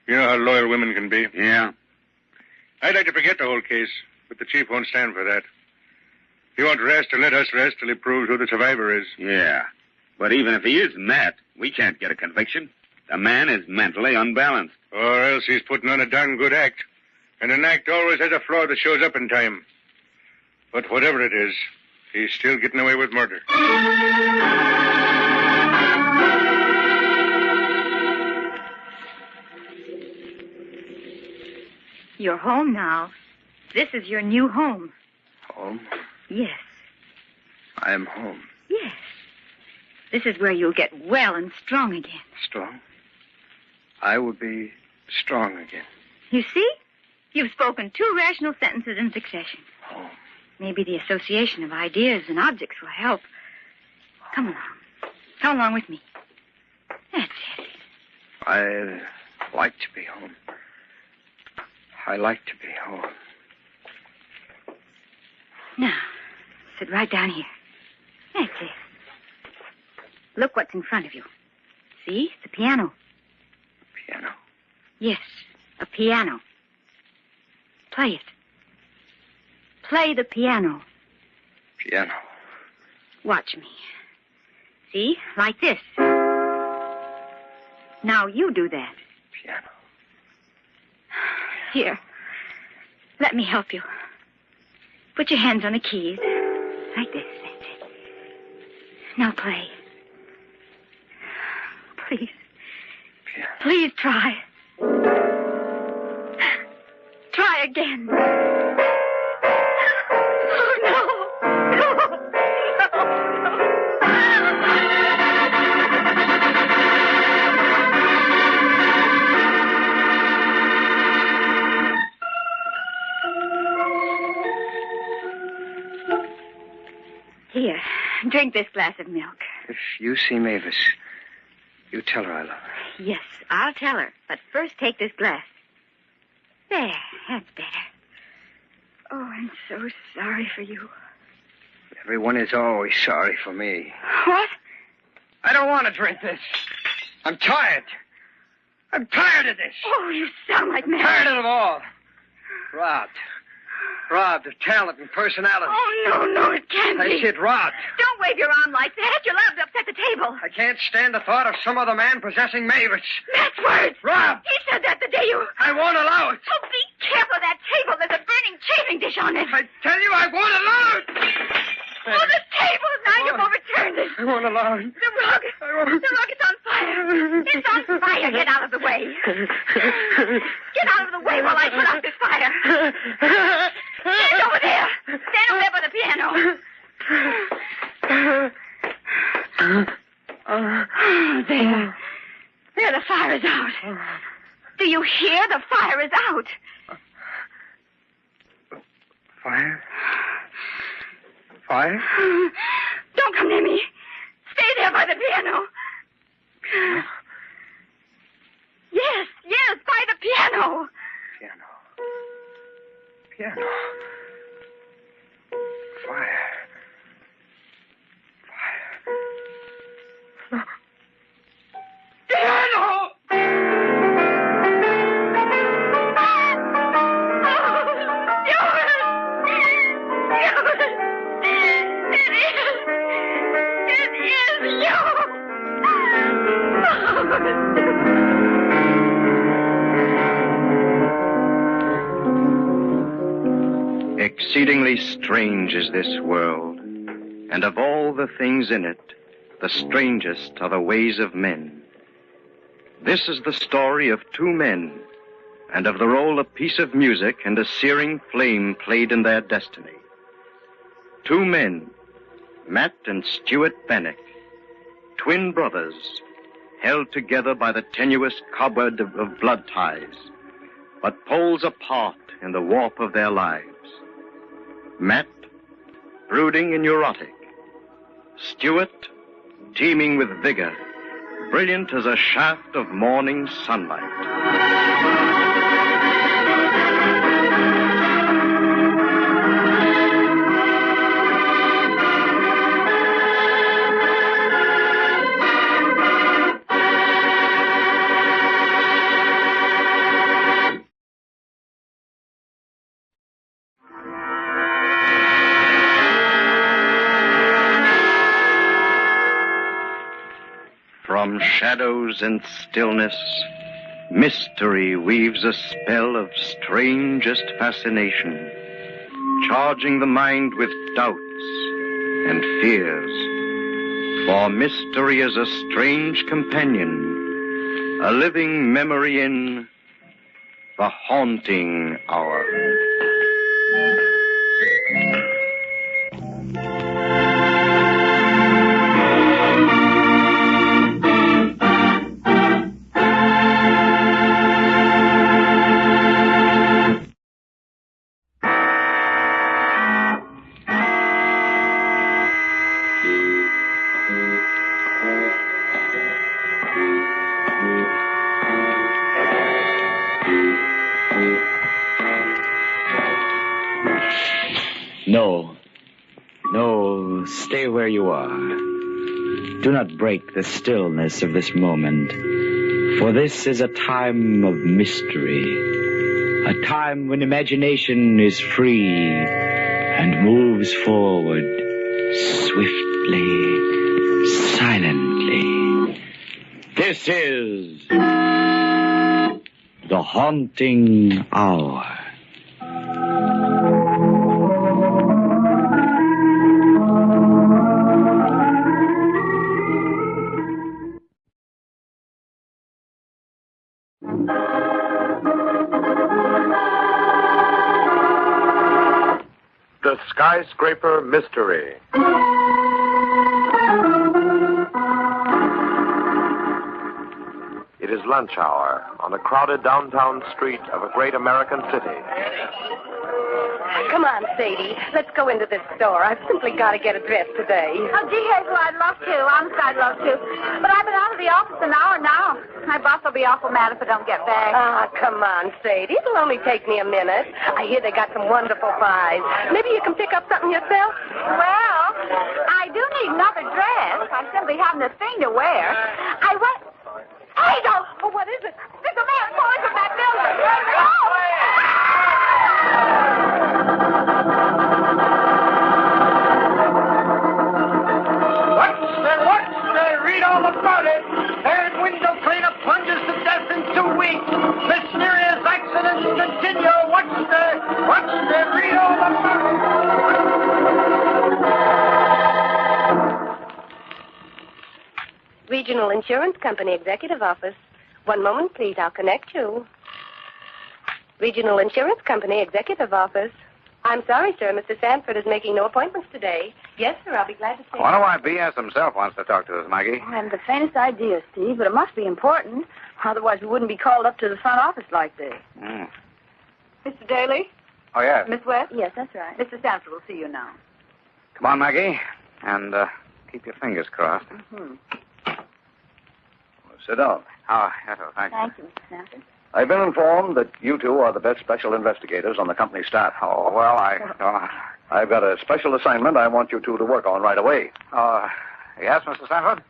You know how loyal women can be. Yeah. I'd like to forget the whole case, but the chief won't stand for that. He won't rest or let us rest till he proves who the survivor is. Yeah. But even if he is Matt, we can't get a conviction. The man is mentally unbalanced. Or else he's putting on a darn good act. And an act always has a flaw that shows up in time. But whatever it is, he's still getting away with murder. You're home now. This is your new home. Home? Yes. I am home. Yes. This is where you'll get well and strong again. Strong? I will be strong again. You see? You've spoken 2 rational sentences in succession. Home. Maybe the association of ideas and objects will help. Come along. Come along with me. That's it. I like to be home. I like to be home. Now, sit right down here. That's it. Look what's in front of you. See? It's the piano. Yes, a piano. Play it. Play the piano. Piano. Watch me. See? Like this. Now you do that. Piano. Here. Let me help you. Put your hands on the keys. Like this. That's it. Now play. Please. Piano. Please try. Try again. Oh, no. Here, drink this glass of milk. If you see Mavis, you tell her I love her. Yes, I'll tell her. But first take this glass. There, that's better. Oh, I'm so sorry for you. Everyone is always sorry for me. What? I don't want to drink this. I'm tired. I'm tired of this. Oh, you sound like mad. Tired of it all. Robbed of talent and personality. Oh, no, it can't be. I said robbed. Don't wave your arm like that. You'll have to upset the table. I can't stand the thought of some other man possessing Mavis. Matt's words. Robbed. He said that the day you... I won't allow it. Oh, be careful of that table. There's a burning chafing dish on it. I tell you, I won't allow it. Oh, the table. Now you've overturned it. I won't allow it. The rug. The rug is on fire. It's on fire. Get out of the way. Get out of the way while I put out this fire. Stand over there. Stand over there by the piano. There. There, the fire is out. Do you hear? The fire is out. Fire? Fire? Don't come near me. Stay there by the piano. Piano? Yes, by the piano. Piano. Fire. No. Piano! Exceedingly strange is this world, and of all the things in it, the strangest are the ways of men. This is the story of two men, and of the role a piece of music and a searing flame played in their destiny. Two men, Matt and Stuart Bannock, twin brothers, held together by the tenuous cobweb of blood ties, but poles apart in the warp of their lives. Matt, brooding and neurotic. Stuart, teeming with vigor, brilliant as a shaft of morning sunlight. From shadows and stillness, mystery weaves a spell of strangest fascination, charging the mind with doubts and fears. For mystery is a strange companion, a living memory in the haunting hour. No, stay where you are. Do not break the stillness of this moment. For this is a time of mystery, a time when imagination is free and moves forward swiftly, silently. This is The Haunting Hour. The Skyscraper Mystery. It is lunch hour on a crowded downtown street of a great American city. Come on, Sadie. Let's go into this store. I've simply got to get a dress today. Oh, gee, Hazel, I'd love to. Honest, I'd love to. But I've been out of the office an hour now. My boss will be awful mad if I don't get back. Ah, come on, Sadie. It'll only take me a minute. I hear they got some wonderful pies. Maybe you can pick up something yourself? Well, I do need another dress. I simply haven't a thing to wear. I went... Hazel! Oh, what is it? There's a man falling from that building. What's there? Read all about it. Third window cleaner plunges to death in 2 weeks. Mysterious accidents continue. What's there? Read all about it. Regional Insurance Company Executive Office. One moment, please. I'll connect you. Regional Insurance Company Executive Office. I'm sorry, sir. Mr. Sanford is making no appointments today. Yes, sir. I'll be glad to see you. I wonder why B.S. himself wants to talk to us, Maggie. I haven't the faintest idea, Steve, but it must be important. Otherwise, we wouldn't be called up to the front office like this. Mr. Daly? Oh, yes. Miss West? Yes, that's right. Mr. Sanford will see you now. Come on, Maggie. And keep your fingers crossed. Mm-hmm. Sit down. Oh, yes, thank you. Thank you, Mr. Sanford. I've been informed that you two are the best special investigators on the company staff. Oh, well, I've got a special assignment I want you two to work on right away. Yes, Mr. Sanford?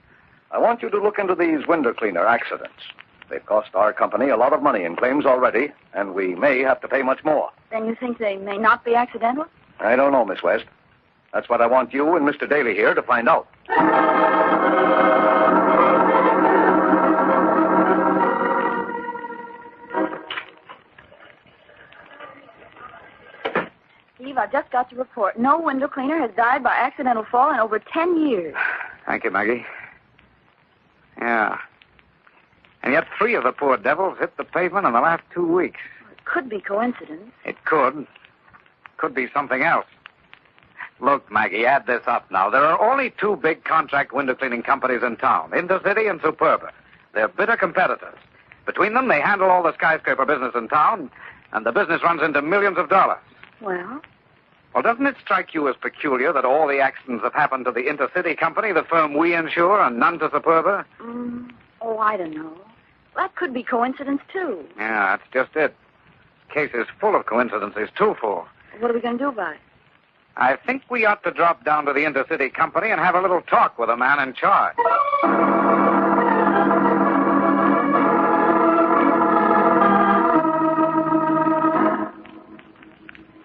I want you to look into these window cleaner accidents. They've cost our company a lot of money in claims already, and we may have to pay much more. Then you think they may not be accidental? I don't know, Miss West. That's what I want you and Mr. Daly here to find out. Steve, I just got your report. No window cleaner has died by accidental fall in over 10 years. Thank you, Maggie. Yeah. And yet 3 of the poor devils hit the pavement in the last 2 weeks. It could be coincidence. It could. Could be something else. Look, Maggie, add this up now. There are only 2 big contract window cleaning companies in town, Intercity and Superba. They're bitter competitors. Between them, they handle all the skyscraper business in town, and the business runs into millions of dollars. Well, doesn't it strike you as peculiar that all the accidents have happened to the Intercity company, the firm we insure, and none to Superba? I don't know. That could be coincidence, too. Yeah, that's just it. The case is full of coincidences, too full. What are we going to do about it? I think we ought to drop down to the Intercity company and have a little talk with the man in charge.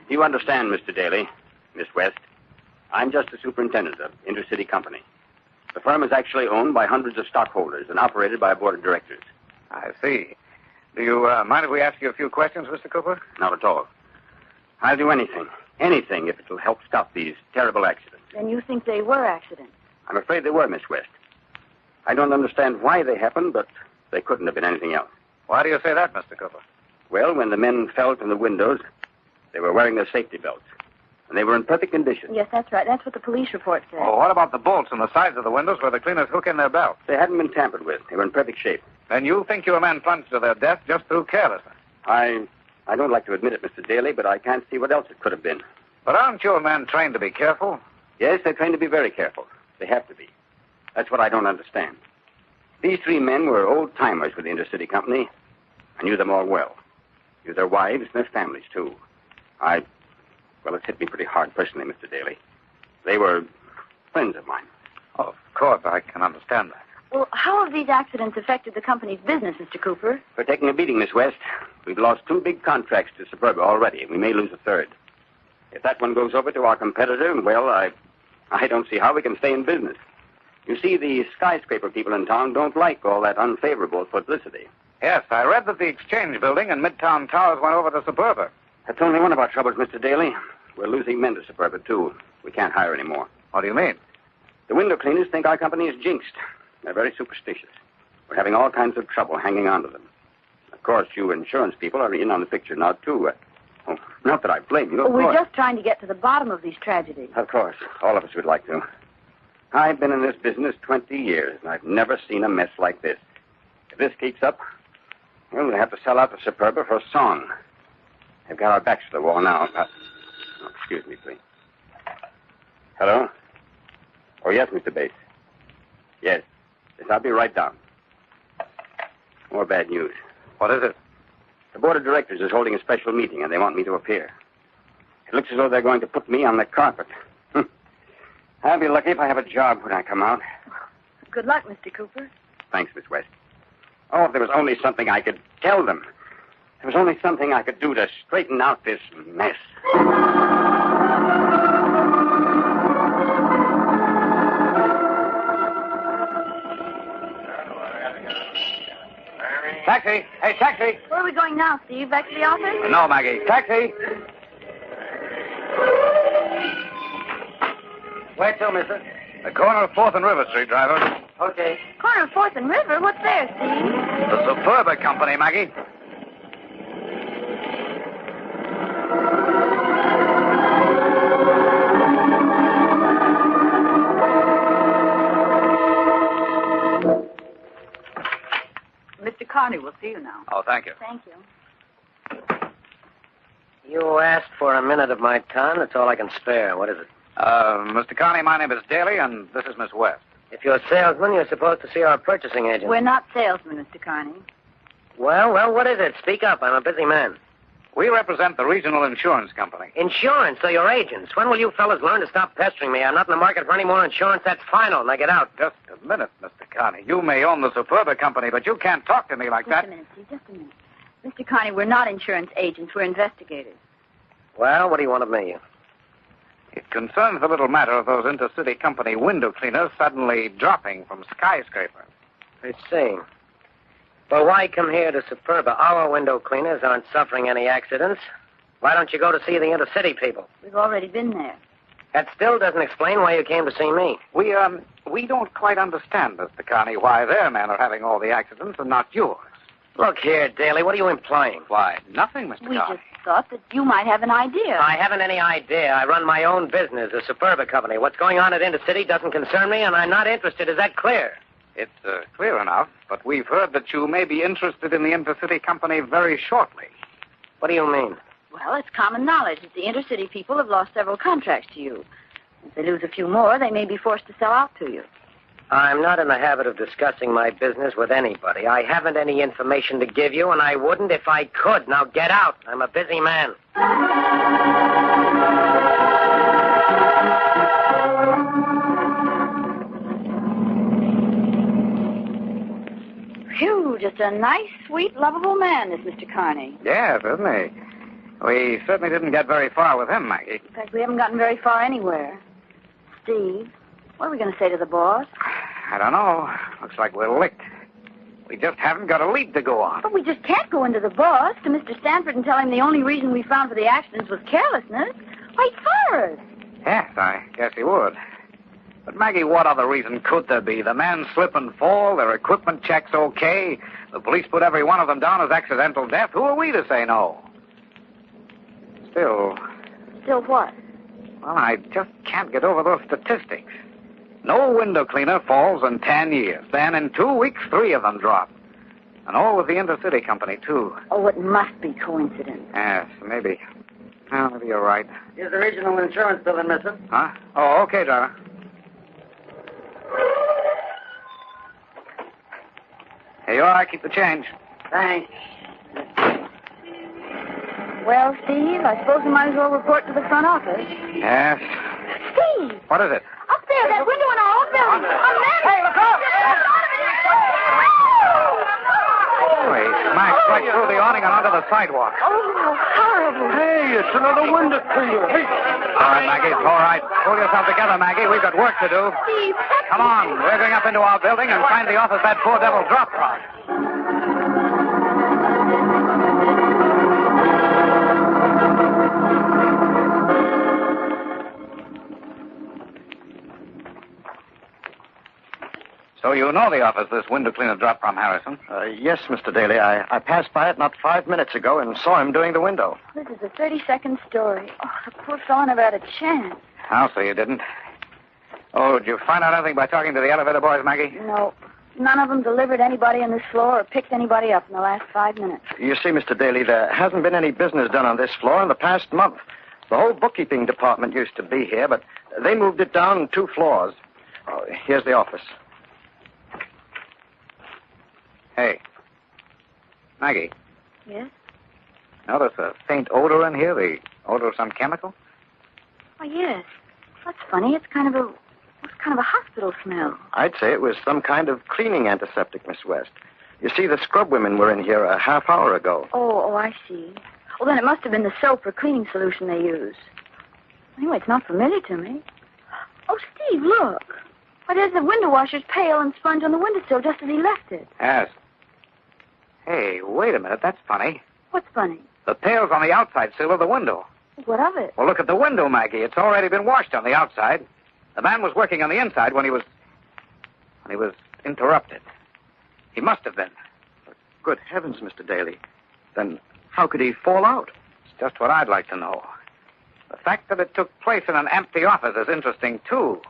You understand, Mr. Daly, Miss West. I'm just the superintendent of Intercity Company. The firm is actually owned by hundreds of stockholders and operated by a board of directors. I see. Do you mind if we ask you a few questions, Mr. Cooper? Not at all. I'll do anything if it'll help stop these terrible accidents. Then you think they were accidents? I'm afraid they were, Miss West. I don't understand why they happened, but they couldn't have been anything else. Why do you say that, Mr. Cooper? Well, when the men fell from the windows, they were wearing their safety belts. And they were in perfect condition. Yes, that's right. That's what the police report said. Oh, what about the bolts on the sides of the windows where the cleaners hook in their belts? They hadn't been tampered with. They were in perfect shape. Then you think your men plunged to their death just through carelessness? I don't like to admit it, Mr. Daly, but I can't see what else it could have been. But aren't your men trained to be careful? Yes, they're trained to be very careful. They have to be. That's what I don't understand. These 3 men were old-timers with the Intercity Company. I knew them all well. Knew their wives and their families, too. Well, it's hit me pretty hard personally, Mr. Daly. They were friends of mine. Oh, of course, I can understand that. Well, how have these accidents affected the company's business, Mr. Cooper? We're taking a beating, Miss West. We've lost 2 big contracts to Superba already, and we may lose a third. If that one goes over to our competitor, well, I don't see how we can stay in business. You see, the skyscraper people in town don't like all that unfavorable publicity. Yes, I read that the Exchange Building and Midtown Towers went over to Superba. That's only one of our troubles, Mr. Daly. We're losing men to Superba, too. We can't hire anymore. What do you mean? The window cleaners think our company is jinxed. They're very superstitious. We're having all kinds of trouble hanging on to them. Of course, you insurance people are in on the picture now, too. Not that I blame you, of We're course. just trying to get to the bottom of these tragedies. Of course. All of us would like to. I've been in this business 20 years, and I've never seen a mess like this. If this keeps up, well, we'll have to sell out to Superba for a song. They've got our backs to the wall now. Excuse me, please. Hello? Oh, yes, Mr. Bates. Yes. Yes, I'll be right down. More bad news. What is it? The board of directors is holding a special meeting, and they want me to appear. It looks as though they're going to put me on the carpet. I'll be lucky if I have a job when I come out. Good luck, Mr. Cooper. Thanks, Miss West. Oh, if there was only something I could tell them. If there was only something I could do to straighten out this mess. Taxi! Hey, taxi! Where are we going now, Steve? Back to the office? No, Maggie. Taxi! Where to, mister? The corner of 4th and River Street, driver. Okay. Corner of 4th and River? What's there, Steve? The Superba Company, Maggie. Mr. Carney will see you now. Oh, thank you. Thank you. You asked for a minute of my time. That's all I can spare. What is it? Mr. Carney, my name is Daly, and this is Miss West. If you're a salesman, you're supposed to see our purchasing agent. We're not salesmen, Mr. Carney. Well, what is it? Speak up. I'm a busy man. We represent the Regional Insurance Company. Insurance, so you're agents. When will you fellas learn to stop pestering me? I'm not in the market for any more insurance. That's final. Now get out. Just a minute, Mr. Carney. You may own the Superba Company, but you can't talk to me like that. Just a minute, Steve. Just a minute. Mr. Carney, we're not insurance agents. We're investigators. Well, what do you want of me? It concerns the little matter of those intercity company window cleaners suddenly dropping from Skyscraper. I see. Well, why come here to Superba? Our window cleaners aren't suffering any accidents. Why don't you go to see the intercity people? We've already been there. That still doesn't explain why you came to see me. We don't quite understand, Mr. Carney, why their men are having all the accidents and not yours. Look here, Daly, what are you implying? Why, nothing, Mr. We Carney. just thought that you might have an idea. I haven't any idea. I run my own business, a Superba company. What's going on at Intercity doesn't concern me, and I'm not interested. Is that clear? It's clear enough, but we've heard that you may be interested in the intercity company very shortly. What do you mean? Well, it's common knowledge that the intercity people have lost several contracts to you. If they lose a few more, they may be forced to sell out to you. I'm not in the habit of discussing my business with anybody. I haven't any information to give you, and I wouldn't if I could. Now get out. I'm a busy man. Phew, just a nice, sweet, lovable man, this Mr. Carney. Yes, isn't he? We certainly didn't get very far with him, Maggie. In fact, we haven't gotten very far anywhere. Steve, what are we going to say to the boss? I don't know. Looks like we're licked. We just haven't got a lead to go on. But we just can't go into the boss, to Mr. Stanford, and tell him the only reason we found for the accidents was carelessness. Why, he'd fire us. Yes, I guess he would. But, Maggie, what other reason could there be? The men slip and fall, their equipment checks okay, the police put every one of them down as accidental death. Who are we to say no? Still... Still what? Well, I just can't get over those statistics. No window cleaner falls in 10 years. Then in 2 weeks, 3 of them drop. And all with the intercity company, too. Oh, it must be coincidence. Yes, maybe. Well, maybe you're right. Here's the regional insurance building, mister. Huh? Oh, okay, driver. Here you are. Keep the change. Thanks. Well, Steve, I suppose we might as well report to the front office. Yes. Steve! What is it? Up there, that window in our own building. A man... Hey, look out! Get out of it! dropped right through the awning and onto the sidewalk. Oh, horrible. Hey, it's another window cleaner. Hey. All right, Maggie, it's all right. Pull yourself together, Maggie. We've got work to do. Steve, Come on. We're going up into our building and find the office that poor devil dropped from. So you know the office this window cleaner dropped from, Harrison? Yes, Mr. Daly. I passed by it not 5 minutes ago and saw him doing the window. This is a 30-second story. Oh, the poor fellow never had a chance. I'll say you didn't. Oh, did you find out anything by talking to the elevator boys, Maggie? No. None of them delivered anybody on this floor or picked anybody up in the last 5 minutes. You see, Mr. Daly, there hasn't been any business done on this floor in the past month. The whole bookkeeping department used to be here, but they moved it down 2 floors. Oh, here's the office. Hey. Maggie. Yes? Notice a faint odor in here, the odor of some chemical? Oh, yes. That's funny. It's kind of a hospital smell. I'd say it was some kind of cleaning antiseptic, Miss West. You see, the scrub women were in here a half hour ago. Oh, I see. Well, then it must have been the soap or cleaning solution they use. Anyway, it's not familiar to me. Oh, Steve, look. Why, there's the window washer's pail and sponge on the windowsill just as he left it. Yes. Hey, wait a minute. That's funny. What's funny? The pail's on the outside sill of the window. What of it? Well, look at the window, Maggie. It's already been washed on the outside. The man was working on the inside when he was interrupted. He must have been. Good heavens, Mr. Daly. Then how could he fall out? It's just what I'd like to know. The fact that it took place in an empty office is interesting, too.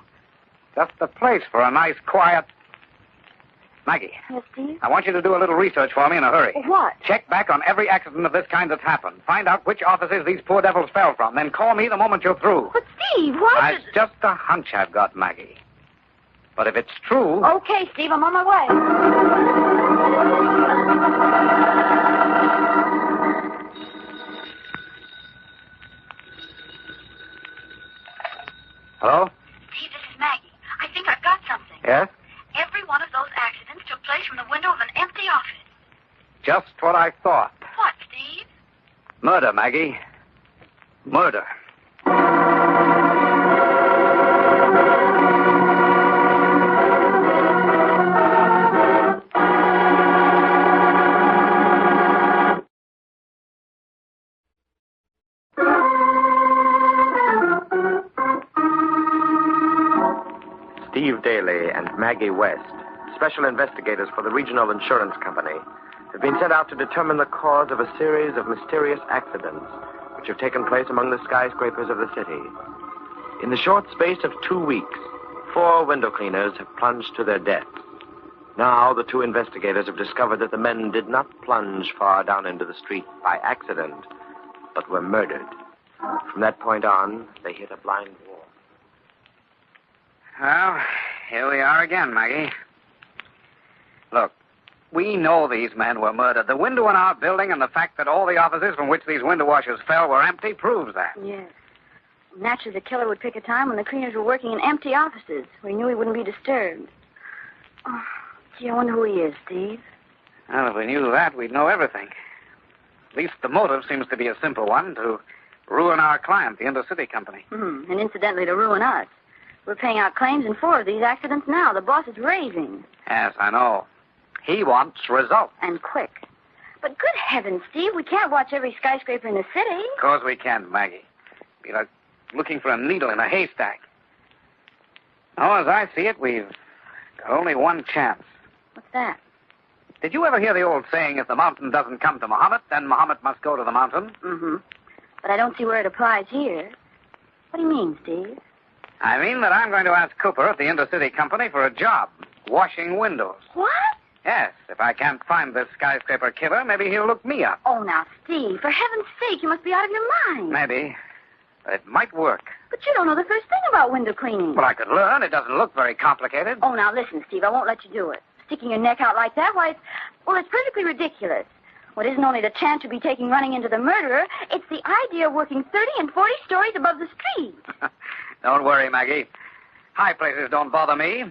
Just the place for a nice, quiet... Maggie. Yes, Steve? I want you to do a little research for me in a hurry. What? Check back on every accident of this kind that's happened. Find out which offices these poor devils fell from. Then call me the moment you're through. But, Steve, what? It's just a hunch I've got, Maggie. But if it's true... Okay, Steve, I'm on my way. Hello? Steve, this is Maggie. I think I've got something. Yes? Every one of those accidents took place from the window of an empty office. Just what I thought. What, Steve? Murder, Maggie. Murder. Steve Daly and Maggie West, special investigators for the Regional Insurance Company, have been sent out to determine the cause of a series of mysterious accidents which have taken place among the skyscrapers of the city. In the short space of 2 weeks, 4 window cleaners have plunged to their deaths. Now, the 2 investigators have discovered that the men did not plunge far down into the street by accident, but were murdered. From that point on, they hit a blind wall. Well, here we are again, Maggie. Look, we know these men were murdered. The window in our building and the fact that all the offices from which these window washers fell were empty proves that. Yes. Naturally, the killer would pick a time when the cleaners were working in empty offices, where he knew he wouldn't be disturbed. Oh, gee, I wonder who he is, Steve. Well, if we knew that, we'd know everything. At least the motive seems to be a simple one, to ruin our client, the Intercity Company. Mm-hmm. And incidentally, to ruin us. We're paying out claims in 4 of these accidents now. The boss is raving. Yes, I know. He wants results. And quick. But good heavens, Steve, we can't watch every skyscraper in the city. Of course we can, Maggie. Be like looking for a needle in a haystack. Oh, as I see it, we've got only one chance. What's that? Did you ever hear the old saying, if the mountain doesn't come to Muhammad, then Muhammad must go to the mountain? Mm-hmm. But I don't see where it applies here. What do you mean, Steve? I mean that I'm going to ask Cooper at the Intercity Company for a job, washing windows. What? Yes, if I can't find this skyscraper killer, maybe he'll look me up. Oh, now, Steve, for heaven's sake, you must be out of your mind. Maybe. But it might work. But you don't know the first thing about window cleaning. Well, I could learn. It doesn't look very complicated. Oh, now, listen, Steve, I won't let you do it. Sticking your neck out like that, why, it's perfectly ridiculous. What isn't only the chance you'll be taking running into the murderer, it's the idea of working 30 and 40 stories above the street. Don't worry, Maggie. High places don't bother me.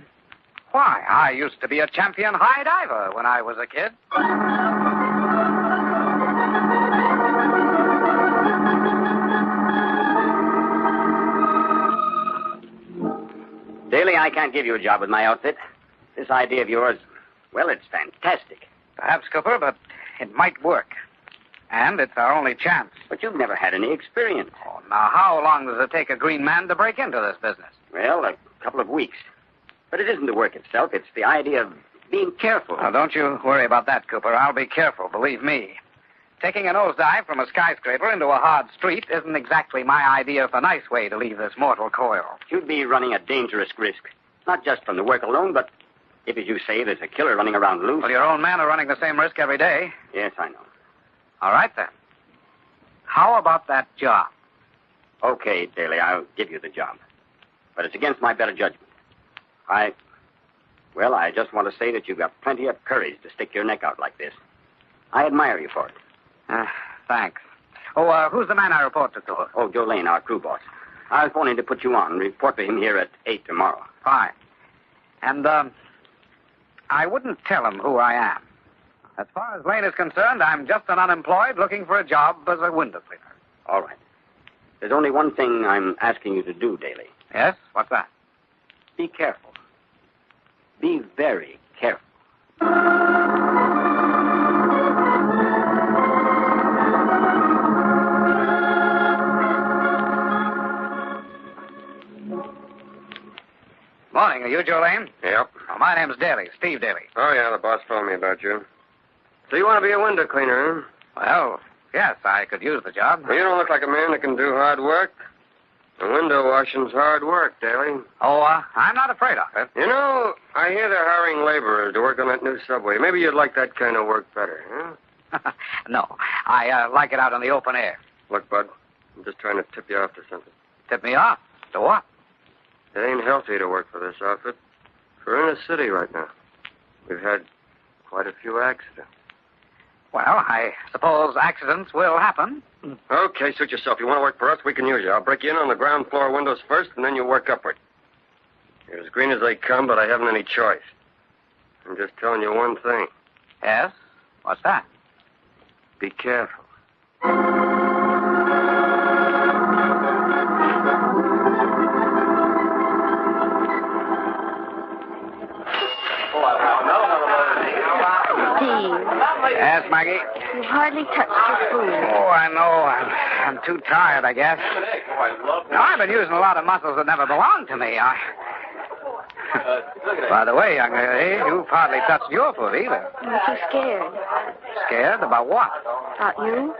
Why, I used to be a champion high diver when I was a kid. I can't give you a job with my outfit. This idea of yours, well, it's fantastic. Perhaps, Cooper, but it might work. And it's our only chance. But you've never had any experience. Oh, now, how long does it take a green man to break into this business? Well, a couple of weeks. But it isn't the work itself. It's the idea of being careful. Now, don't you worry about that, Cooper. I'll be careful, believe me. Taking a nosedive from a skyscraper into a hard street isn't exactly my idea of a nice way to leave this mortal coil. You'd be running a dangerous risk. Not just from the work alone, but if, as you say, there's a killer running around loose. Well, your own men are running the same risk every day. Yes, I know. All right, then. How about that job? Okay, Daly, I'll give you the job. But it's against my better judgment. I just want to say that you've got plenty of courage to stick your neck out like this. I admire you for it. Thanks. Oh, who's the man I report to, Cooper? Oh, Joe Lane, our crew boss. I was phoning to put you on. Report to him here at 8 tomorrow. Fine. And, I wouldn't tell him who I am. As far as Lane is concerned, I'm just an unemployed looking for a job as a window cleaner. All right. There's only one thing I'm asking you to do, Daly. Yes? What's that? Be careful. Be very careful. Morning. Are you Joe Lane? Yep. Oh, my name's Daly, Steve Daly. Oh, yeah, the boss told me about you. So you want to be a window cleaner, huh? Well, yes, I could use the job. Well, you don't look like a man that can do hard work. And window washing's hard work, Daly. Oh, I'm not afraid of it. You know, I hear they're hiring laborers to work on that new subway. Maybe you'd like that kind of work better, huh? No, I like it out in the open air. Look, Bud, I'm just trying to tip you off to something. Tip me off? To what? It ain't healthy to work for this outfit. We're in a city right now. We've had quite a few accidents. Well, I suppose accidents will happen. Okay, suit yourself. You want to work for us, we can use you. I'll break you in on the ground floor windows first, and then you work upward. You're as green as they come, but I haven't any choice. I'm just telling you one thing. Yes? What's that? Be careful. Yes, Maggie? You hardly touched your food. Oh, I know. I'm too tired, I guess. Now, I've been using a lot of muscles that never belonged to me. By the way, young lady, you've hardly touched your food either. I'm too scared. Scared? About what? About you?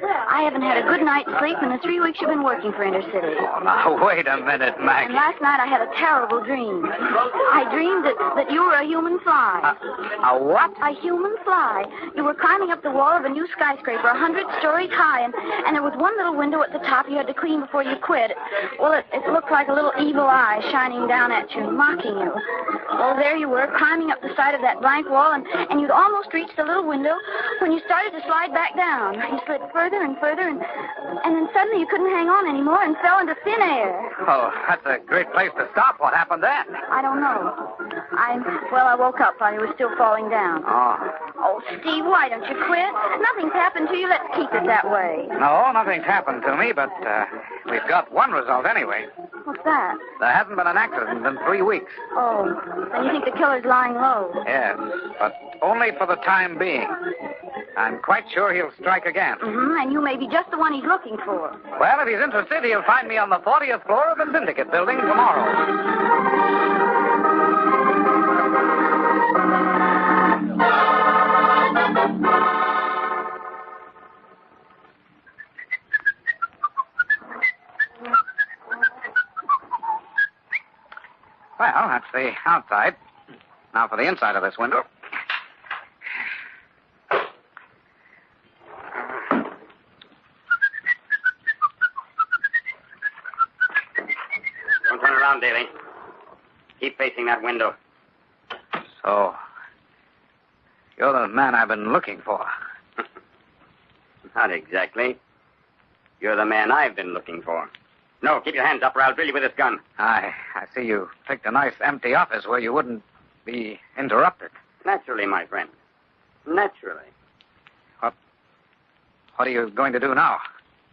I haven't had a good night's sleep in the 3 weeks you've been working for Intercity. Oh, now, wait a minute, Maggie. And last night I had a terrible dream. I dreamed that you were a human fly. A what? A human fly. You were climbing up the wall of a new skyscraper, 100 stories high, and there was one little window at the top you had to clean before you quit. Well, it looked like a little evil eye shining down at you, mocking you. Well, there you were, climbing up the side of that blank wall, and you'd almost reached the little window when you started to slide back down. You slid further and further, and then suddenly you couldn't hang on anymore and fell into thin air. Oh, that's a great place to stop. What happened then? I don't know. I woke up while you were still falling down. Oh, Steve, why don't you quit? Nothing's happened to you. Let's keep it that way. No, nothing's happened to me, but we've got one result anyway. What's that? There hasn't been an accident in 3 weeks. Oh, then you think the killer's lying low? Yes, but only for the time being. I'm quite sure he'll strike again. Mm-hmm, and you may be just the one he's looking for. Well, if he's interested, he'll find me on the 40th floor of the Syndicate building tomorrow. Well, that's the outside. Now for the inside of this window. Don't turn around, Daly. Keep facing that window. So, you're the man I've been looking for. Not exactly. You're the man I've been looking for. No, keep your hands up or I'll drill you with this gun. I see you picked a nice empty office where you wouldn't be interrupted. Naturally, my friend. Naturally. What are you going to do now?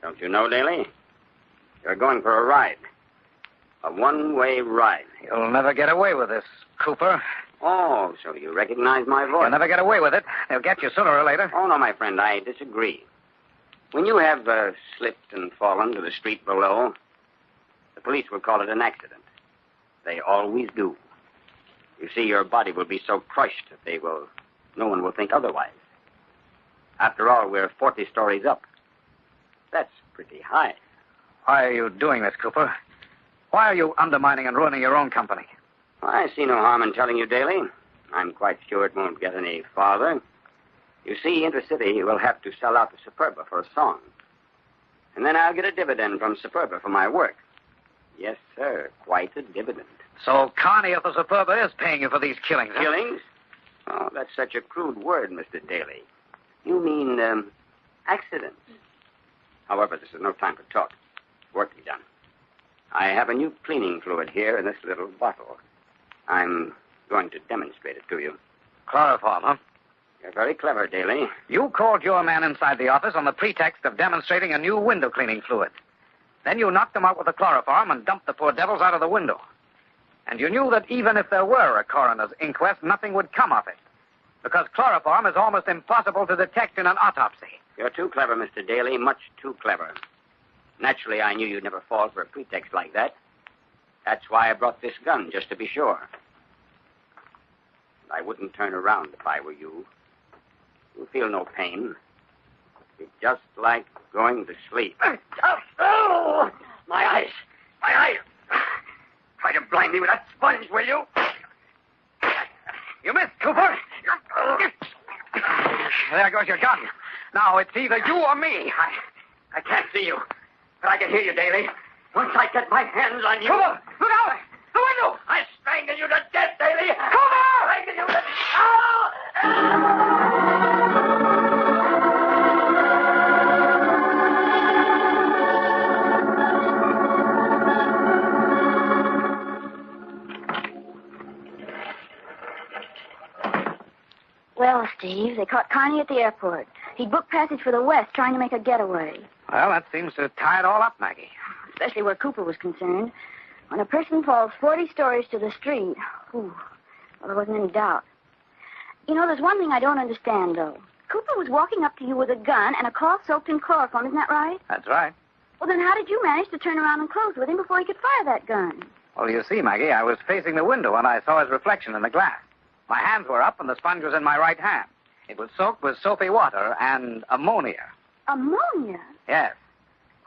Don't you know, Daly? You're going for a ride. A one-way ride. You'll never get away with this, Cooper. Oh, so you recognize my voice? You'll never get away with it. They'll get you sooner or later. Oh, no, my friend, I disagree. When you have slipped and fallen to the street below, the police will call it an accident. They always do. You see, your body will be so crushed that no one will think otherwise. After all, we're 40 stories up. That's pretty high. Why are you doing this, Cooper? Why are you undermining and ruining your own company? I see no harm in telling you, Daly. I'm quite sure it won't get any farther. You see, Intercity will have to sell out to Superba for a song. And then I'll get a dividend from Superba for my work. Yes, sir, quite a dividend. So Carney of the Superba is paying you for these killings, huh? Killings? Oh, that's such a crude word, Mr. Daly. You mean, accidents. However, this is no time for talk. Work to be done. I have a new cleaning fluid here in this little bottle. I'm going to demonstrate it to you. Chloroform, huh? You're very clever, Daly. You called your man inside the office on the pretext of demonstrating a new window cleaning fluid. Then you knocked him out with the chloroform and dumped the poor devils out of the window. And you knew that even if there were a coroner's inquest, nothing would come of it. Because chloroform is almost impossible to detect in an autopsy. You're too clever, Mr. Daly, much too clever. Naturally, I knew you'd never fall for a pretext like that. That's why I brought this gun, just to be sure. I wouldn't turn around if I were you. You'll feel no pain. It's just like going to sleep. Oh, my eyes. My eyes. Try to blind me with that sponge, will you? You missed, Cooper. There goes your gun. Now, it's either you or me. I can't see you, but I can hear you, Daly. Once I get my hands on you... Cooper, look out! The window! I strangle you to death, Daly! Cooper! Strangle you to death! Well, Steve, they caught Carney at the airport. He'd booked passage for the West, trying to make a getaway. Well, that seems to tie it all up, Maggie. Especially where Cooper was concerned. When a person falls 40 stories to the street, well, there wasn't any doubt. You know, there's one thing I don't understand, though. Cooper was walking up to you with a gun and a cloth soaked in chloroform, isn't that right? That's right. Well, then how did you manage to turn around and close with him before he could fire that gun? Well, you see, Maggie, I was facing the window and I saw his reflection in the glass. My hands were up and the sponge was in my right hand. It was soaked with soapy water and ammonia. Ammonia? Yes.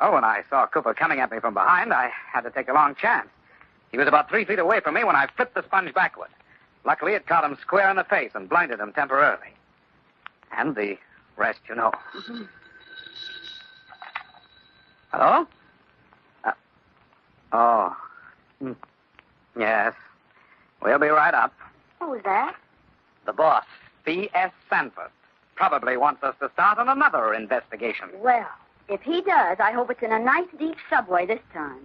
Well, when I saw Cooper coming at me from behind, I had to take a long chance. He was about 3 feet away from me when I flipped the sponge backward. Luckily, it caught him square in the face and blinded him temporarily. And the rest you know. Mm-hmm. Hello? Oh. Yes. We'll be right up. What was that? The boss, B.S. Sanford, probably wants us to start on another investigation. Well, if he does, I hope it's in a nice deep subway this time.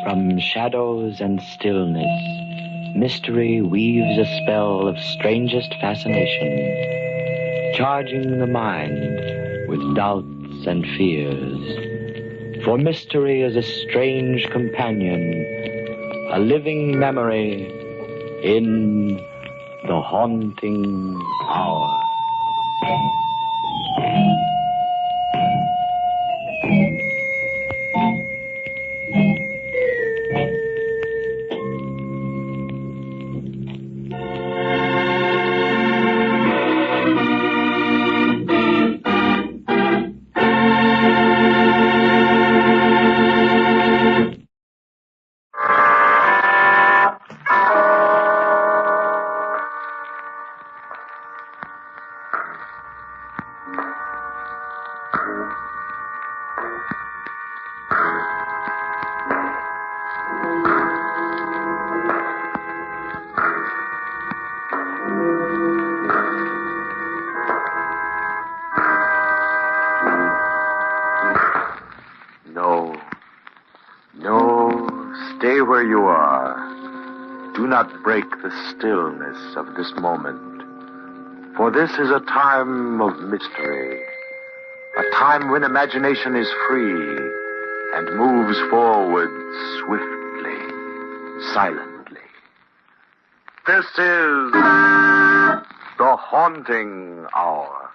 From shadows and stillness, mystery weaves a spell of strangest fascination, charging the mind with doubts and fears. For mystery is a strange companion, a living memory in the haunting hour. Stay where you are. Do not break the stillness of this moment. For this is a time of mystery. A time when imagination is free and moves forward swiftly, silently. This is the Haunting Hour.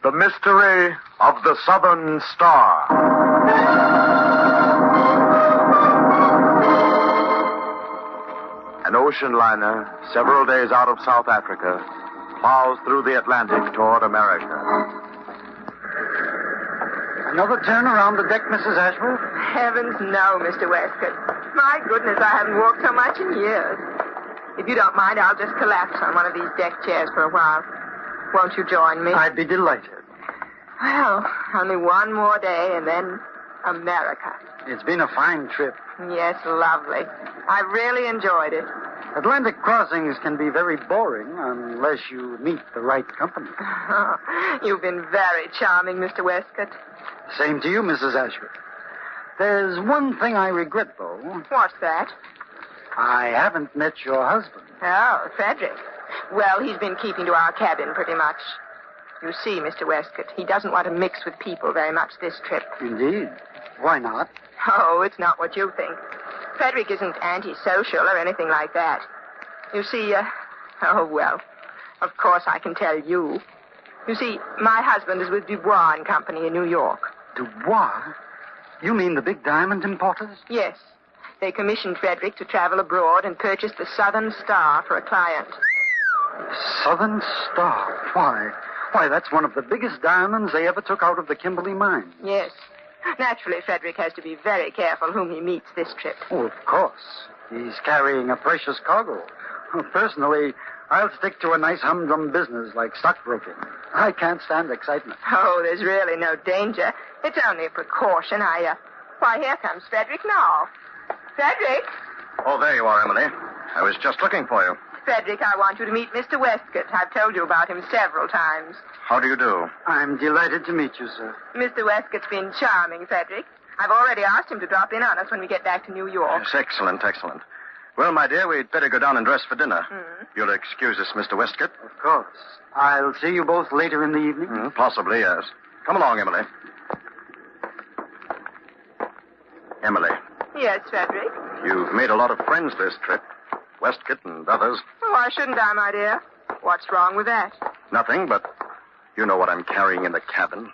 The Mystery of the Southern Star. An ocean liner, several days out of South Africa, plows through the Atlantic toward America. Another turn around the deck, Mrs. Ashworth? Heavens, no, Mr. Westcott. My goodness, I haven't walked so much in years. If you don't mind, I'll just collapse on one of these deck chairs for a while. Won't you join me? I'd be delighted. Well, only one more day and then America. It's been a fine trip. Yes, lovely. I really enjoyed it. Atlantic crossings can be very boring unless you meet the right company. You've been very charming, Mr. Westcott. Same to you, Mrs. Ashworth. There's one thing I regret, though. What's that? I haven't met your husband. Oh, Frederick. Well, he's been keeping to our cabin pretty much. You see, Mr. Westcott, he doesn't want to mix with people very much this trip. Indeed. Why not? Oh, it's not what you think. Frederick isn't antisocial or anything like that. You see, oh, well, of course I can tell you. You see, my husband is with Dubois and Company in New York. Dubois? You mean the big diamond importers? Yes. They commissioned Frederick to travel abroad and purchase the Southern Star for a client. Southern Star? Why, that's one of the biggest diamonds they ever took out of the Kimberley mine. Yes. Naturally, Frederick has to be very careful whom he meets this trip. Oh, of course. He's carrying a precious cargo. Personally, I'll stick to a nice humdrum business like stockbroking. I can't stand excitement. Oh, there's really no danger. It's only a precaution. Why, here comes Frederick now. Frederick? Oh, there you are, Emily. I was just looking for you. Frederick, I want you to meet Mr. Westcott. I've told you about him several times. How do you do? I'm delighted to meet you, sir. Mr. Westcott's been charming, Frederick. I've already asked him to drop in on us when we get back to New York. Yes, excellent. Well, my dear, we'd better go down and dress for dinner. You'll excuse us, Mr. Westcott? Of course. I'll see you both later in the evening. Possibly, yes. Come along, Emily. Emily. Yes, Frederick? You've made a lot of friends this trip. Westcott and others. Why shouldn't I, my dear? What's wrong with that? Nothing, but you know what I'm carrying in the cabin.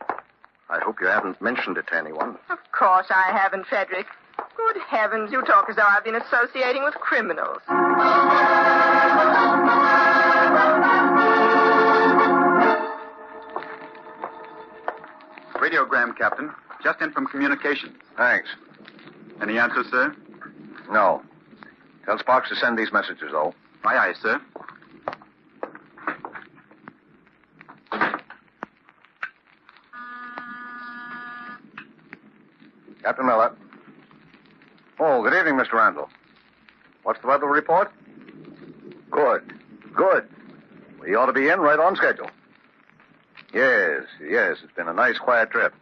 I hope you haven't mentioned it to anyone. Of course I haven't, Frederick. Good heavens, you talk as though I've been associating with criminals. Radiogram, Captain. Just in from communications. Thanks. Any answers, sir? No. Tell Sparks to send these messages, though. Aye, aye, sir. Captain Miller. Oh, good evening, Mr. Randall. What's the weather report? Good. We ought to be in right on schedule. Yes, it's been a nice, quiet trip.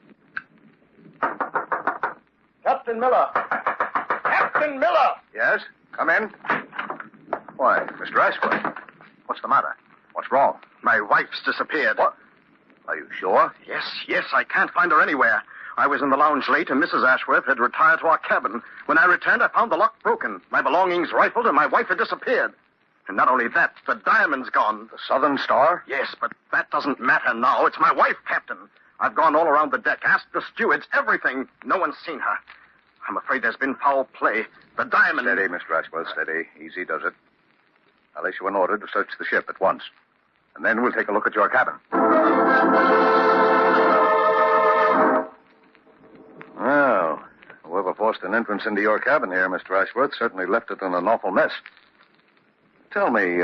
Captain Miller! Captain Miller! Yes? Come in. Why, Mr. Ashworth, what's the matter? What's wrong? My wife's disappeared. What? Are you sure? Yes, I can't find her anywhere. I was in the lounge late, and Mrs. Ashworth had retired to our cabin. When I returned, I found the lock broken, my belongings rifled, and my wife had disappeared. And not only that, the diamond's gone. The Southern Star? Yes, but that doesn't matter now. It's my wife, Captain. I've gone all around the deck, asked the stewards, everything. No one's seen her. I'm afraid there's been foul play. The diamond... Steady, Mr. Ashworth, steady. Easy does it. I'll issue an order to search the ship at once. And then we'll take a look at your cabin. Well, whoever forced an entrance into your cabin here, Mr. Ashworth, certainly left it in an awful mess. Tell me,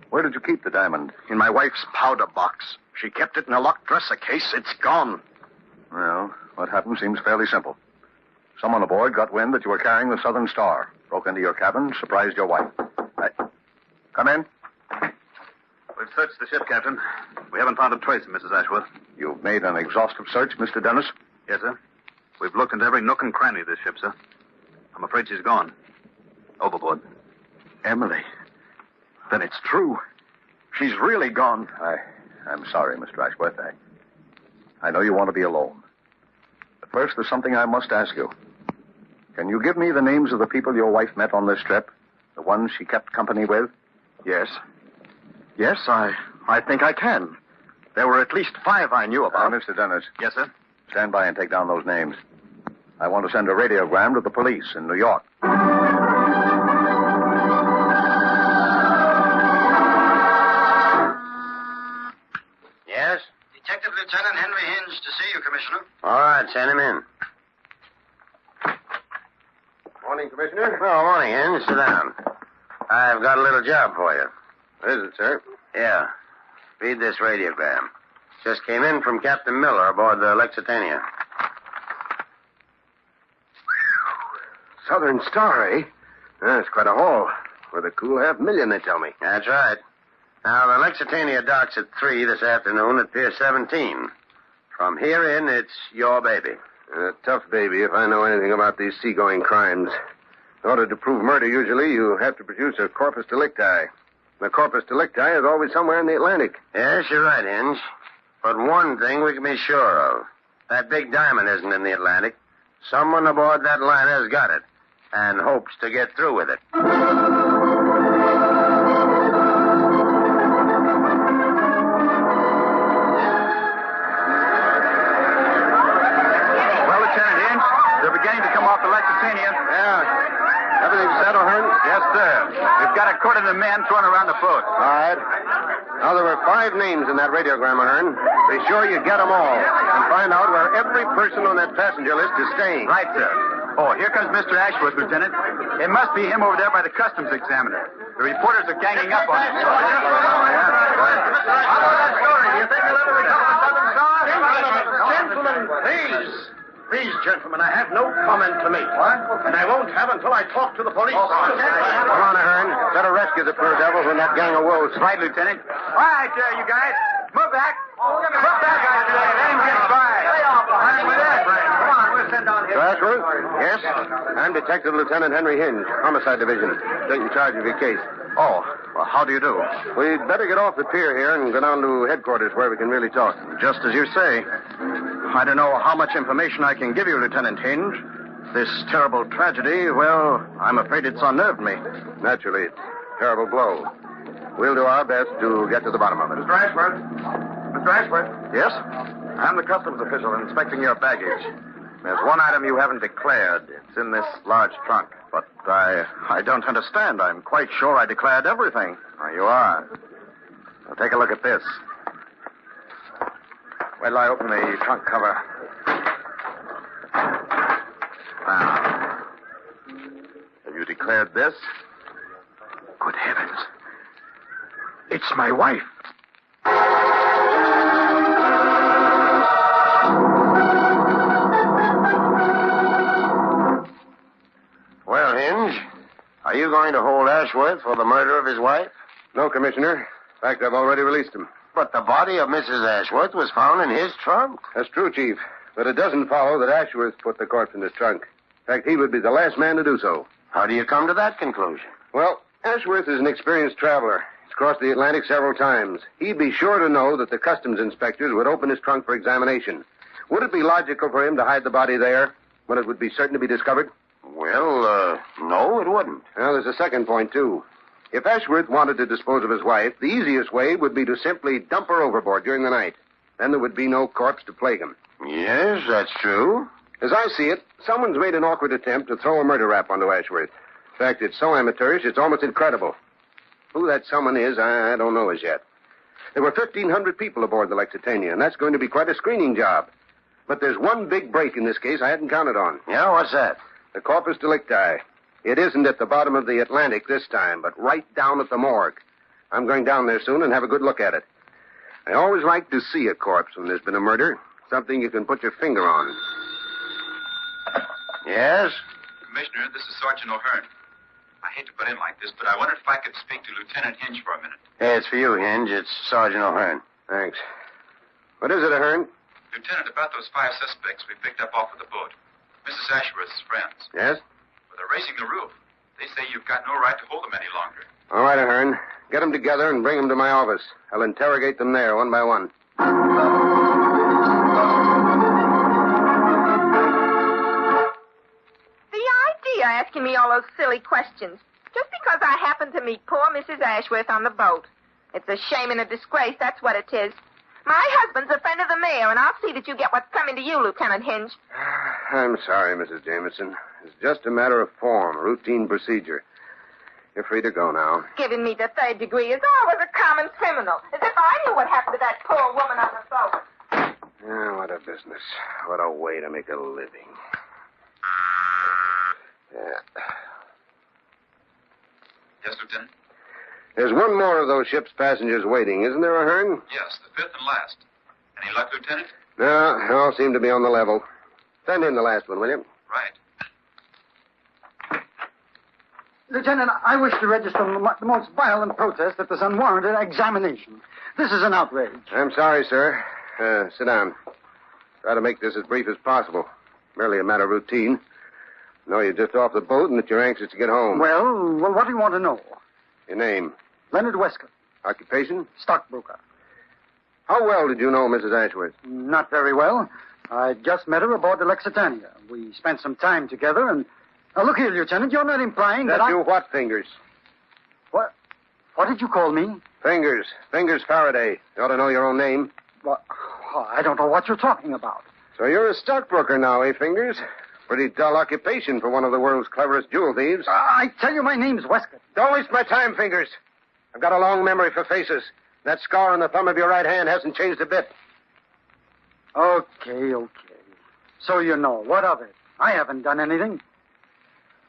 where did you keep the diamond? In my wife's powder box. She kept it in a locked dresser case. It's gone. Well, what happened seems fairly simple. Someone aboard got wind that you were carrying the Southern Star, broke into your cabin, surprised your wife. Come in. We've searched the ship, Captain. We haven't found a trace of Mrs. Ashworth. You've made an exhaustive search, Mr. Dennis? Yes, sir. We've looked into every nook and cranny of this ship, sir. I'm afraid she's gone. Overboard. Emily. Then it's true. She's really gone. I'm sorry, Mr. Ashworth. I know you want to be alone. But first, there's something I must ask you. Can you give me the names of the people your wife met on this trip? The ones she kept company with? Yes. Yes, I think I can. There were at least 5 I knew about. Mr. Dennis. Yes, sir? Stand by and take down those names. I want to send a radiogram to the police in New York. Yes? Detective Lieutenant Henry Hinge to see you, Commissioner. All right, send him in. Morning, Commissioner. Oh, morning, Hinge. Sit down. I've got a little job for you. What is it, sir? Yeah. Read this radiogram. Just came in from Captain Miller aboard the Lexitania. Southern Star, eh? That's quite a haul. Worth a cool $500,000, they tell me. That's right. Now, the Lexitania docks at 3 this afternoon at Pier 17. From here in, it's your baby. A tough baby, if I know anything about these seagoing crimes. In order to prove murder, usually, you have to produce a corpus delicti. The corpus delicti is always somewhere in the Atlantic. Yes, you're right, Hinge. But one thing we can be sure of. That big diamond isn't in the Atlantic. Someone aboard that liner has got it and hopes to get through with it. Well, Lieutenant Hinge, they're beginning to come off the Lexitania. Yeah. Everything settled, Hearn? Yes, sir. We've got a quarter of the men thrown around the boat. All right. Now, there were 5 names in that radiogram, Hearn. Be sure you get them all and find out where every person on that passenger list is staying. Right, sir. Oh, here comes Mr. Ashworth, Lieutenant. It must be him over there by the customs examiner. The reporters are ganging up on him. Gentlemen, please. Please, gentlemen, I have no comment to make. What? And I won't have until I talk to the police. Come on, Hearn. Better rescue the poor devils from that gang of wolves. Right, Lieutenant. All right, you guys. Move back. Move back, I say. Let him get by. Stay off behind with that. Come on, we'll send down here. Ashworth? Yes? I'm Detective Lieutenant Henry Hinge, Homicide Division, taking charge of your case. Oh, well, how do you do? We'd better get off the pier here and go down to headquarters where we can really talk. Just as you say. I don't know how much information I can give you, Lieutenant Hinge. This terrible tragedy, well, I'm afraid it's unnerved me. Naturally, it's a terrible blow. We'll do our best to get to the bottom of it. Mr. Ashworth? Mr. Ashworth? Yes? I'm the customs official inspecting your baggage. There's one item you haven't declared. It's in this large trunk. But I don't understand. I'm quite sure I declared everything. Oh, you are? Well, take a look at this. Wait till I open the trunk cover. Now, have you declared this? Good heavens. It's my wife. Well, Hinge, are you going to hold Ashworth for the murder of his wife? No, Commissioner. In fact, I've already released him. But the body of Mrs. Ashworth was found in his trunk. That's true, Chief. But it doesn't follow that Ashworth put the corpse in his trunk. In fact, he would be the last man to do so. How do you come to that conclusion? Well, Ashworth is an experienced traveler. He's crossed the Atlantic several times. He'd be sure to know that the customs inspectors would open his trunk for examination. Would it be logical for him to hide the body there when it would be certain to be discovered? Well, no, it wouldn't. Well, there's a second point, too. If Ashworth wanted to dispose of his wife, the easiest way would be to simply dump her overboard during the night. Then there would be no corpse to plague him. Yes, that's true. As I see it, someone's made an awkward attempt to throw a murder rap onto Ashworth. In fact, it's so amateurish, it's almost incredible. Who that someone is, I don't know as yet. There were 1,500 people aboard the Lexitania, and that's going to be quite a screening job. But there's one big break in this case I hadn't counted on. Yeah, what's that? The corpus delicti. It isn't at the bottom of the Atlantic this time, but right down at the morgue. I'm going down there soon and have a good look at it. I always like to see a corpse when there's been a murder. Something you can put your finger on. Yes? Commissioner, this is Sergeant O'Hearn. I hate to butt in like this, but I wondered if I could speak to Lieutenant Hinge for a minute. Yeah, it's for you, Hinge. It's Sergeant O'Hearn. Thanks. What is it, Ahern? Lieutenant, about those 5 suspects we picked up off of the boat. Mrs. Ashworth's friends. Yes? But they're raising the roof. They say you've got no right to hold them any longer. All right, Ahern. Get them together and bring them to my office. I'll interrogate them there, one by one. The idea asking me all those silly questions. Just because I happened to meet poor Mrs. Ashworth on the boat. It's a shame and a disgrace, that's what it is. My husband's a friend of the mayor, and I'll see that you get what's coming to you, Lieutenant Hinge. I'm sorry, Mrs. Jameson. It's just a matter of form, routine procedure. You're free to go now. Giving me the 3rd degree is always a common criminal. As if I knew what happened to that poor woman on the boat. Yeah, what a business. What a way to make a living. Yeah. Yes, Lieutenant? There's one more of those ship's passengers waiting, isn't there, Ahern? Yes, the 5th and last. Any luck, Lieutenant? No, they all seem to be on the level. Send in the last one, will you? Right. Lieutenant, I wish to register the most violent protest at this unwarranted examination. This is an outrage. I'm sorry, sir. Sit down. Try to make this as brief as possible. Merely a matter of routine. No, you're just off the boat and that you're anxious to get home. Well, what do you want to know? Your name? Leonard Westcott. Occupation? Stockbroker. How well did you know Mrs. Ashworth? Not very well. I just met her aboard the Lexitania. We spent some time together, and... Now, look here, Lieutenant, you're not implying that you what, Fingers? What? What did you call me? Fingers. Fingers Faraday. You ought to know your own name. Well, I don't know what you're talking about. So you're a stockbroker now, eh, Fingers? Pretty dull occupation for one of the world's cleverest jewel thieves. I tell you, my name's Westcott. Don't waste my time, Fingers. I've got a long memory for faces. That scar on the thumb of your right hand hasn't changed a bit. Okay. So you know. What of it? I haven't done anything.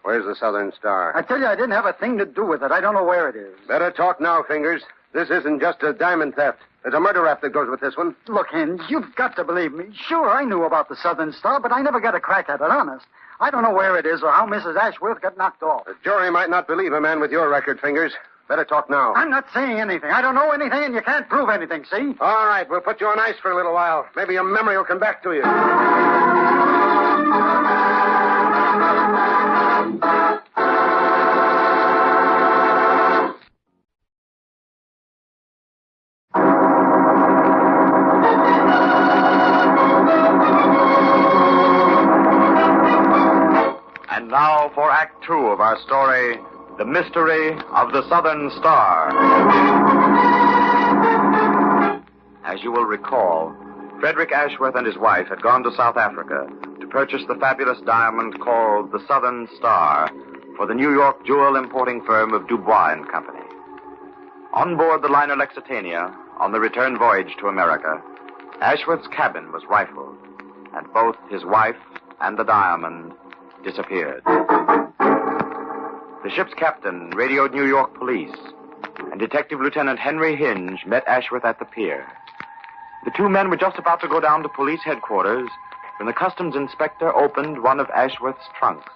Where's the Southern Star? I tell you, I didn't have a thing to do with it. I don't know where it is. Better talk now, Fingers. This isn't just a diamond theft. There's a murder rap that goes with this one. Look, Hinge, you've got to believe me. Sure, I knew about the Southern Star, but I never got a crack at it, honest. I don't know where it is or how Mrs. Ashworth got knocked off. The jury might not believe a man with your record, Fingers. Better talk now. I'm not saying anything. I don't know anything, and you can't prove anything, see? All right, we'll put you on ice for a little while. Maybe your memory will come back to you. And now for Act 2 of our story, The Mystery of the Southern Star. As you will recall, Frederick Ashworth and his wife had gone to South Africa to purchase the fabulous diamond called the Southern Star for the New York jewel importing firm of Dubois and Company. On board the liner Lexitania, on the return voyage to America, Ashworth's cabin was rifled, and both his wife and the diamond disappeared. The ship's captain radioed New York police, and Detective Lieutenant Henry Hinge met Ashworth at the pier. The two men were just about to go down to police headquarters when the customs inspector opened one of Ashworth's trunks.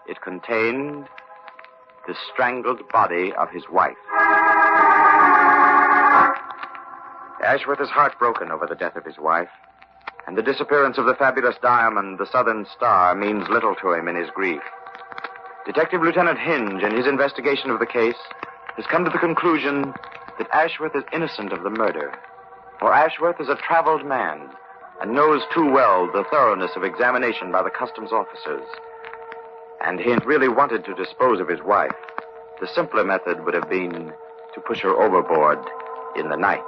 It contained the strangled body of his wife. Ashworth is heartbroken over the death of his wife, and the disappearance of the fabulous diamond, the Southern Star, means little to him in his grief. Detective Lieutenant Hinge, in his investigation of the case, has come to the conclusion that Ashworth is innocent of the murder. For Ashworth is a traveled man and knows too well the thoroughness of examination by the customs officers. And Hinge really wanted to dispose of his wife. The simpler method would have been to push her overboard in the night.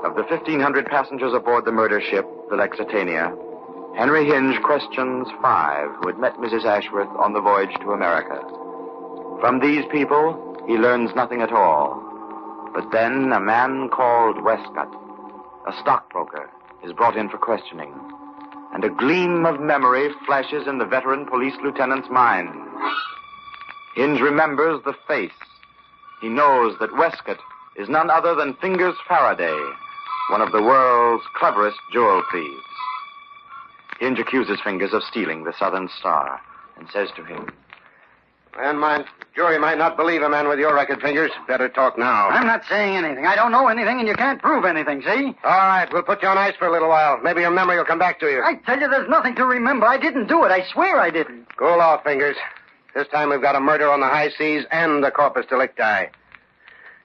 Of the 1,500 passengers aboard the murder ship, the Lexitania, Henry Hinge questions 5 who had met Mrs. Ashworth on the voyage to America. From these people, he learns nothing at all. But then a man called Westcott, a stockbroker, is brought in for questioning. And a gleam of memory flashes in the veteran police lieutenant's mind. Hinge remembers the face. He knows that Westcott is none other than Fingers Faraday, one of the world's cleverest jewel thieves. Hinge accuses Fingers of stealing the Southern Star and says to him, And my jury might not believe a man with your record, Fingers. Better talk now. I'm not saying anything. I don't know anything, and you can't prove anything, see? All right, we'll put you on ice for a little while. Maybe your memory will come back to you. I tell you, there's nothing to remember. I didn't do it. I swear I didn't. Cool off, Fingers. This time we've got a murder on the high seas and the corpus delicti.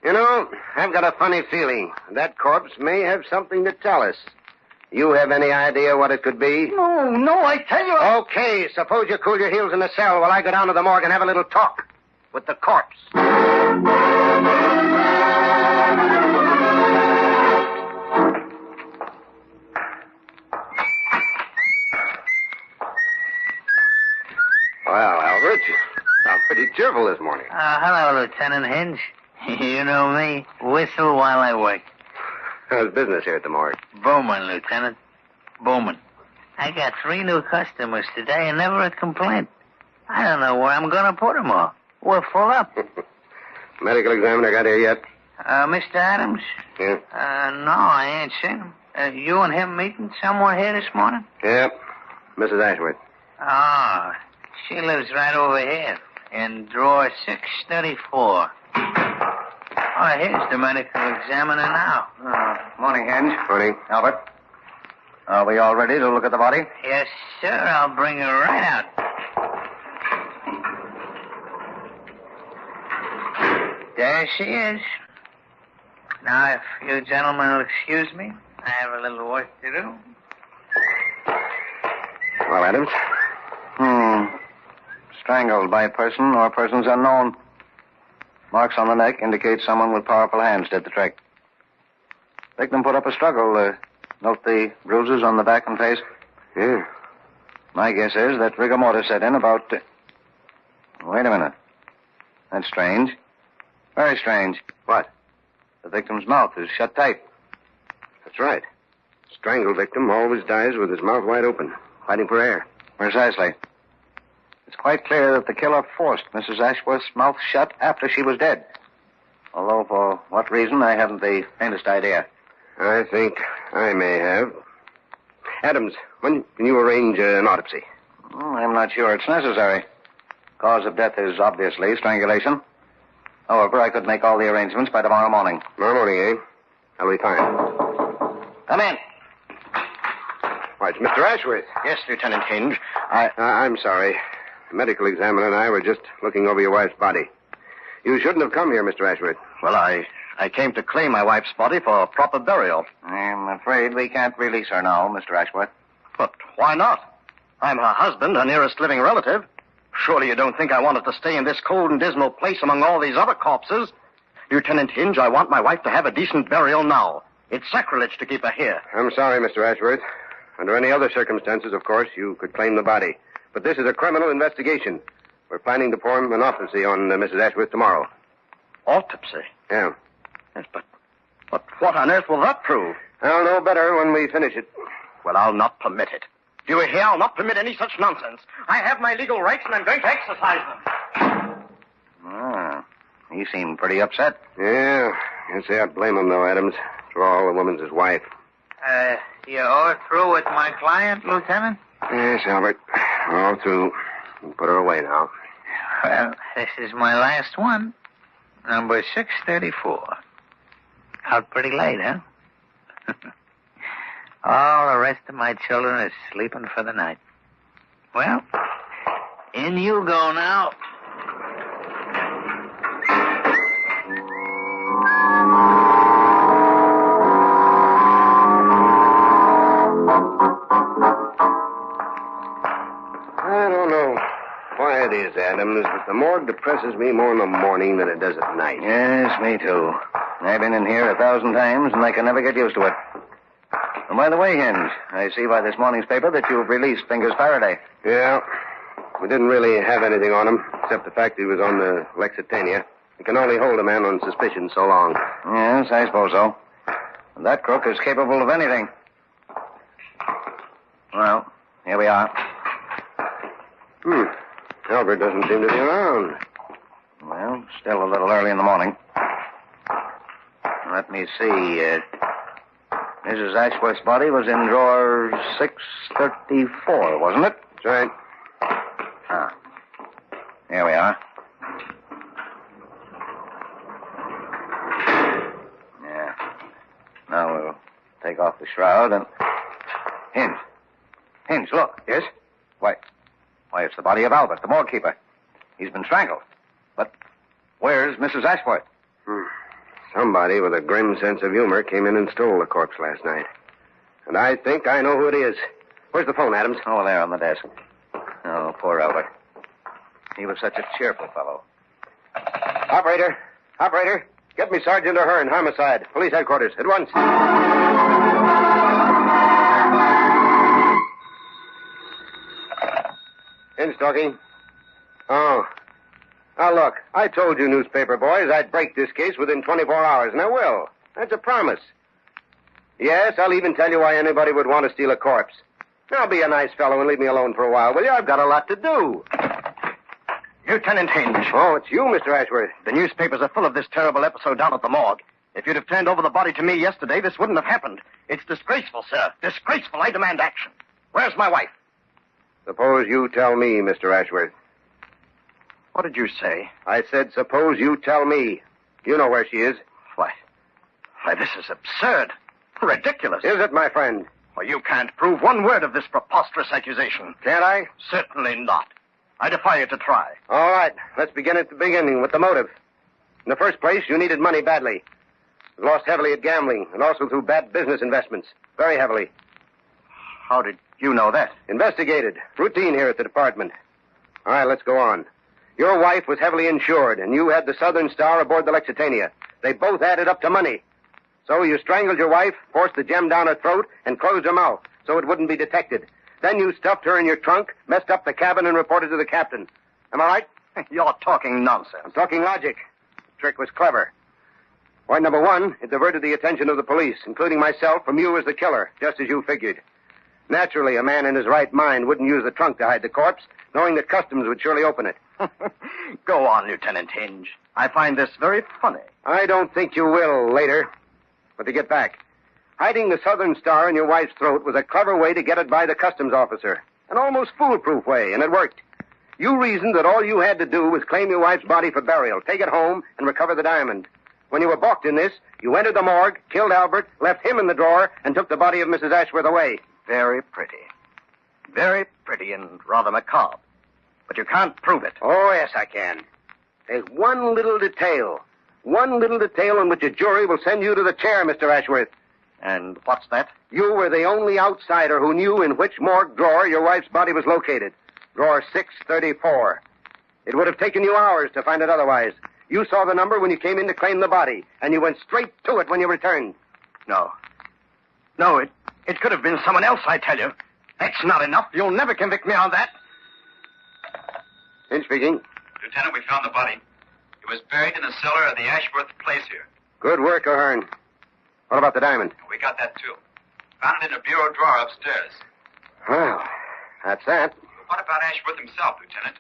You know, I've got a funny feeling. That corpse may have something to tell us. You have any idea what it could be? No, I tell you... Okay, suppose you cool your heels in the cell while I go down to the morgue and have a little talk with the corpse. Well, Albert, you sound pretty cheerful this morning. Hello, Lieutenant Hinge. You know me. Whistle while I work. How's business here at the morgue? Booming, Lieutenant. Booming. I got 3 new customers today and never a complaint. I don't know where I'm going to put them all. We're full up. Medical examiner got here yet? Mr. Adams? Yeah. No, I ain't seen him. You and him meeting somewhere here this morning? Yep. Mrs. Ashworth. Oh, she lives right over here in drawer 634. Oh, here's the medical examiner now. Morning, Hinge. Morning. Albert. Are we all ready to look at the body? Yes, sir. I'll bring her right out. There she is. Now, if you gentlemen will excuse me, I have a little work to do. Well, Adams? Strangled by person or persons unknown. Marks on the neck indicate someone with powerful hands did the trick. Victim put up a struggle. Note the bruises on the back and face. Yeah. My guess is that rigor mortis set in about... Wait a minute. That's strange. Very strange. What? The victim's mouth is shut tight. That's right. Strangled victim always dies with his mouth wide open, fighting for air. Precisely. It's quite clear that the killer forced Mrs. Ashworth's mouth shut after she was dead. Although for what reason, I haven't the faintest idea. I think I may have. Adams, when can you arrange an autopsy? I'm not sure it's necessary. Cause of death is obviously strangulation. However, I could make all the arrangements by tomorrow morning. Tomorrow morning, eh? That'll be fine. Come in. Why, it's Mr. Ashworth. Yes, Lieutenant Hinge. I'm sorry. The medical examiner and I were just looking over your wife's body. You shouldn't have come here, Mr. Ashworth. Well, I came to claim my wife's body for proper burial. I'm afraid we can't release her now, Mr. Ashworth. But why not? I'm her husband, her nearest living relative. Surely you don't think I wanted to stay in this cold and dismal place among all these other corpses? Lieutenant Hinge, I want my wife to have a decent burial now. It's sacrilege to keep her here. I'm sorry, Mr. Ashworth. Under any other circumstances, of course, you could claim the body. But this is a criminal investigation. We're planning to perform an autopsy on Mrs. Ashworth tomorrow. Autopsy? Yeah. Yes, but what on earth will that prove? I'll know better when we finish it. Well, I'll not permit it. Do you hear? I'll not permit any such nonsense. I have my legal rights, and I'm going to exercise them. He seemed pretty upset. Yeah. Can't say I'd blame him, though, Adams. After all, the woman's his wife. You all through with my client, Lieutenant? Yes, Albert. All through. You can put her away now. Well, this is my last one. Number 634. Out pretty late, huh? All the rest of my children are sleeping for the night. Well, in you go now. I don't know why it is, Adams, but the morgue depresses me more in the morning than it does at night. Yes, me too. I've been in here 1,000 times, and I can never get used to it. And by the way, Hinge, I see by this morning's paper that you've released Fingers Faraday. Yeah. We didn't really have anything on him, except the fact he was on the Lexitania. You can only hold a man on suspicion so long. Yes, I suppose so. And that crook is capable of anything. Well, here we are. Albert doesn't seem to be around. Well, still a little early in the morning. Let me see. Mrs. Ashworth's body was in drawer 634, wasn't it? That's right. Ah. Here we are. Yeah. Now we'll take off the shroud and... Hinge, look. Yes? Why, it's the body of Albert, the morgue keeper. He's been strangled. But where's Mrs. Ashworth? Somebody with a grim sense of humor came in and stole the corpse last night. And I think I know who it is. Where's the phone, Adams? Oh, there on the desk. Oh, poor Albert. He was such a cheerful fellow. Operator, get me Sergeant O'Hearn, homicide, police headquarters, at once. Hinge talking. Oh. Now, look, I told you newspaper boys I'd break this case within 24 hours, and I will. That's a promise. Yes, I'll even tell you why anybody would want to steal a corpse. Now, be a nice fellow and leave me alone for a while, will you? I've got a lot to do. Lieutenant Hinge. Oh, it's you, Mr. Ashworth. The newspapers are full of this terrible episode down at the morgue. If you'd have turned over the body to me yesterday, this wouldn't have happened. It's disgraceful, sir. Disgraceful. I demand action. Where's my wife? Suppose you tell me, Mr. Ashworth. What did you say? I said, suppose you tell me. You know where she is. Why, this is absurd. Ridiculous. Is it, my friend? Well, you can't prove one word of this preposterous accusation. Can't I? Certainly not. I defy you to try. All right. Let's begin at the beginning with the motive. In the first place, you needed money badly. You lost heavily at gambling and also through bad business investments. Very heavily. How did you know that? Investigated. Routine here at the department. All right, let's go on. Your wife was heavily insured, and you had the Southern Star aboard the Lexitania. They both added up to money. So you strangled your wife, forced the gem down her throat, and closed her mouth so it wouldn't be detected. Then you stuffed her in your trunk, messed up the cabin, and reported to the captain. Am I right? You're talking nonsense. I'm talking logic. The trick was clever. Point number one, it diverted the attention of the police, including myself, from you as the killer, just as you figured. Naturally, a man in his right mind wouldn't use the trunk to hide the corpse, knowing that customs would surely open it. Go on, Lieutenant Hinge. I find this very funny. I don't think you will later. But to get back, hiding the Southern Star in your wife's throat was a clever way to get it by the customs officer. An almost foolproof way, and it worked. You reasoned that all you had to do was claim your wife's body for burial, take it home, and recover the diamond. When you were balked in this, you entered the morgue, killed Albert, left him in the drawer, and took the body of Mrs. Ashworth away. Very pretty. Very pretty and rather macabre. But you can't prove it. Oh, yes, I can. There's one little detail. One little detail in which a jury will send you to the chair, Mr. Ashworth. And what's that? You were the only outsider who knew in which morgue drawer your wife's body was located. Drawer 634. It would have taken you hours to find it otherwise. You saw the number when you came in to claim the body, and you went straight to it when you returned. No, it could have been someone else, I tell you. That's not enough. You'll never convict me on that. Hinge speaking. Lieutenant, we found the body. It was buried in the cellar of the Ashworth place here. Good work, O'Hearn. What about the diamond? We got that, too. Found it in a bureau drawer upstairs. Well, that's that. What about Ashworth himself, Lieutenant?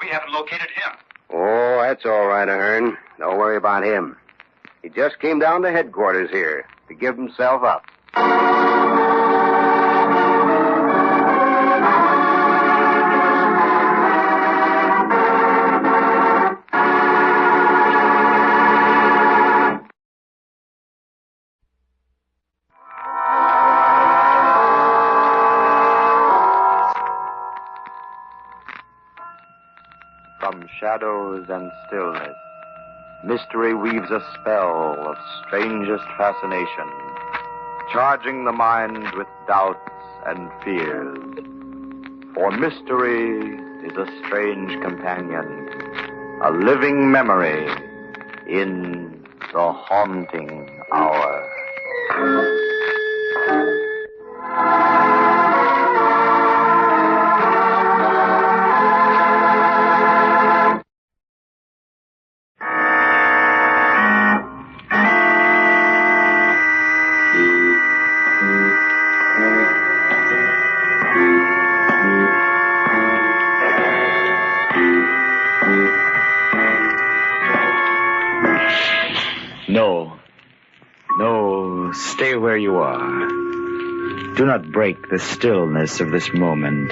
We haven't located him. Oh, that's all right, O'Hearn. Don't worry about him. He just came down to headquarters here to give himself up. From shadows and stillness, mystery weaves a spell of strangest fascination, charging the mind with doubts and fears. For mystery is a strange companion, a living memory in the haunting hour. where you are. Do not break the stillness of this moment,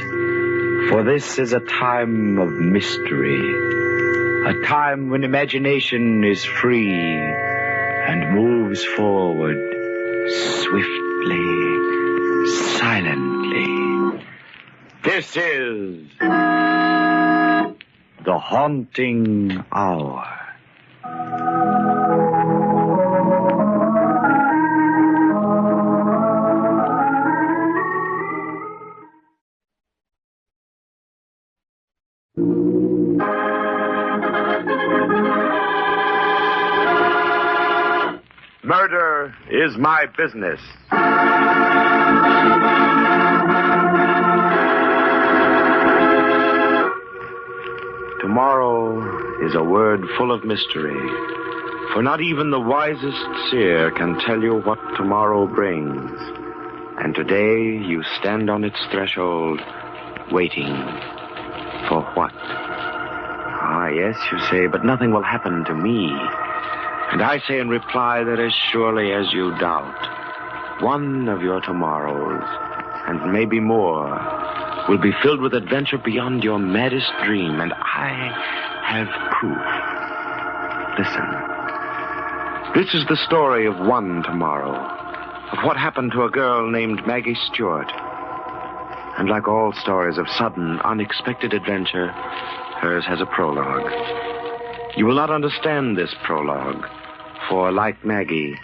for this is a time of mystery, a time when imagination is free and moves forward swiftly, silently. This is The Haunting Hour. Murder is my business. Tomorrow is a word full of mystery, for not even the wisest seer can tell you what tomorrow brings. And today you stand on its threshold, waiting for what? Ah, yes, you say, but nothing will happen to me. And I say in reply that as surely as you doubt, one of your tomorrows, and maybe more, will be filled with adventure beyond your maddest dream, and I have proof. Listen. This is the story of one tomorrow, of what happened to a girl named Maggie Stewart. And like all stories of sudden, unexpected adventure, hers has a prologue. You will not understand this prologue, for like Maggie,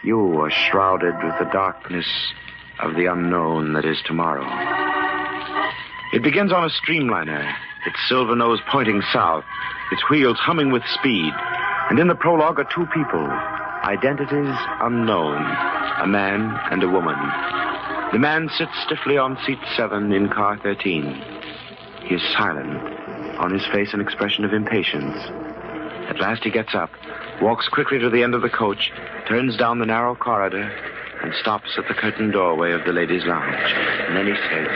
you are shrouded with the darkness of the unknown that is tomorrow. It begins on a streamliner, its silver nose pointing south, its wheels humming with speed. And in the prologue are two people, identities unknown, a man and a woman. The man sits stiffly on seat 7 in car 13. He is silent, on his face an expression of impatience. At last he gets up, walks quickly to the end of the coach, turns down the narrow corridor, and stops at the curtained doorway of the ladies' lounge. And then he says,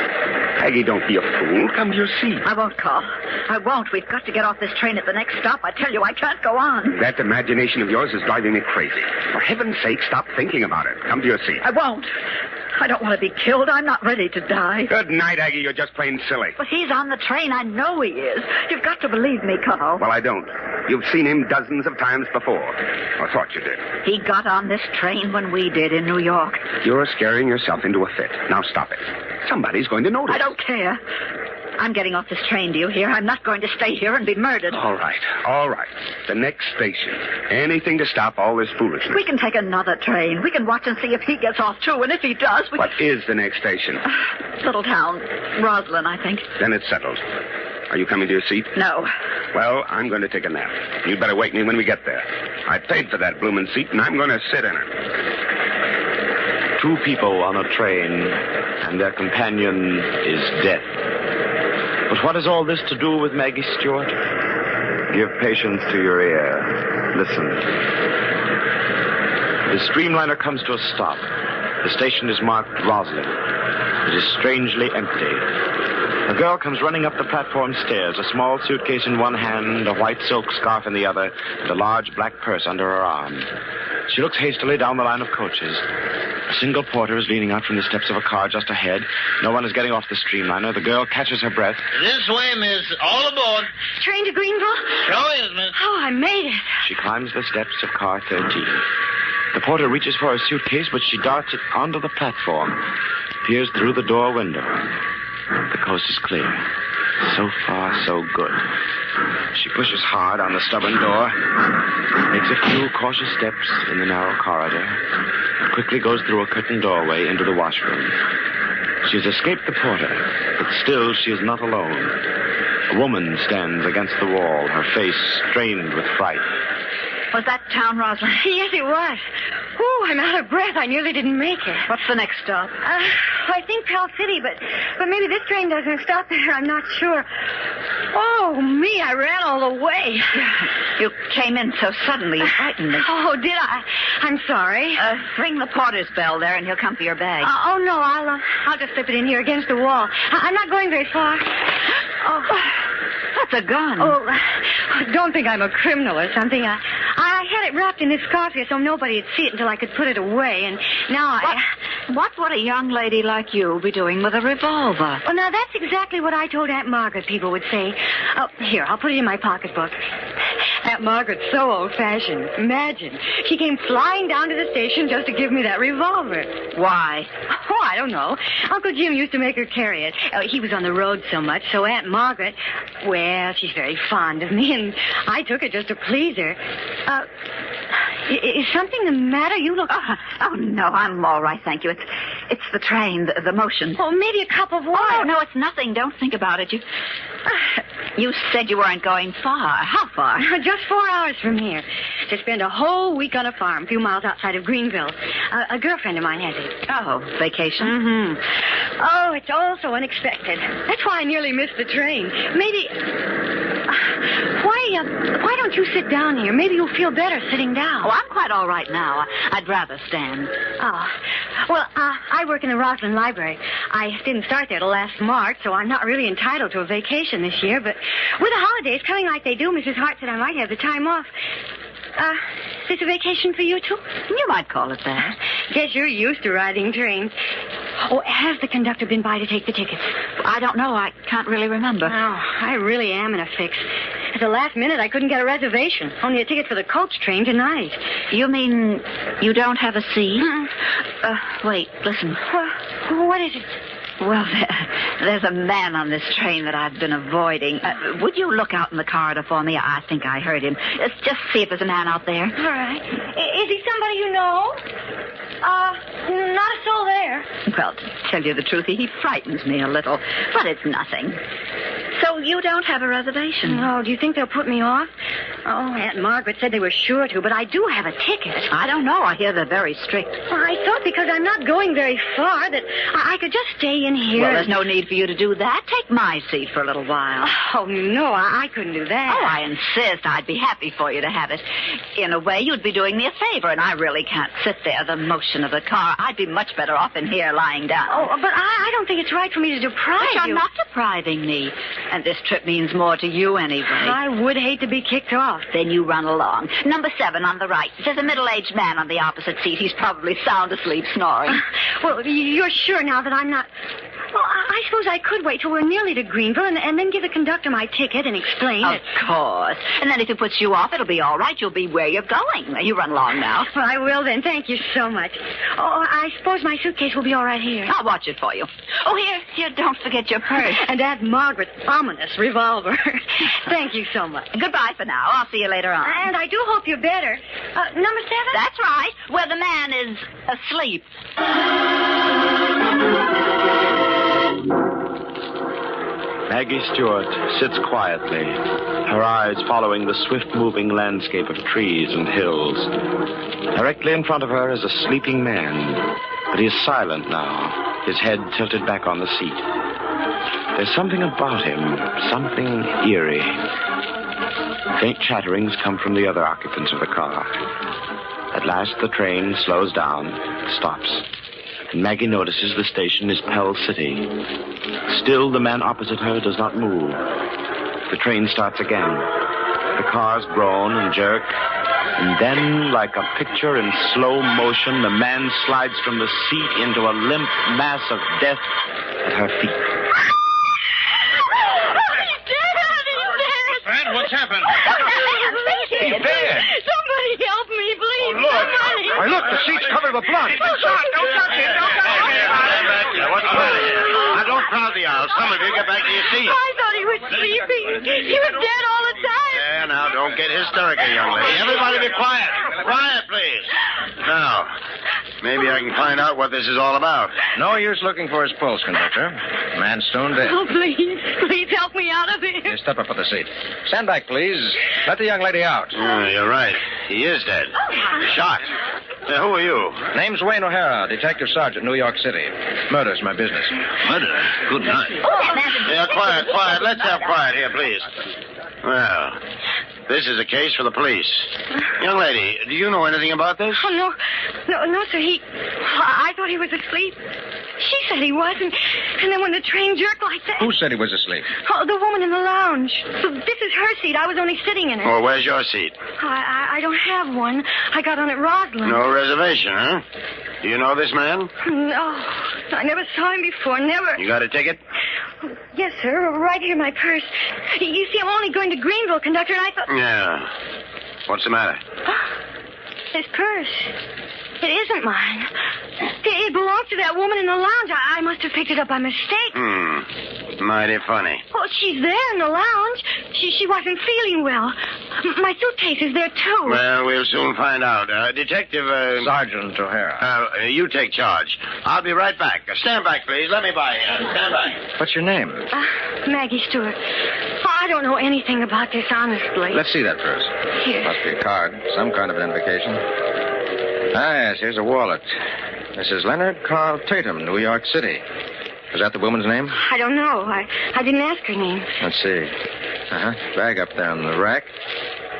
Maggie, don't be a fool. Come to your seat. I won't, Carl. I won't. We've got to get off this train at the next stop. I tell you, I can't go on. That imagination of yours is driving me crazy. For heaven's sake, stop thinking about it. Come to your seat. I won't. I don't want to be killed. I'm not ready to die. Good night, Aggie. You're just plain silly. But he's on the train. I know he is. You've got to believe me, Carl. Well, I don't. You've seen him dozens of times before. Or thought you did. He got on this train when we did in New York. You're scaring yourself into a fit. Now stop it. Somebody's going to notice. I don't care. I'm getting off this train, do you hear? I'm not going to stay here and be murdered. All right. The next station. Anything to stop all this foolishness. We can take another train. We can watch and see if he gets off, too. And if he does, we... What is the next station? Little town. Roslyn, I think. Then it's settled. Are you coming to your seat? No. Well, I'm going to take a nap. You'd better wake me when we get there. I paid for that bloomin' seat, and I'm going to sit in it. Two people on a train, and their companion is death. But what has all this to do with Maggie Stewart? Give patience to your ear. Listen. The streamliner comes to a stop. The station is marked Roslyn. It is strangely empty. A girl comes running up the platform stairs, a small suitcase in one hand, a white silk scarf in the other, and a large black purse under her arm. She looks hastily down the line of coaches. A single porter is leaning out from the steps of a car just ahead. No one is getting off the streamliner. The girl catches her breath. This way, miss. All aboard. Train to Greenville? Sure is, miss. Oh, I made it. She climbs the steps of car 13. The porter reaches for her suitcase, but she darts it onto the platform, peers through the door window. The coast is clear. So far, so good. She pushes hard on the stubborn door, makes a few cautious steps in the narrow corridor, and quickly goes through a curtained doorway into the washroom. She has escaped the porter, but still she is not alone. A woman stands against the wall, her face strained with fright. Was that town, Roslyn? Yes, it was. Oh, I'm out of breath. I nearly didn't make it. What's the next stop? I think Pell City, but maybe this train doesn't stop there. I'm not sure. Oh, me, I ran all the way. You came in so suddenly, you frightened me. Oh, did I? I'm sorry. Ring the porter's bell there, and he'll come for your bag. Oh, no, I'll just slip it in here against the wall. I'm not going very far. Oh, that's a gun. Oh, don't think I'm a criminal or something. I had it wrapped in this scarf here so nobody would see it until I could put it away, and now What would a young lady like you be doing with a revolver? Well, now, that's exactly what I told Aunt Margaret people would say. Oh, here, I'll put it in my pocketbook. Aunt Margaret's so old-fashioned. Imagine. She came flying down to the station just to give me that revolver. Why? Oh, I don't know. Uncle Jim used to make her carry it. He was on the road so much, so Aunt Margaret, well, she's very fond of me, and I took it just to please her. Is something the matter? You look... Oh, no, I'm all right, thank you. It's the train, the motion. Oh, maybe a cup of water. Oh, no, it's nothing. Don't think about it. You said you weren't going far. How far? Just 4 hours from here. To spend a whole week on a farm a few miles outside of Greenville. A girlfriend of mine has it. Oh, vacation? Mm-hmm. Oh, it's all so unexpected. That's why I nearly missed the train. Maybe... Why don't you sit down here? Maybe you'll feel better sitting down. Oh, I'm quite all right now. I'd rather stand. Oh. Well, I work in the Roslyn Library. I didn't start there till last March, so I'm not really entitled to a vacation this year. But with the holidays coming like they do, Mrs. Hart said I might have the time off. Is this a vacation for you, too? You might call it that. Guess you're used to riding trains. Oh, has the conductor been by to take the tickets? I don't know. I can't really remember. Oh, I really am in a fix. At the last minute, I couldn't get a reservation. Only a ticket for the coach train tonight. You mean you don't have a seat? Wait, listen. What is it? Well, there's a man on this train that I've been avoiding. Would you look out in the corridor for me? I think I heard him. Just see if there's a man out there. All right. Is he somebody you know? Not a soul there. Well, to tell you the truth, he frightens me a little. But it's nothing. So you don't have a reservation? No, do you think they'll put me off? Oh, Aunt Margaret said they were sure to, but I do have a ticket. I don't know. I hear they're very strict. Well, I thought because I'm not going very far that I could just stay in here. Well, there's no need for you to do that. Take my seat for a little while. Oh, no, I couldn't do that. Oh, I insist. I'd be happy for you to have it. In a way, you'd be doing me a favor, and I really can't sit there, the motion of the car. I'd be much better off in here lying down. Oh, but I don't think it's right for me to deprive you. But you're not depriving me. And this trip means more to you anyway. I would hate to be kicked off. Then you run along. Number 7 on the right. There's a middle-aged man on the opposite seat. He's probably sound asleep snoring. Well, you're sure now that I'm not... Well, I suppose I could wait till we're nearly to Greenville and then give the conductor my ticket and explain Of course. And then if it puts you off, it'll be all right. You'll be where you're going. You run along now. Well, I will then. Thank you so much. Oh, I suppose my suitcase will be all right here. I'll watch it for you. Oh, here, don't forget your purse. And Aunt Margaret's ominous revolver. Thank you so much. Goodbye for now. I'll see you later on. And I do hope you're better. Number 7? That's right, where the man is asleep. Maggie Stewart sits quietly, her eyes following the swift-moving landscape of trees and hills. Directly in front of her is a sleeping man, but he is silent now, his head tilted back on the seat. There's something about him, something eerie. Faint chatterings come from the other occupants of the car. At last, the train slows down, stops. And Maggie notices the station is Pell City. Still, the man opposite her does not move. The train starts again. The cars groan and jerk. And then, like a picture in slow motion, the man slides from the seat into a limp mass of death at her feet. Fred, what's happened? He's dead. Somebody help me, please. Oh, Lord. Somebody. Why, look, the seat's covered with blood. Don't touch it. What's the matter here? Now, don't crowd the aisle. Some of you get back to your seats. I thought he was sleeping. He was dead all the time. Yeah, now, don't get hysterical, young lady. Everybody be quiet. Quiet, please. Now, maybe I can find out what this is all about. No use looking for his pulse, conductor. Man stone dead. Oh, please help me out of here. Here, step up for the seat. Stand back, please. Let the young lady out. You're right. He is dead. Shot. Who are you? Name's Wayne O'Hara, Detective Sergeant, New York City. Murder's my business. Murder? Good night. Oh, that man's... Yeah, quiet. Let's have quiet here, please. Well, This is a case for the police. Young lady, do you know anything about this? Oh, no, sir. I thought he was asleep. She said he wasn't. And then when the train jerked like that... Who said he was asleep? Oh, the woman in the lounge. So this is her seat. I was only sitting in it. Well, where's your seat? I don't have one. I got on at Roslyn. No reservation, huh? Do you know this man? No. I never saw him before. Never. You got a ticket? Yes, sir. Right here in my purse. You see, I'm only going to Greenville, conductor, and I thought... Yeah. What's the matter? His purse. It isn't mine. It belongs to that woman in the lounge. I must have picked it up by mistake. Mighty funny. Oh, she's there in the lounge. She wasn't feeling well. My suitcase is there, too. Well, we'll soon find out. Detective... Sergeant O'Hara. You take charge. I'll be right back. Stand back, please. Let me by. Stand back. What's your name? Maggie Stewart. I don't know anything about this, honestly. Let's see that first. Here. Must be a card. Some kind of identification. Yes, here's a wallet. Mrs. Leonard Carl Tatum, New York City. Is that the woman's name? I don't know. I didn't ask her name. Let's see. Bag up there on the rack.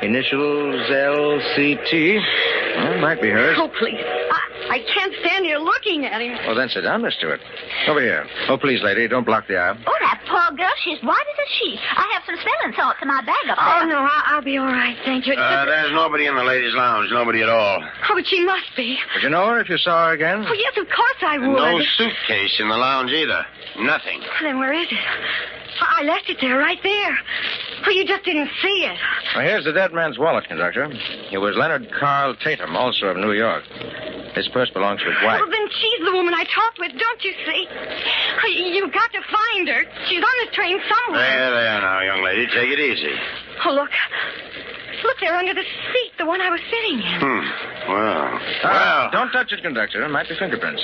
Initials LCT. Well, might be hers. Oh, please. I can't stand here looking at him. Well, then sit down, Miss Stewart. Over here. Oh, please, lady, don't block the aisle. Oh, that poor girl. She's white as a sheet. I have some smelling salts in my bag up there. Oh, no, I'll be all right, thank you. There's nobody in the ladies' lounge. Nobody at all. Oh, but she must be. Would you know her if you saw her again? Oh, yes, of course I would. No suitcase in the lounge either. Nothing. Then where is it? I left it there, right there. Oh, you just didn't see it. Well, here's the dead man's wallet, conductor. It was Leonard Carl Tatum, also of New York. His purse belongs to his wife. Well, then she's the woman I talked with, don't you see? You've got to find her. She's on this train somewhere. There now, young lady. Take it easy. Oh, look. Look, there under the seat, the one I was sitting in. Well. Don't touch it, conductor. It might be fingerprints.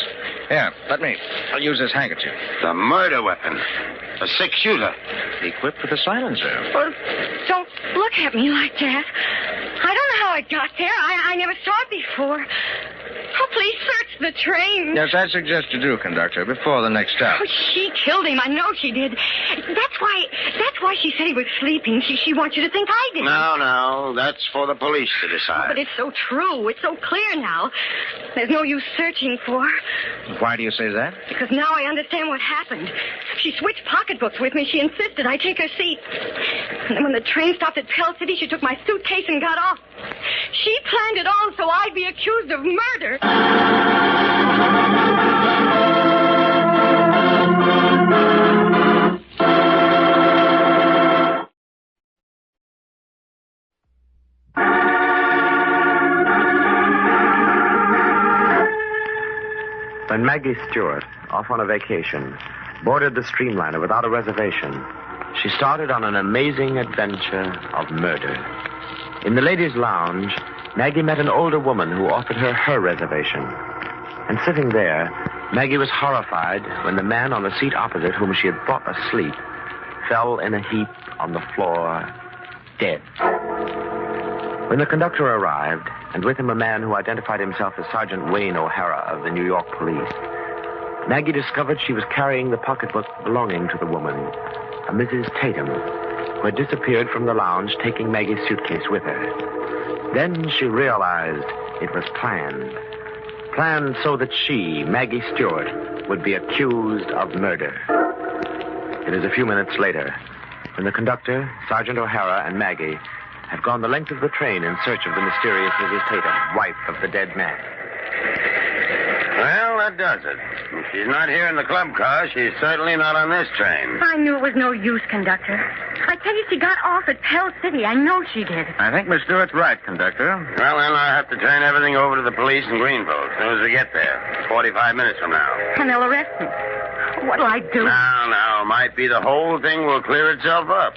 Here, let me. I'll use this handkerchief. The murder weapon. A six-shooter. Equipped with a silencer. Well, don't look at me like that. I don't know how it got there. I never saw it before. Oh, please search the train. Yes, I suggest you do, conductor, before the next stop. Oh, she killed him. I know she did. That's why she said he was sleeping. She wants you to think I did. No. That's for the police to decide. But it's so true. It's so clear now. There's no use searching for her. Why do you say that? Because now I understand what happened. She switched pocketbooks with me. She insisted I take her seat. And then when the train stopped at Pell City, she took my suitcase and got off. She planned it all so I'd be accused of murder. When Maggie Stewart, off on a vacation, boarded the streamliner without a reservation, she started on an amazing adventure of murder. In the ladies' lounge, Maggie met an older woman who offered her reservation. And sitting there, Maggie was horrified when the man on the seat opposite, whom she had thought asleep, fell in a heap on the floor, dead. When the conductor arrived, and with him a man who identified himself as Sergeant Wayne O'Hara of the New York Police, Maggie discovered she was carrying the pocketbook belonging to the woman, a Mrs. Tatum, who had disappeared from the lounge, taking Maggie's suitcase with her. Then she realized it was planned. Planned so that she, Maggie Stewart, would be accused of murder. It is a few minutes later, when the conductor, Sergeant O'Hara, and Maggie have gone the length of the train in search of the mysterious Mrs. Tatum, wife of the dead man. Well, that does it. If she's not here in the club car, she's certainly not on this train. I knew it was no use, conductor. I tell you, she got off at Pell City. I know she did. I think Miss Stewart's right, conductor. Well, then I'll have to turn everything over to the police in Greenville as soon as we get there. 45 minutes from now. And they'll arrest me. What'll I do? No. Might be the whole thing will clear itself up.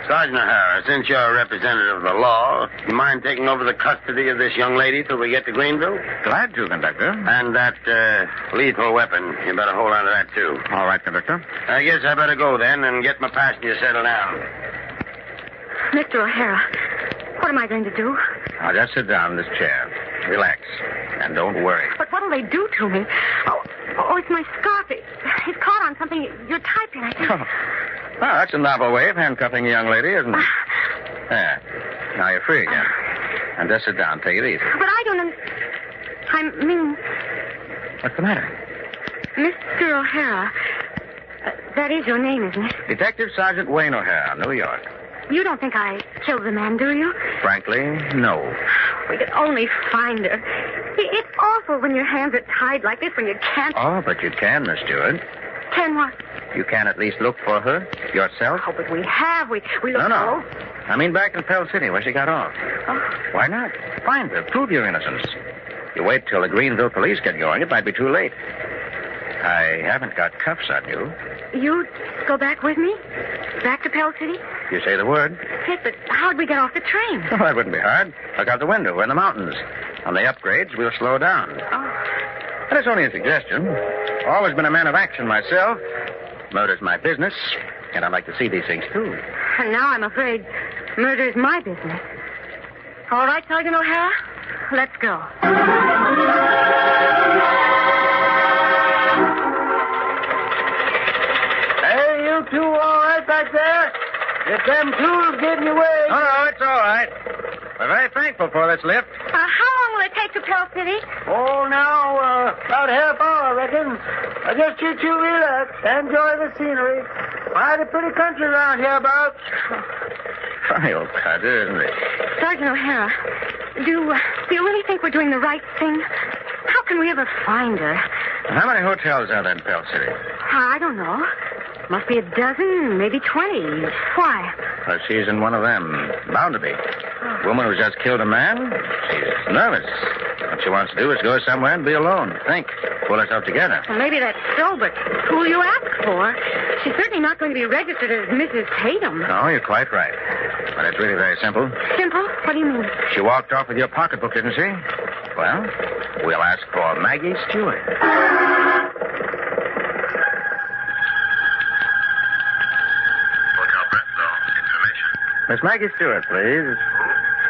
Sergeant O'Hara, since you're a representative of the law, you mind taking over the custody of this young lady till we get to Greenville? Glad to, conductor. And that lethal weapon, you better hold on to that, too. All right, conductor. I guess I better go then and get my passenger settled down. Mr. O'Hara, what am I going to do? Now, just sit down in this chair. Relax. And don't worry. But what'll they do to me? Oh, it's my scarf. It's caught on something you're typing, I think. Well, that's a novel way of handcuffing a young lady, isn't it? There. Now you're free again. And just sit down. Take it easy. But I don't I mean, What's the matter? Mr. O'Hara. That is your name, isn't it? Detective Sergeant Wayne O'Hara, New York. You don't think I killed the man, do you? Frankly, no. We could only find her. It's awful when your hands are tied like this, when you can't... Oh, but you can, Miss Stewart. Can what? You can at least look for her yourself. Oh, but we have. We look No. I mean back in Pell City where she got off. Oh. Why not? Find her. Prove your innocence. You wait till the Greenville police get going, it might be too late. I haven't got cuffs on you. You'd go back with me? Back to Pell City? You say the word. Yes, but how'd we get off the train? Oh, that wouldn't be hard. Look out the window. We're in the mountains. On the upgrades, we'll slow down. Oh. But it's only a suggestion. Always been a man of action myself. Murder's my business, and I like to see these things, too. And now I'm afraid murder's my business. All right, Sergeant O'Hara, let's go. Hey, you two all right back there? If them tools get in your way... No, it's all right. We're very thankful for this lift. How long will it take to Pell City? Oh, now, about half hour, I reckon. Just you two relax. Enjoy the scenery. Mighty pretty country around here about. Funny old country, isn't it? Sergeant O'Hara, do you really think we're doing the right thing? How can we ever find her? How many hotels are there in Pell City? I don't know. Must be a dozen, maybe 20. Why? Well, she's in one of them. Bound to be. Woman who's just killed a man, she's nervous. What she wants to do is go somewhere and be alone. Think. Pull herself together. Well, maybe that's so, but who'll you ask for? She's certainly not going to be registered as Mrs. Tatum. No, you're quite right. But it's really very simple. Simple? What do you mean? She walked off with your pocketbook, didn't she? Well, we'll ask for Maggie Stewart. Miss Maggie Stewart, please.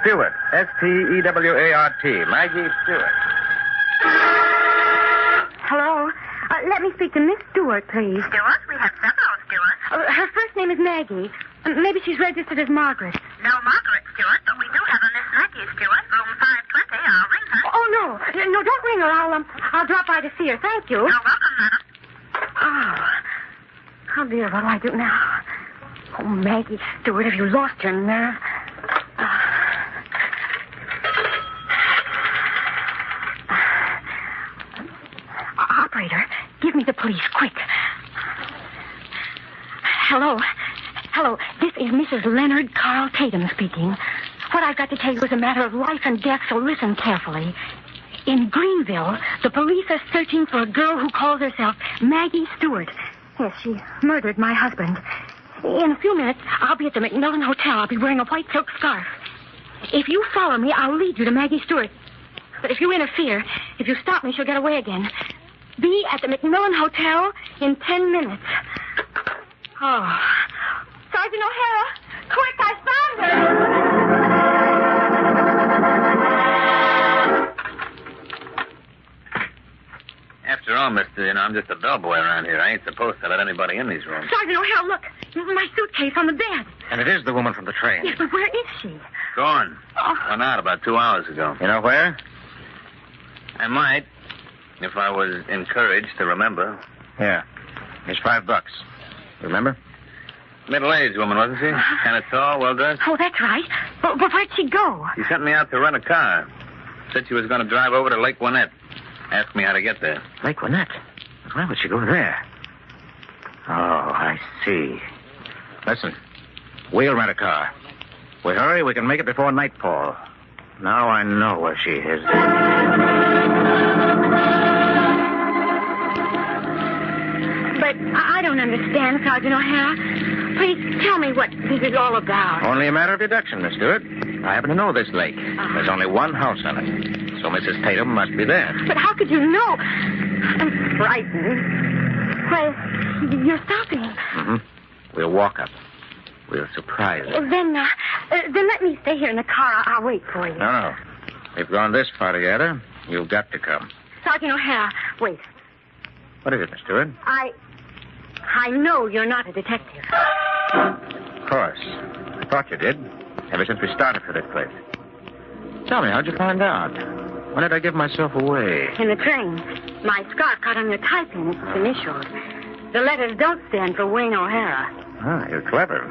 Stewart. Stewart. Maggie Stewart. Hello? Let me speak to Miss Stewart, please. Stewart? We have several Stewarts. Her first name is Maggie. Maybe she's registered as Margaret. No Margaret Stewart, but we do have a Miss Maggie Stewart, room 520. I'll ring her. Oh, no. No, don't ring her. I'll drop by to see her. Thank you. You're welcome, madam. Oh, dear, what'll I do now? Oh, Maggie Stewart, have you lost your nerve? Operator, give me the police, quick. Hello. This is Mrs. Leonard Carl Tatum speaking. What I've got to tell you is a matter of life and death, so listen carefully. In Greenville, the police are searching for a girl who calls herself Maggie Stewart. Yes, she murdered my husband. In a few minutes, I'll be at the McMillan Hotel. I'll be wearing a white silk scarf. If you follow me, I'll lead you to Maggie Stewart. But if you interfere, if you stop me, she'll get away again. Be at the McMillan Hotel in 10 minutes. Oh. Sergeant O'Hara, quick, I found her! After all, mister, I'm just a bellboy around here. I ain't supposed to let anybody in these rooms. Sergeant O'Hara, look. My suitcase on the bed. And it is the woman from the train. Yes, but where is she? Gone. Went out about 2 hours ago. You know where? I might, if I was encouraged to remember. Here. Here's $5. Remember? Middle-aged woman, wasn't she? Kind of tall, well-dressed? Oh, that's right. But where'd she go? She sent me out to rent a car. Said she was going to drive over to Lake Winnett. Asked me how to get there. Lake Winnett? Why would she go there? Oh, I see. Listen, we'll rent a car. We hurry, we can make it before nightfall. Now I know where she is. But I don't understand, Sergeant O'Hara. Please tell me what this is all about. Only a matter of deduction, Miss Stewart. I happen to know this lake. There's only one house on it. So Mrs. Tatum must be there. But how could you know? I'm frightened. Well, you're stopping. Mm-hmm. We'll walk up. We'll surprise her. Then let me stay here in the car. I'll wait for you. No. We've gone this far together. You've got to come. Sergeant O'Hara, wait. What is it, Miss Stewart? I know you're not a detective. Of course. I thought you did. Ever since we started for this place. Tell me, how'd you find out? When did I give myself away? In the train. My scarf caught on your tie-pin. It's initialed. The letters don't stand for Wayne O'Hara. Ah, you're clever.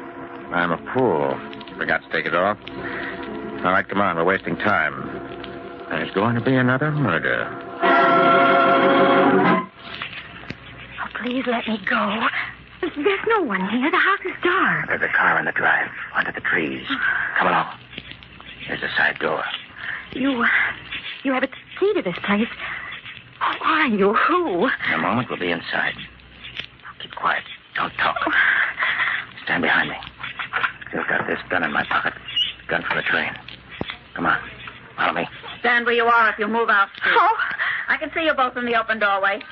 I'm a fool. Forgot to take it off. All right, come on. We're wasting time. There's going to be another murder. Oh, please let me go. There's no one here. The house is dark. There's a car in the drive, under the trees. Come along. Here's the side door. You have a key to this place. Who are you? Who? In a moment, we'll be inside. Keep quiet. Don't talk. Stand behind me. Still got this gun in my pocket. Gun for the train. Come on. Follow me. Stand where you are if you move out. Steve. Oh. I can see you both in the open doorway.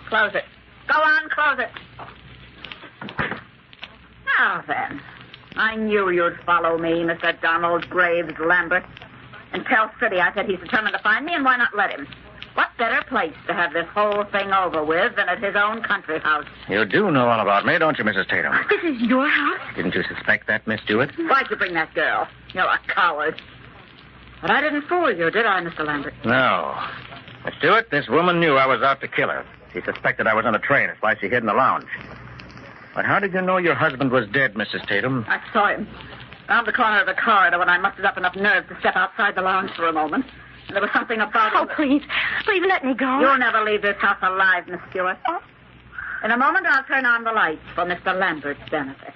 Close it. Go on, close it. Now then. I knew you'd follow me, Mr. Donald Graves Lambert. In Pell City, I said he's determined to find me, and why not let him? What better place to have this whole thing over with than at his own country house? You do know all about me, don't you, Mrs. Tatum? This is your house? Didn't you suspect that, Miss Stewart? Why'd you bring that girl? You're a coward. But I didn't fool you, did I, Mr. Lambert? No. Miss Stewart, this woman knew I was out to kill her. She suspected I was on a train. That's why she hid in the lounge. But how did you know your husband was dead, Mrs. Tatum? I saw him. Round the corner of the corridor when I mustered up enough nerve to step outside the lounge for a moment. And there was something about him. Oh, please let me go. You'll never leave this house alive, Miss Stewart. In a moment, I'll turn on the lights for Mr. Lambert's benefit.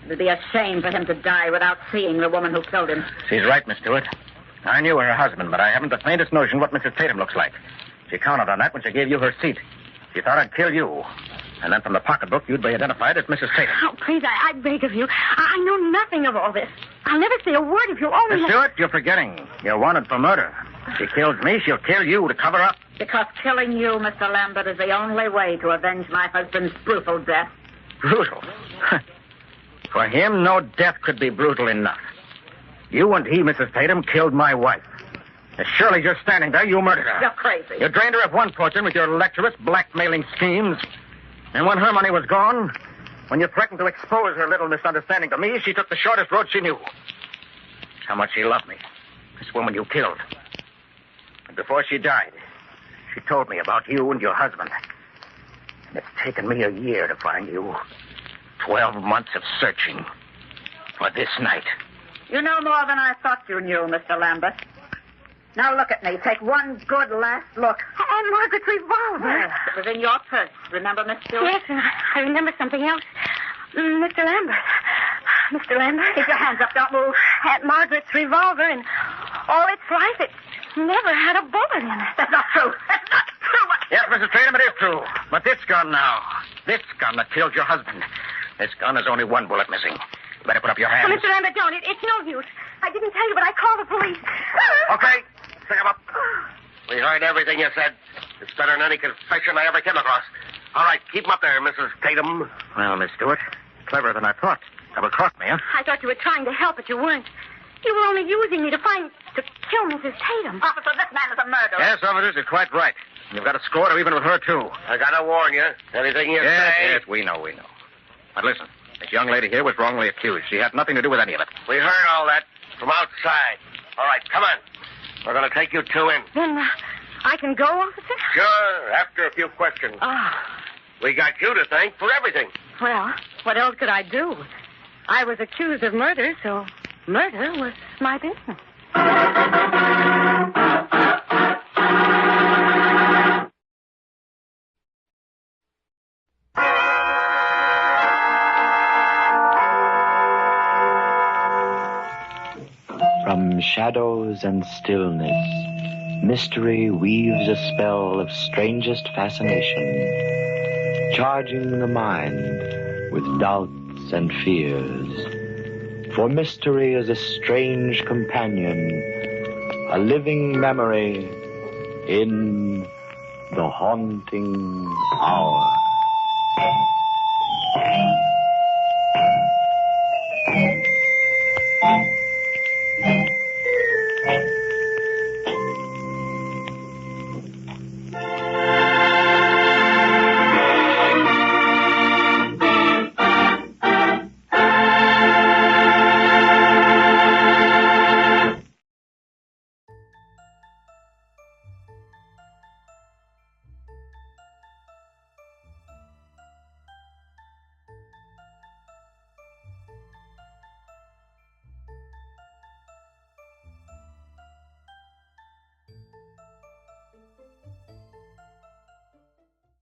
It would be a shame for him to die without seeing the woman who killed him. She's right, Miss Stewart. I knew her husband, but I haven't the faintest notion what Mrs. Tatum looks like. She counted on that when she gave you her seat. She thought I'd kill you. And then from the pocketbook, you'd be identified as Mrs. Tatum. Oh, please, I beg of you. I know nothing of all this. I'll never say a word if you only... Miss Stewart, you're forgetting. You're wanted for murder. She kills me, she'll kill you to cover up. Because killing you, Mr. Lambert, is the only way to avenge my husband's brutal death. Brutal? For him, no death could be brutal enough. You and he, Mrs. Tatum, killed my wife. As surely as you're standing there, you murdered her. You're crazy. You drained her of one fortune with your lecherous, blackmailing schemes. And when her money was gone, when you threatened to expose her little misunderstanding to me, she took the shortest road she knew. How much she loved me. This woman you killed. And before she died, she told me about you and your husband. And it's taken me a year to find you. 12 months of searching for this night. You know more than I thought you knew, Mr. Lambert. Now look at me. Take one good last look. And Margaret's revolver. Yes, it was in your purse. Remember, Miss Stewart? Yes, and I remember something else. Mr. Lambert. Mr. Lambert. Keep your hands up. Don't move. Aunt Margaret's revolver, and all its life, it never had a bullet in it. That's not true. That's not true. Yes, Mrs. Tatum, it is true. But this gun now. This gun that killed your husband. This gun has only one bullet missing. You better put up your hands. Oh, Mr. Lambert, don't. It's no use. I didn't tell you, but I called the police. Okay. Pick him up. We heard everything you said. It's better than any confession I ever came across. All right, keep him up there, Mrs. Tatum. Well, Miss Stewart, cleverer than I thought. Double-crossed me, huh? I thought you were trying to help, but you weren't. You were only using me to kill Mrs. Tatum. Officer, this man is a murderer. Yes, officers, you're quite right. You've got a score to even with her, too. I gotta warn you. Anything you yes, say... Yes, we know. But listen, this young lady here was wrongly accused. She had nothing to do with any of it. We heard all that from outside. All right, come on. We're going to take you two in. Then I can go, officer? Sure, after a few questions. We got you to thank for everything. Well, what else could I do? I was accused of murder, so murder was my business. From shadows and stillness, mystery weaves a spell of strangest fascination, charging the mind with doubts and fears. For mystery is a strange companion, a living memory in the haunting hour.